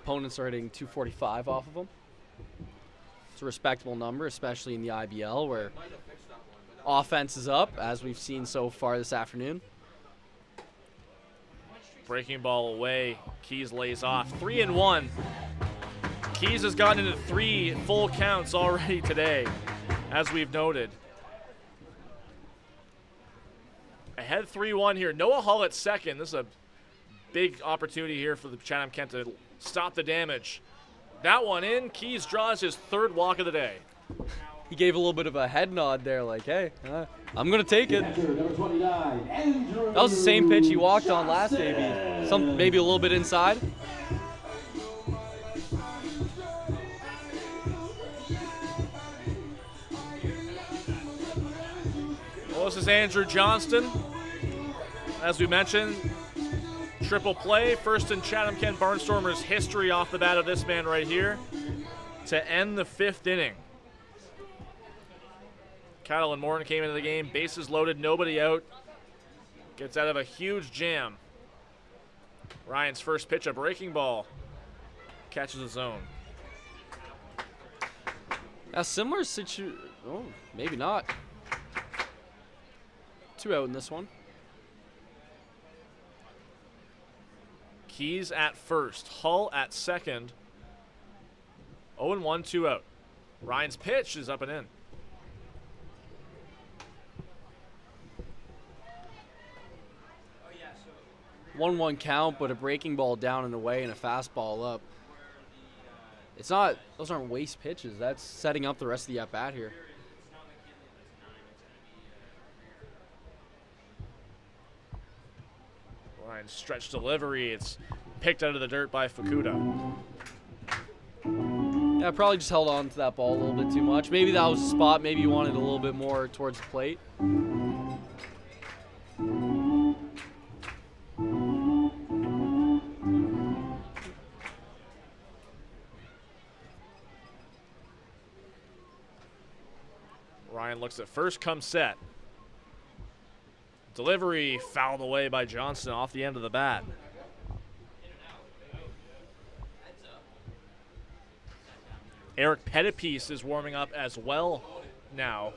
Opponents are hitting 245 off of him. It's a respectable number, especially in the IBL where offense is up, as we've seen so far this afternoon. Breaking ball away. Keys lays off. 3-1. Keys has gotten into 3 full counts already today, as we've noted. Ahead 3-1 here. Noah Hull at second. This is a big opportunity here for the Chatham-Kent to stop the damage. That one in. Keys draws his 3rd walk of the day. He gave a little bit of a head nod there, like, hey, I'm going to take it. That was the same pitch he walked on last, maybe a little bit inside. Well, this is Andrew Johnston. As we mentioned, triple play, first in Chatham-Kent Barnstormers history off the bat of this man right here to end the 5th inning. Cattle and Morton came into the game, bases loaded, nobody out. Gets out of a huge jam. Ryan's first pitch, a breaking ball. Catches his own. A similar situation. Oh, maybe not. 2 out in this one. Keys at first, Hull at second. 0-1, 2 out. Ryan's pitch is up and in. One count, but a breaking ball down and away and a fastball up. It's not; those aren't waste pitches. That's setting up the rest of the at bat here. Ryan's stretch delivery. It's picked out of the dirt by Fukuda. Yeah, probably just held on to that ball a little bit too much. Maybe that was the spot. Maybe you wanted a little bit more towards the plate. Ryan looks at first, comes set. Delivery fouled away by Johnston off the end of the bat. Eric Pettipiece is warming up as well now.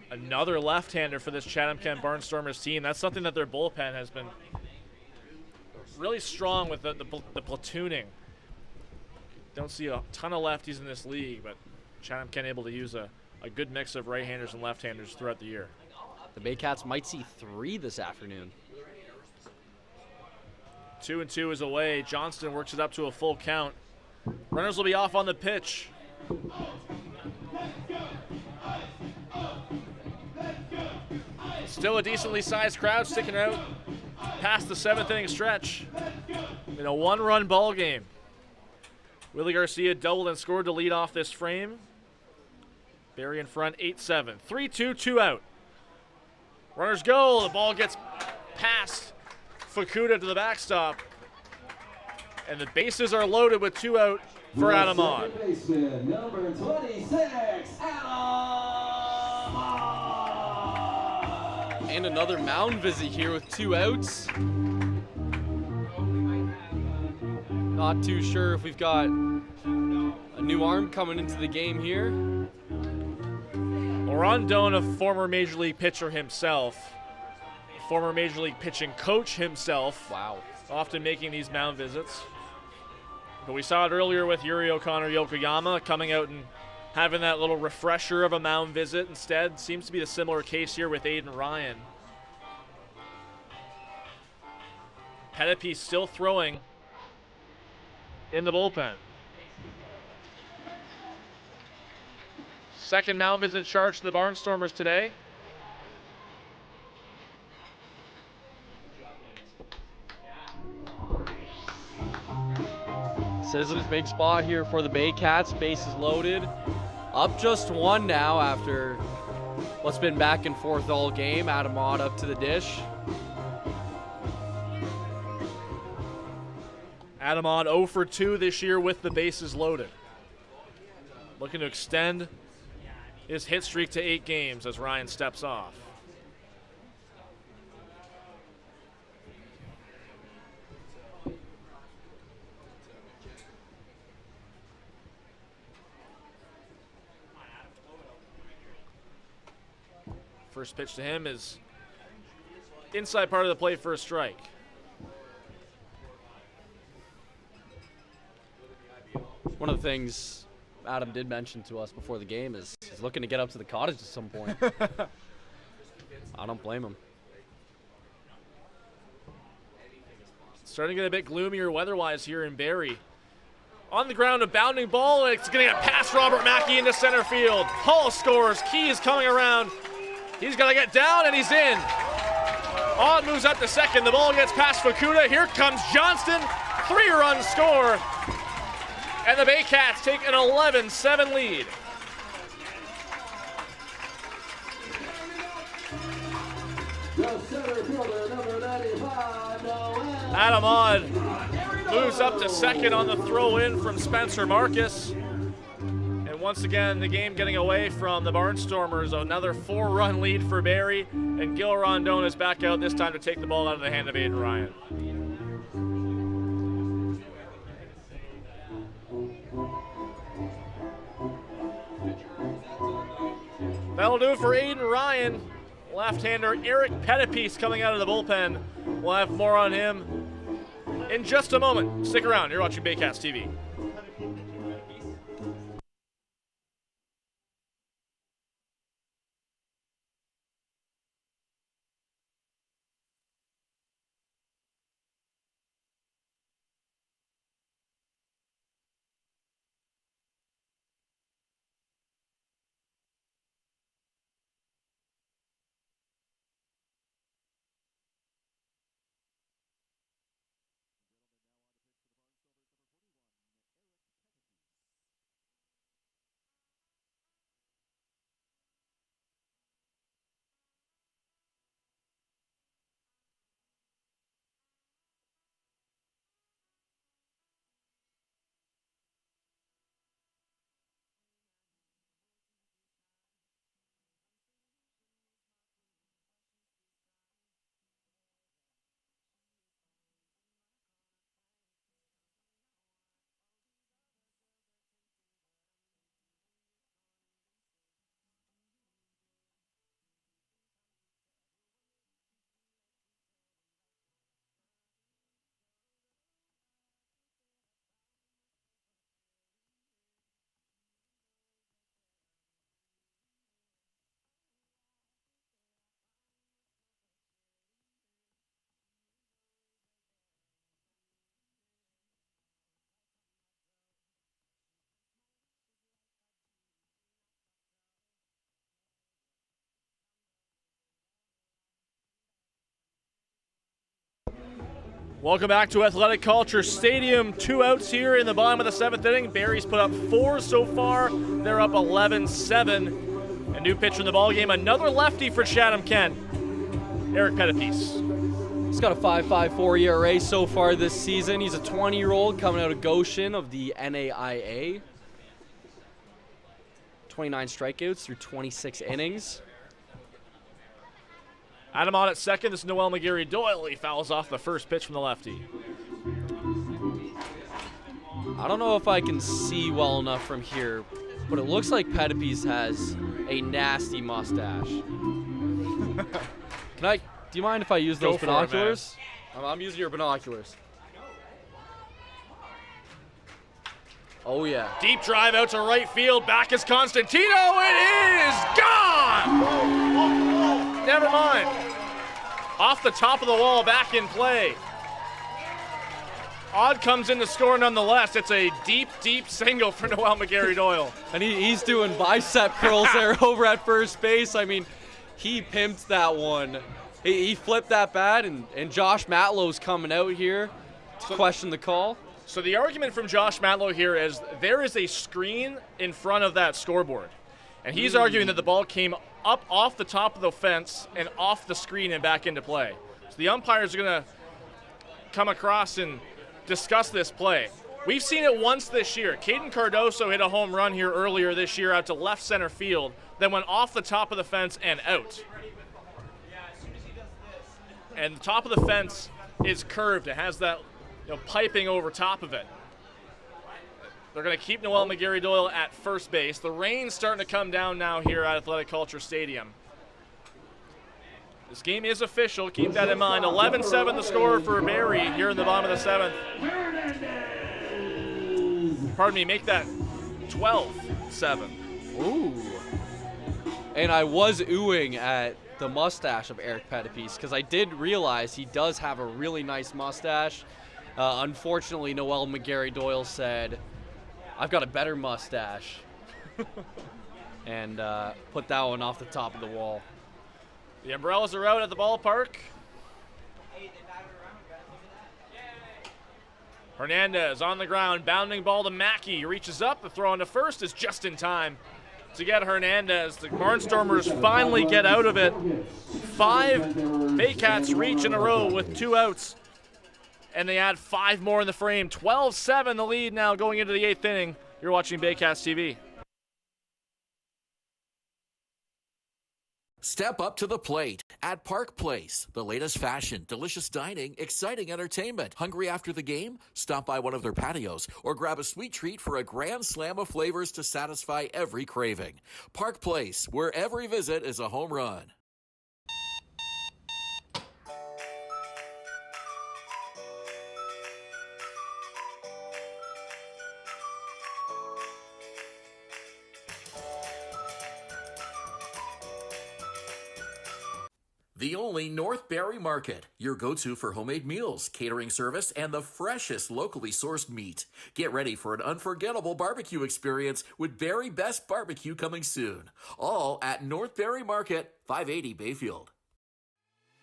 Another left-hander for this Chatham-Kent Barnstormers team. That's something that their bullpen has been really strong with the platooning. Don't see a ton of lefties in this league, but Chatham-Kent able to use a good mix of right-handers and left-handers throughout the year. The Baycats might see 3 this afternoon. 2-2 is away. Johnston works it up to a full count. Runners will be off on the pitch. Still a decently sized crowd sticking out past the 7th inning stretch in a 1-run ball game. Willie Garcia doubled and scored to lead off this frame. Barrie in front, 8-7. 3-2, 2 out. Runners go. The ball gets past Fukuda to the backstop. And the bases are loaded with 2 out for Adam On. Baseman, number 26, Adam On. And another mound visit here with 2 outs. Not too sure if we've got a new arm coming into the game here. Rondon, a former Major League pitcher himself, former Major League pitching coach himself. Wow. Often making these mound visits. But we saw it earlier with Yuri O'Connor Yokoyama coming out and having that little refresher of a mound visit instead. Seems to be the similar case here with Aiden Ryan. Pettipe still throwing in the bullpen. Second mound visit charge to the Barnstormers today. This is a big spot here for the Baycats. Bases loaded. Up just one now after what's been back and forth all game. Adam Ott up to the dish. Adam Ott 0 for 2 this year with the bases loaded. Looking to extend his hit streak to 8 games as Ryan steps off. First pitch to him is inside part of the plate for a strike. One of the things Adam did mention to us before the game is he's looking to get up to the cottage at some point. I don't blame him. Starting to get a bit gloomier weather-wise here in Barrie. On the ground, a bounding ball, and it's going to get past Robert Mackey into center field. Hall scores. Keys coming around. He's got to get down, and he's in. Odd moves up to second. The ball gets past Fukuda. Here comes Johnston. 3-run score. And the Baycats take an 11-7 lead. Adam Odd moves up to second on the throw-in from Spencer Marcus. And once again, the game getting away from the Barnstormers. Another 4-run lead for Barrie. And Gil Rondon is back out this time to take the ball out of the hand of Aiden Ryan. That'll do it for Aiden Ryan. Left-hander Eric Pettipe coming out of the bullpen. We'll have more on him in just a moment. Stick around. You're watching Baycats TV. Welcome back to Athletic Kulture Stadium. 2 outs here in the bottom of the 7th inning. Barrie's put up 4 so far. They're up 11-7. A new pitcher in the ballgame. Another lefty for Chatham-Kent. Eric Pettipe. He's got a 5.54 ERA so far this season. He's a 20-year-old coming out of Goshen of the NAIA. 29 strikeouts through 26 innings. Adam Ott at second. This is Noel McGarry Doyle. He fouls off the first pitch from the lefty. I don't know if I can see well enough from here, but it looks like Pettipe has a nasty mustache. Do you mind if I use those binoculars? I'm using your binoculars. Oh, yeah. Deep drive out to right field. Back is Constantino. It is gone! Never mind. Off the top of the wall, back in play. Odd comes in to score nonetheless. It's a deep, deep single for Noel McGarry-Doyle. And he's doing bicep curls there over at first base. I mean, he pimped that one. He flipped that bat, and Josh Matlow's coming out here to question the call. So the argument from Josh Matlow here is there is a screen in front of that scoreboard. And he's arguing that the ball came up off the top of the fence and off the screen and back into play. So the umpires are going to come across and discuss this play. We've seen it once this year. Caden Cardoso hit a home run here earlier this year out to left center field, then went off the top of the fence and out. And the top of the fence is curved. It has that piping over top of it. They're going to keep Noel McGarry-Doyle at first base. The rain's starting to come down now here at Athletic Kulture Stadium. This game is official. Keep that in mind. 11-7 the score for Barrie here in the bottom of the 7th. Pardon me, make that 12-7. Ooh. And I was oohing at the mustache of Eric Pettipies because I did realize he does have a really nice mustache. Unfortunately, Noel McGarry-Doyle said, "I've got a better mustache," and put that one off the top of the wall. The umbrellas are out at the ballpark. Hernandez on the ground, bounding ball to Mackey. He reaches up, the throw into first is just in time to get Hernandez. The Barnstormers finally get out of it. 5 Baycats reach in a row with 2 outs. And they add 5 more in the frame. 12-7 the lead now going into the 8th inning. You're watching Baycats TV. Step up to the plate at Park Place. The latest fashion, delicious dining, exciting entertainment. Hungry after the game? Stop by one of their patios or grab a sweet treat for a grand slam of flavors to satisfy every craving. Park Place, where every visit is a home run. The only North Barrie Market, your go-to for homemade meals, catering service, and the freshest locally sourced meat. Get ready for an unforgettable barbecue experience with Barrie Best Barbecue coming soon. All at North Barrie Market, 580 Bayfield.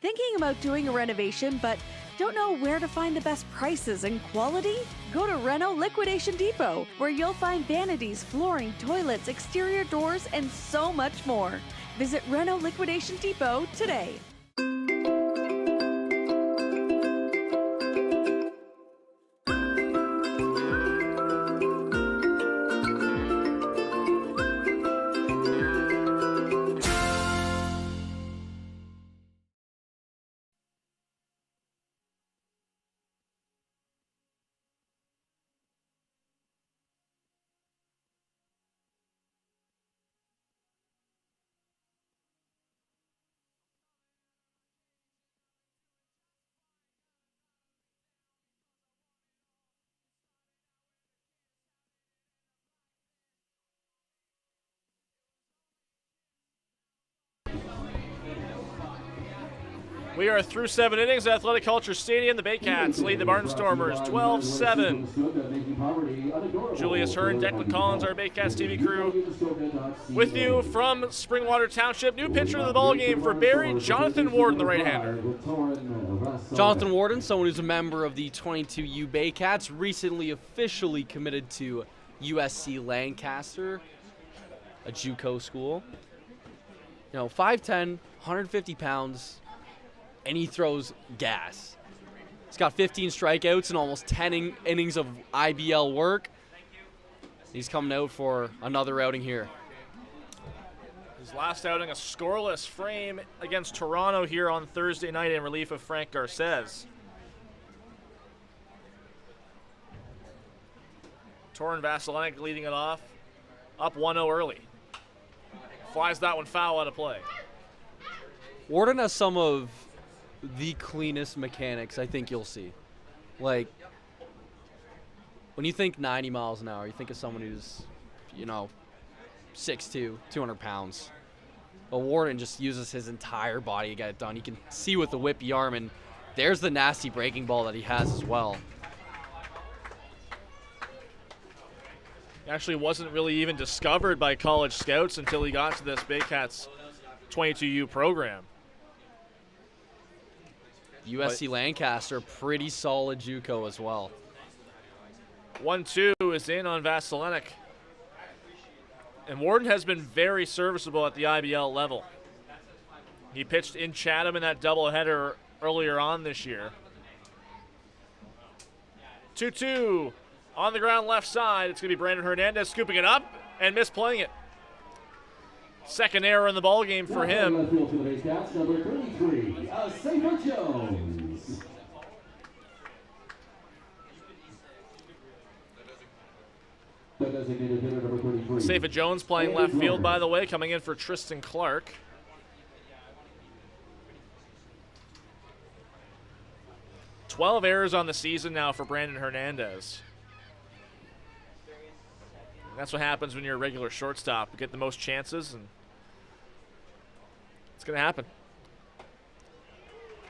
Thinking about doing a renovation but don't know where to find the best prices and quality? Go to Reno Liquidation Depot, where you'll find vanities, flooring, toilets, exterior doors, and so much more. Visit Reno Liquidation Depot today. We are through 7 innings at Athletic Kulture Stadium. The Baycats lead the Barnstormers 12-7. Julius Hern, Declan Collins, our Baycats TV crew. With you from Springwater Township, new pitcher of the ballgame for Barrie, Jonathan Warden, the right-hander. Jonathan Warden, someone who's a member of the 22U Baycats, recently officially committed to USC Lancaster, a JUCO school. 5'10", 150 pounds. And he throws gas. He's got 15 strikeouts and almost 10 innings of IBL work. He's coming out for another outing here. His last outing, a scoreless frame against Toronto here on Thursday night in relief of Frank Garces. Torin Vasilenic leading it off, up 1-0 early. Flies that one foul out of play. Warden has some of the cleanest mechanics I think you'll see. Like when you think 90 miles an hour, you think of someone who's, 6'2", 200 pounds. But Warden just uses his entire body to get it done. You can see with the whippy arm, and there's the nasty breaking ball that he has as well. He actually wasn't really even discovered by college scouts until he got to this Baycats 22U program. USC Lancaster, pretty solid JUCO as well. 1-2 is in on Vasilinek. And Warden has been very serviceable at the IBL level. He pitched in Chatham in that doubleheader earlier on this year. 2-2 on the ground left side. It's going to be Brandon Hernandez scooping it up and misplaying it. Second error in the ballgame for him. Left field for the Baycats, number 33, Safer Jones. The designated hitter, number 33. Safa Jones playing left field, by the way, coming in for Tristan Clark. "12 errors on the season now for Brandon Hernandez. And that's what happens when you're a regular shortstop. You get the most chances, and it's going to happen.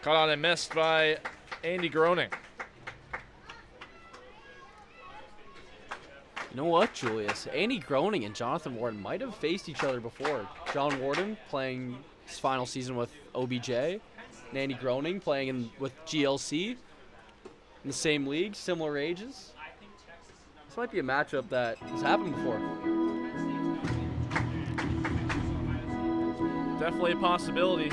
Caught on and missed by Andy Groening. You know what, Julius? Andy Groening and Jonathan Warden might have faced each other before. John Warden playing his final season with OBJ, and Andy Groening playing with GLC in the same league, similar ages. This might be a matchup that has happened before. Definitely a possibility.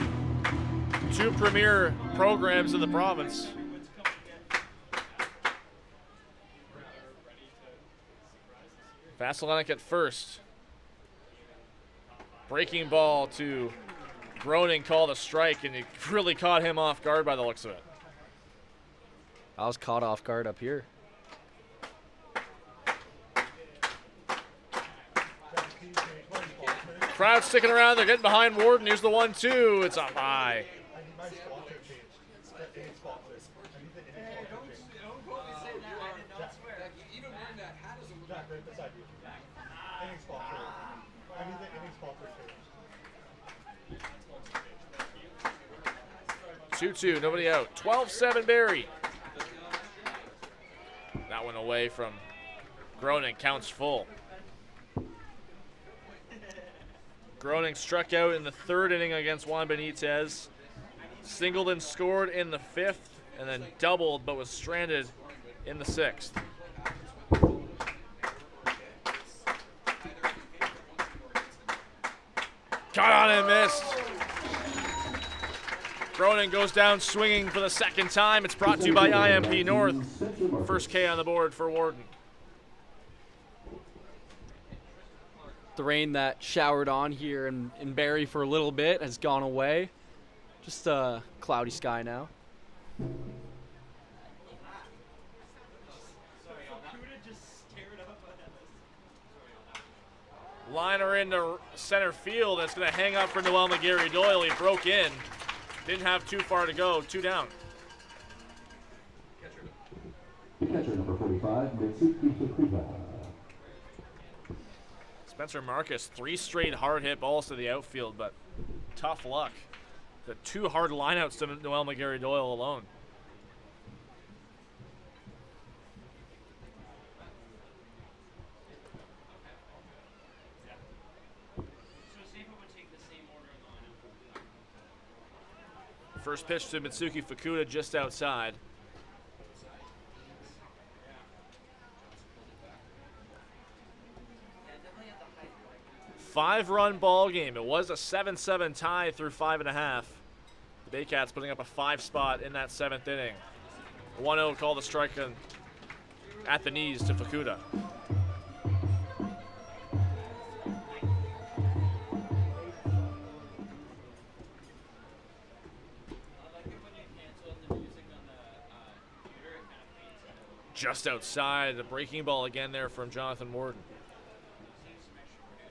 Two premier programs in the province. Vasilinek at first. Breaking ball to Groening, called a strike, and it really caught him off guard by the looks of it. I was caught off guard up here. Crowd sticking around. They're getting behind Warden. Here's the 1-2. It's up high. Two, nobody out. 12-7 Barrie. That one away from Groening, counts full. Groening struck out in the third inning against Juan Benitez. Singled and scored in the fifth, and then doubled but was stranded in the sixth. Got on and missed. Groening goes down swinging for the second time. It's brought to you by IMP North. First K on the board for Warden. The rain that showered on here in Barrie for a little bit has gone away. Just a cloudy sky now. Liner into center field. That's going to hang up for Noel McGarry Doyle. He broke in. Didn't have too far to go. 2 down. Catcher number 45, Mitsuki Fukuda. Spencer Marcus, 3 straight hard hit balls to the outfield, but tough luck. The 2 hard lineouts to Noel McGarry Doyle alone. First pitch to Mitsuki Fukuda just outside. Five-run ball game. It was a 7-7 tie through 5.5. The Baycats putting up a 5 spot in that 7th inning. 1-0 called a strike at the knees to Fukuda. Just outside, the breaking ball again there from Jonathan Warden.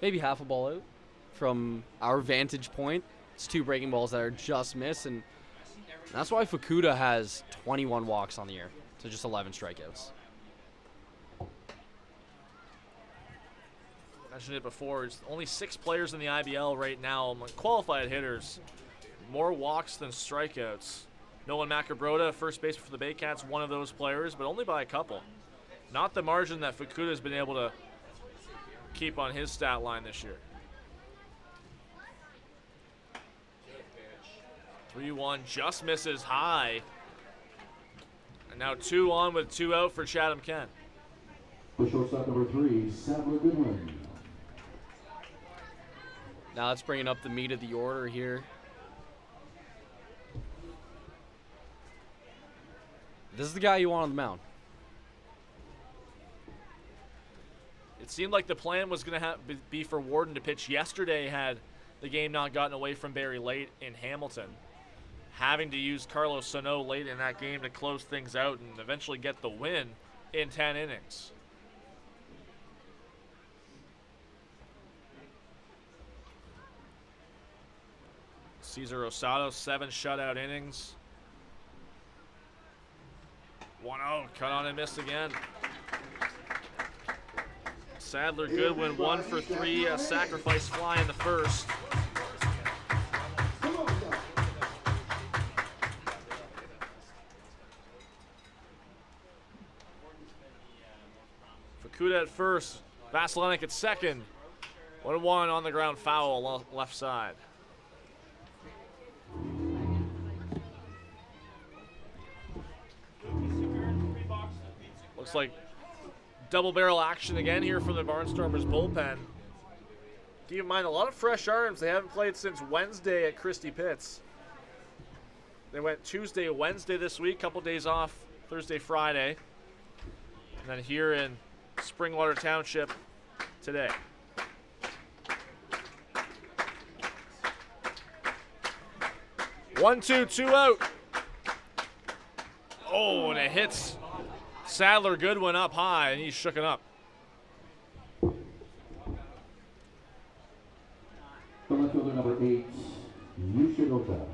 Maybe half a ball out from our vantage point. It's 2 breaking balls that are just missed, and that's why Fukuda has 21 walks on the year to just 11 strikeouts. mentioned it before. There's only 6 players in the IBL right now, qualified hitters. More walks than strikeouts. Nolan Macabroda, first baseman for the Baycats, one of those players, but only by a couple. Not the margin that Fukuda has been able to keep on his stat line this year. 3-1 just misses high. And now 2 on with 2 out for Chatham-Kent. For shortstop number 3, Sadler Goodwin. Now let's bring up the meat of the order here. This is the guy you want on the mound. It seemed like the plan was going to be for Warden to pitch yesterday had the game not gotten away from Barrie late in Hamilton. Having to use Carlos Sano late in that game to close things out and eventually get the win in 10 innings. Cesar Rosado, 7 shutout innings. 1-0, cut on and missed again. Sadler Goodwin, 1 for 3, a sacrifice fly in the first. Fukuda at first, Vasilanic at second. 1-1 on the ground foul left side. Looks like double barrel action again here from the Barnstormers bullpen. Keep in mind, a lot of fresh arms. They haven't played since Wednesday at Christie Pitts. They went Tuesday, Wednesday this week, couple days off, Thursday, Friday. And then here in Springwater Township today. One, two out. Oh, and it hits Sadler Goodwin up high, and he's shooken up. The left fielder number 8, Yushinoka.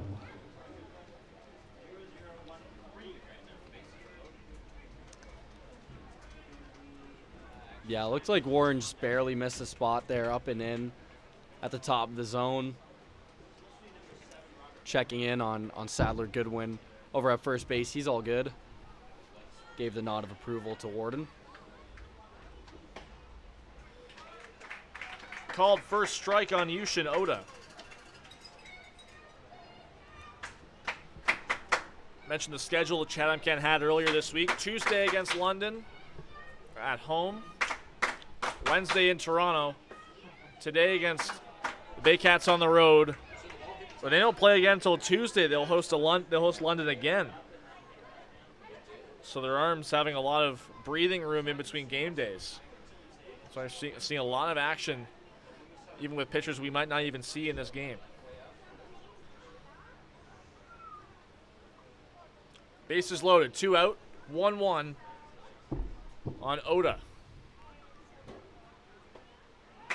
Yeah, looks like Warren just barely missed a spot there, up and in at the top of the zone. Checking in on Sadler Goodwin over at first base. He's all good. Gave the nod of approval to Warden. Called first strike on Yushin Oda. Mentioned the schedule that Chatham-Kent had earlier this week. Tuesday against London at home. Wednesday in Toronto. Today against the Baycats on the road. But they don't play again until Tuesday. They'll host London again. So their arms having a lot of breathing room in between game days. So I've seen a lot of action, even with pitchers we might not even see in this game. Bases loaded, 2 out, 1-1 on Oda.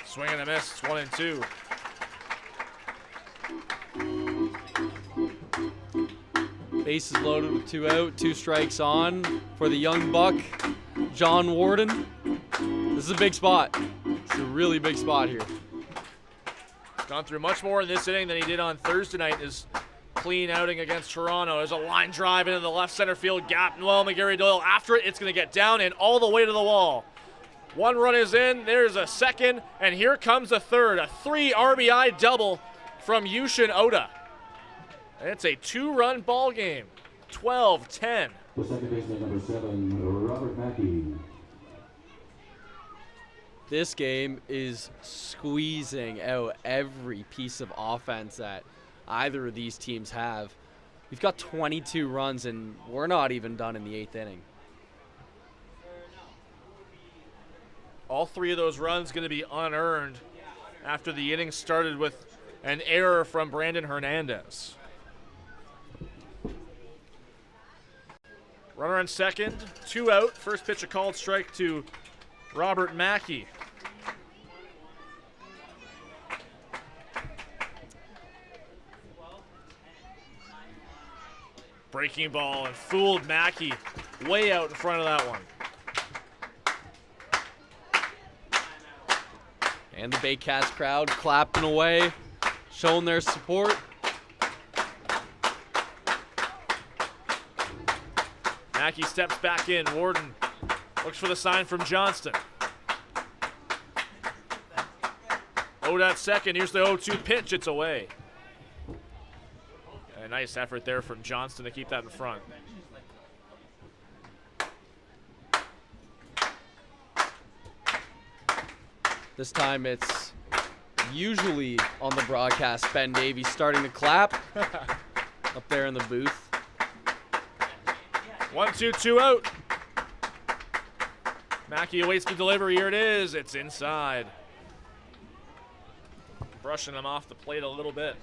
Swing and a miss, it's 1-2. Bases loaded with 2 out, 2 strikes on for the young buck, John Warden. This is a big spot. It's a really big spot here. Gone through much more in this inning than he did on Thursday night. His clean outing against Toronto. There's a line drive into the left center field gap. Noel McGarry Doyle after it. It's going to get down and all the way to the wall. 1 run is in. There's a second, and here comes a third. A 3 RBI double from Yushin Oda. And it's a 2-run ball game. 12-10. The second baseman number 7, Robert Mackey. This game is squeezing out every piece of offense that either of these teams have. We've got 22 runs, and we're not even done in the 8th inning. All 3 of those runs going to be unearned after the inning started with an error from Brandon Hernandez. Runner on second, 2 out. First pitch a called strike to Robert Mackey. Breaking ball and fooled Mackey way out in front of that one. And the Baycats crowd clapping away, showing their support. Mackey steps back in. Warden looks for the sign from Johnston. Owed at second. Here's the 0-2 pitch. It's away. A nice effort there from Johnston to keep that in front. This time it's usually on the broadcast Ben Davey starting to clap up there in the booth. 1-2, 2 out. Mackey awaits the delivery. Here it is. It's inside. Brushing him off the plate a little bit.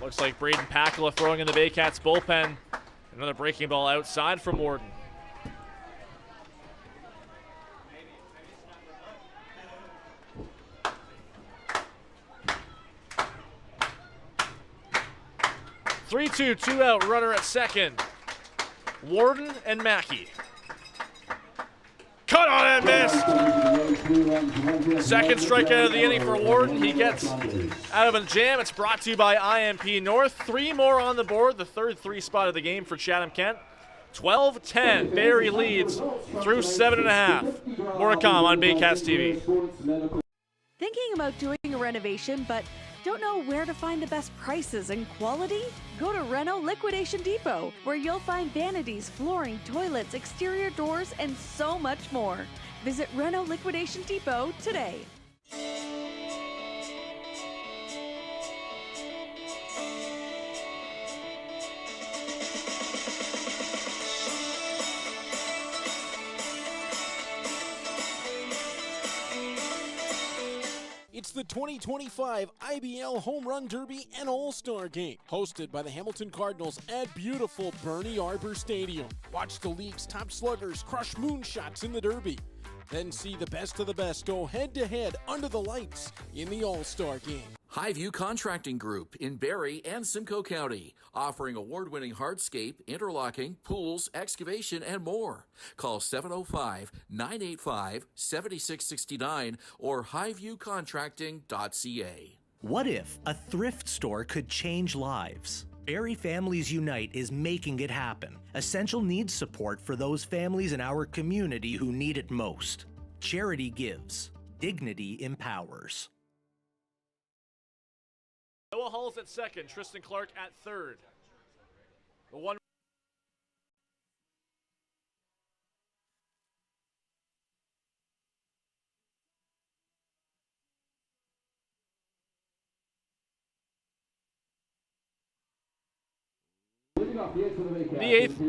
Looks like Braden Pakula throwing in the Baycats bullpen. Another breaking ball outside from Warden. Three-two, 2 out, runner at second. Warden and Mackey. Cut on and missed. Second strikeout of the inning for Warden. He gets out of a jam. It's brought to you by IMP North. 3 more on the board. The third 3 spot of the game for Chatham-Kent. 12-10. Barrie leads through 7.5. More to come on Baycats TV. Thinking about doing a renovation but don't know where to find the best prices and quality? Go to Reno Liquidation Depot, where you'll find vanities, flooring, toilets, exterior doors, and so much more. Visit Reno Liquidation Depot today. It's the 2025 IBL Home Run Derby and All-Star Game, hosted by the Hamilton Cardinals at beautiful Barrie Baycats Stadium. Watch the league's top sluggers crush moonshots in the Derby. Then see the best of the best go head-to-head under the lights in the All-Star Game. Highview Contracting Group in Barrie and Simcoe County, offering award-winning hardscape, interlocking, pools, excavation, and more. Call 705-985-7669 or highviewcontracting.ca. What if a thrift store could change lives? Barrie Families Unite is making it happen. Essential needs support for those families in our community who need it most. Charity gives. Dignity empowers. Noah Hull's at second. Tristan Clark at third. The one. The eighth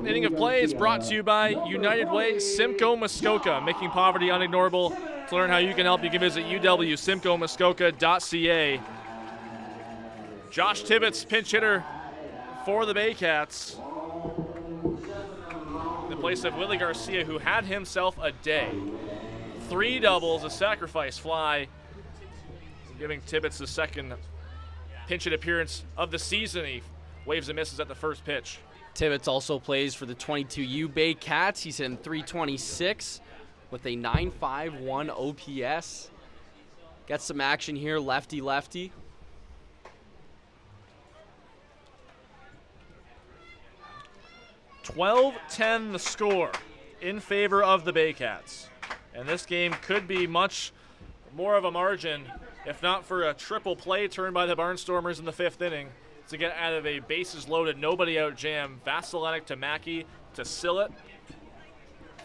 inning of play is brought to you by United Way Simcoe Muskoka, making poverty unignorable. To learn how you can help, you can visit uwsimcoemuskoka.ca. Josh Tibbetts, pinch hitter for the Baycats, in the place of Willie Garcia, who had himself a day. 3 doubles, a sacrifice fly, giving Tibbetts the second pinch hit appearance of the season. He waves and misses at the first pitch. Tibbetts also plays for the 22U Baycats. He's in .326 with a .951 OPS. Gets some action here, lefty-lefty. $12-10 the score in favor of the Baycats. And this game could be much more of a margin, if not for a triple play turned by the Barnstormers in the 5th inning to get out of a bases loaded, nobody out jam. Vasilenic to Mackey to Sillett.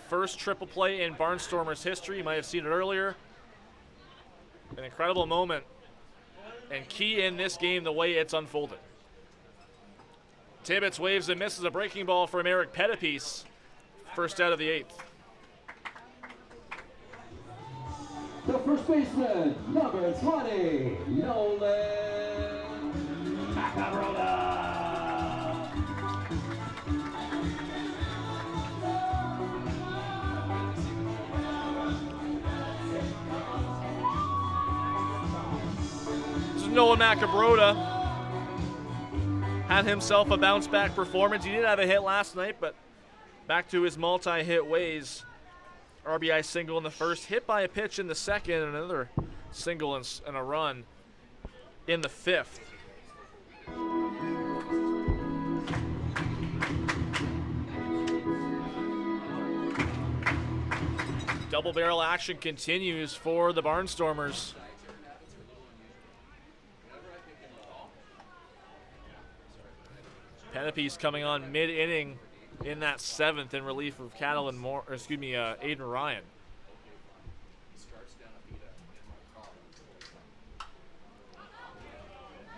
First triple play in Barnstormers history. You might have seen it earlier. An incredible moment and key in this game the way it's unfolded. Tibbetts waves and misses a breaking ball from Eric Pettipiece. First out of the 8th. The first baseman, number 20, Nolan Macarola. This is Nolan Macabrota. had himself a bounce-back performance. He did have a hit last night, but back to his multi-hit ways. RBI single in the first, hit by a pitch in the second, and another single and a run in the fifth. Double barrel action continues for the Barnstormers. Penepi's coming on mid-inning in that seventh in relief of Aiden Ryan.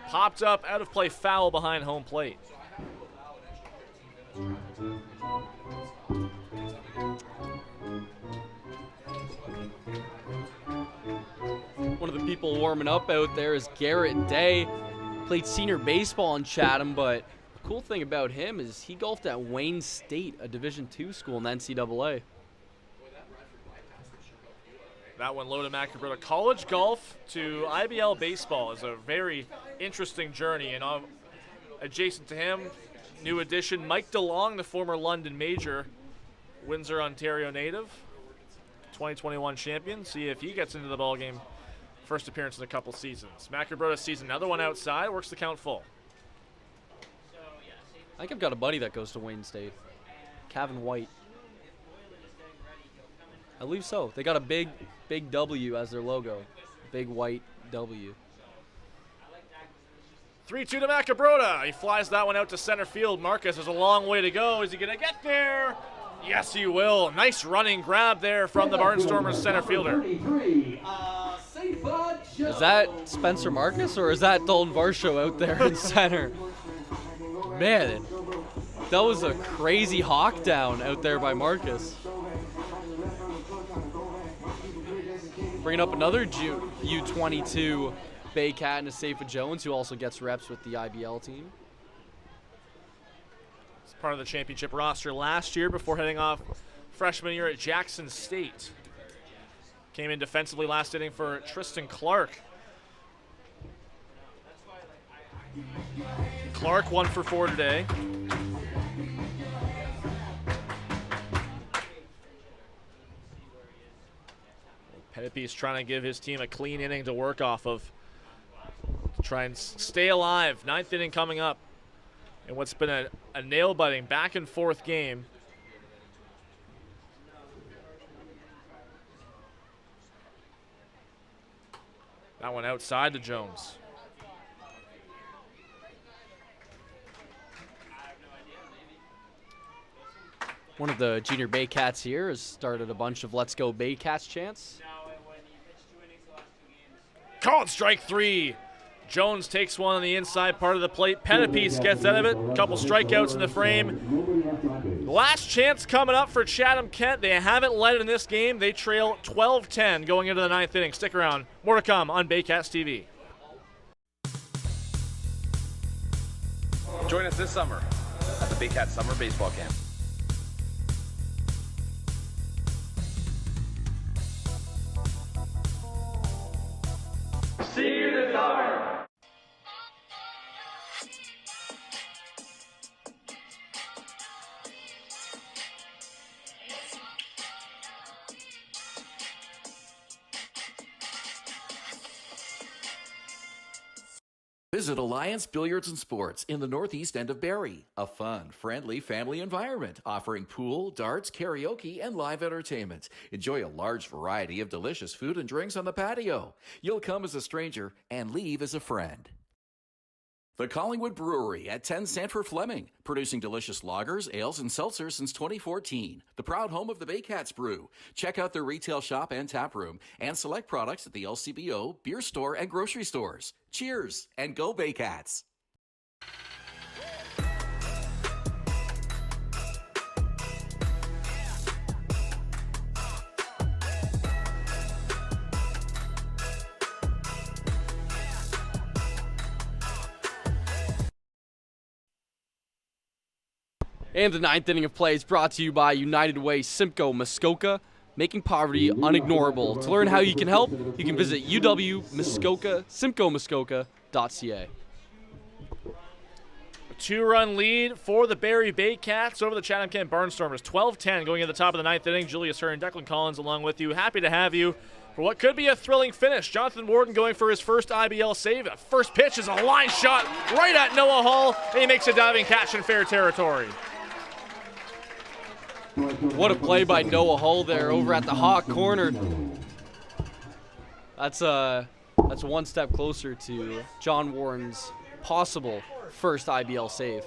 Popped up, out of play, foul behind home plate. One of the people warming up out there is Garrett Day. Played senior baseball in Chatham, but the cool thing about him is he golfed at Wayne State, a Division II school in the NCAA. That one low to Macabrota. College golf to IBL baseball is a very interesting journey. And adjacent to him, new addition, Mike DeLong, the former London Major, Windsor, Ontario native, 2021 champion. See if he gets into the ballgame. First appearance in a couple seasons. Macabrota sees another one outside, works the count full. I think I've got a buddy that goes to Wayne State, Kevin White. I believe so. They got a big W as their logo, big white W. 3-2 to Macabrota. He flies that one out to center field. Marcus has a long way to go. Is he going to get there? Yes, he will. Nice running grab there from the Barnstormers center fielder. Is that Spencer Marcus or is that Dalton Varsho out there in center? Man, that was a crazy hawk down out there by Marcus. Bringing up another U22 Baycat, Nasefa Jones, who also gets reps with the IBL team. He's part of the championship roster last year before heading off freshman year at Jackson State. Came in defensively last inning for Tristan Clark. Clark 1 for 4 today. Penepi's trying to give his team a clean inning to work off of, to try and stay alive. Ninth inning coming up in what's been a nail-biting back and forth game. That one outside to Jones. One of the junior Baycats here has started a bunch of Let's Go Baycats chants. Called strike 3. Jones takes one on the inside part of the plate. Penepi's gets out of it. A couple strikeouts in the frame. Last chance coming up for Chatham-Kent. They haven't led in this game. They trail 12-10 going into the ninth inning. Stick around. More to come on Baycats TV. Join us this summer at the Baycats Summer Baseball Camp. See you this summer. Visit Alliance Billiards and Sports in the northeast end of Barrie. A fun, friendly family environment offering pool, darts, karaoke, and live entertainment. Enjoy a large variety of delicious food and drinks on the patio. You'll come as a stranger and leave as a friend. The Collingwood Brewery at 10 Sanford Fleming, producing delicious lagers, ales, and seltzers since 2014. The proud home of the Baycats Brew. Check out their retail shop and tap room and select products at the LCBO, beer store, and grocery stores. Cheers and go Baycats! And the ninth inning of play is brought to you by United Way Simcoe Muskoka, making poverty unignorable. To learn how you can help, you can visit Simcoemuskoka.ca. 2-run lead for the Barrie Baycats over the Chatham-Kent Barnstormers. 12-10 going at the top of the ninth inning. Julius Hern, Declan Collins along with you. Happy to have you for what could be a thrilling finish. Jonathan Warden going for his first IBL save. The first pitch is a line shot right at Noah Hall, and he makes a diving catch in fair territory. What a play by Noah Hull there over at the hot corner. That's one step closer to John Warren's possible first IBL save.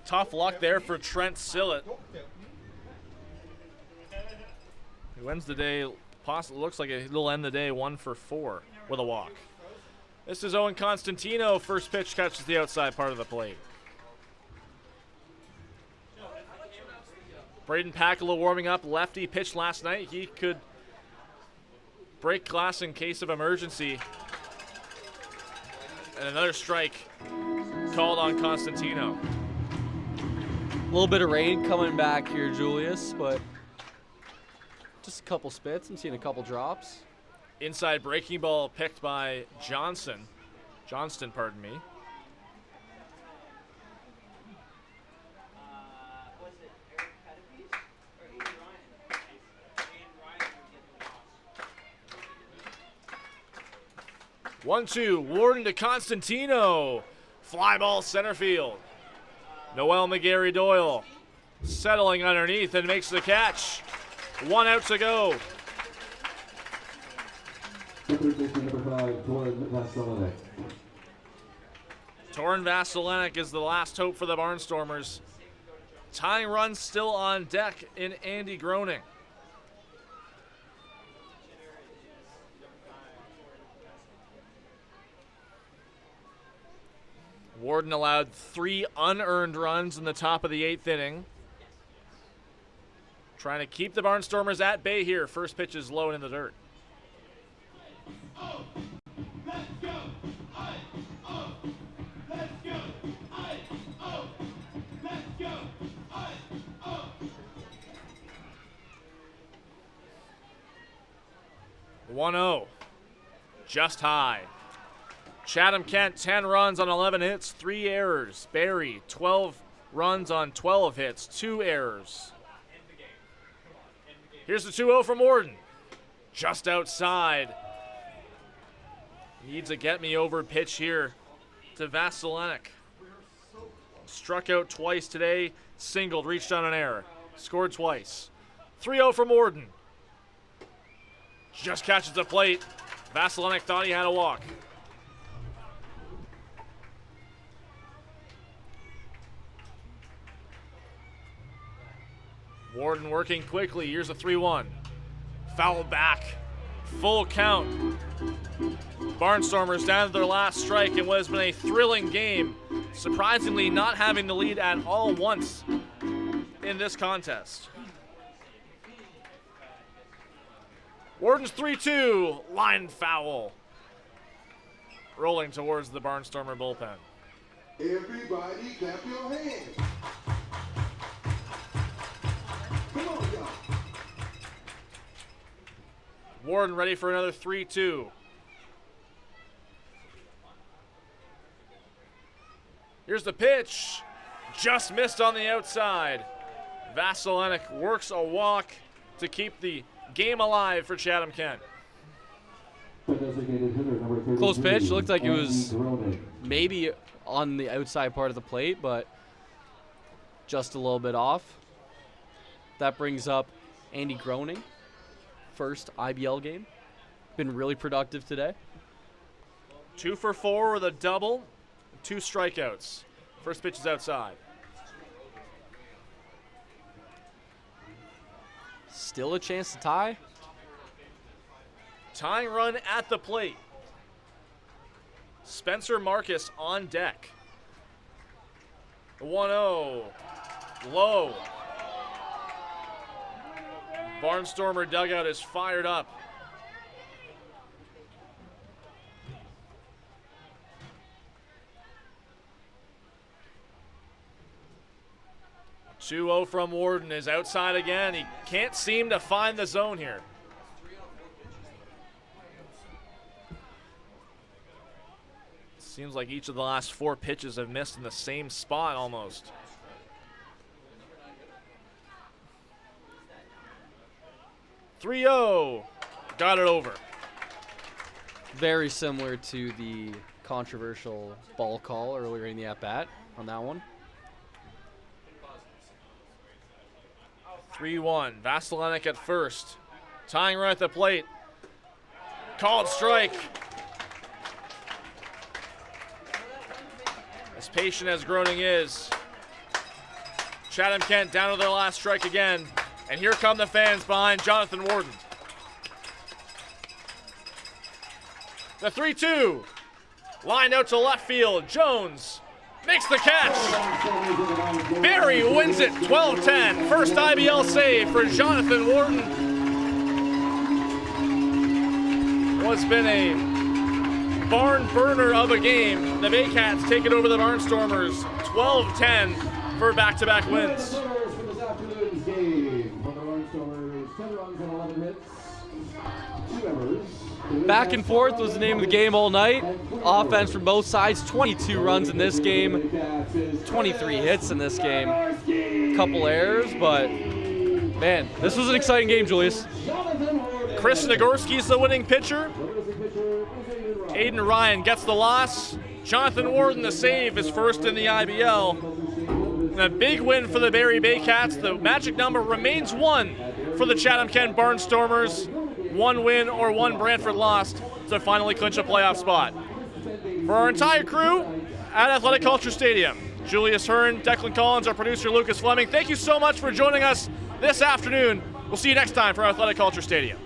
Tough luck there for Trent Sillett, who ends the day, possibly looks like he'll end the day 1 for 4 with a walk. This is Owen Constantino. First pitch catches the outside part of the plate. Braden Pakula warming up. Lefty pitched last night. He could break glass in case of emergency. And another strike called on Constantino. A little bit of rain coming back here, Julius, but just a couple spits. I'm seeing a couple drops. Inside breaking ball picked by Johnston, pardon me. One, two, Warden to Constantino. Fly ball center field. Noel McGarry Doyle settling underneath and makes the catch. 1 out to go. Torin Vasilenic is the last hope for the Barnstormers. Tying run still on deck in Andy Groening. Warden allowed 3 unearned runs in the top of the 8th inning. Trying to keep the Barnstormers at bay here. First pitch is low and in the dirt. One 0, just high. Chatham-Kent, 10 runs on 11 hits, 3 errors. Barrie, 12 runs on 12 hits, 2 errors. Here's the 2-0 from Warden. Just outside. Needs a get-me-over pitch here to Vasilenic. Struck out twice today, singled, reached on an error. Scored twice. 3-0 from Warden. Just catches the plate. Vasilenic thought he had a walk. Warden working quickly. Here's a 3-1. Foul back. Full count. Barnstormers down to their last strike in what has been a thrilling game. Surprisingly, not having the lead at all once in this contest. Warden's 3-2. Line foul. Rolling towards the Barnstormer bullpen. Everybody clap your hands. Come on, y'all. Warden ready for another 3-2. Here's the pitch. Just missed on the outside. Vasilenic works a walk to keep the game alive for Chatham-Kent. Close pitch. Looked like it was maybe on the outside part of the plate, but just a little bit off. That brings up Andy Groening. First IBL game. Been really productive today. 2 for 4 with a double, 2 strikeouts. First pitch is outside. Still a chance to tie. Tying run at the plate. Spencer Marcus on deck. 1-0. Low. Barnstormer dugout is fired up. Two-0 from Warden is outside again. He can't seem to find the zone here. Seems like each of the last 4 pitches have missed in the same spot almost. .3-0. Got it over. Very similar to the controversial ball call earlier in the at-bat on that one. 3-1. Vasilenic at first. Tying right at the plate. Called strike. As patient as Groening is, Chatham-Kent down to their last strike again. And here come the fans behind Jonathan Warden. The 3-2. Lined out to left field. Jones makes the catch. Barrie wins it 12-10. First IBL save for Jonathan Warden. What's been a barn burner of a game. The Baycats take it over the Barnstormers 12-10 for back-to-back wins. Back and forth was the name of the game all night. Offense from both sides, 22 runs in this game, 23 hits in this game. Couple errors, but man, this was an exciting game, Julius. Chris Nagorski's the winning pitcher. Aiden Ryan gets the loss. Jonathan Warden, the save, is first in the IBL. And a big win for the Barrie Baycats. The magic number remains 1 for the Chatham-Kent Barnstormers. 1 win or 1 Brantford lost to finally clinch a playoff spot. For our entire crew at Athletic Kulture Stadium, Julius Hern, Declan Collins, our producer Lucas Fleming, thank you so much for joining us this afternoon. We'll see you next time for Athletic Kulture Stadium.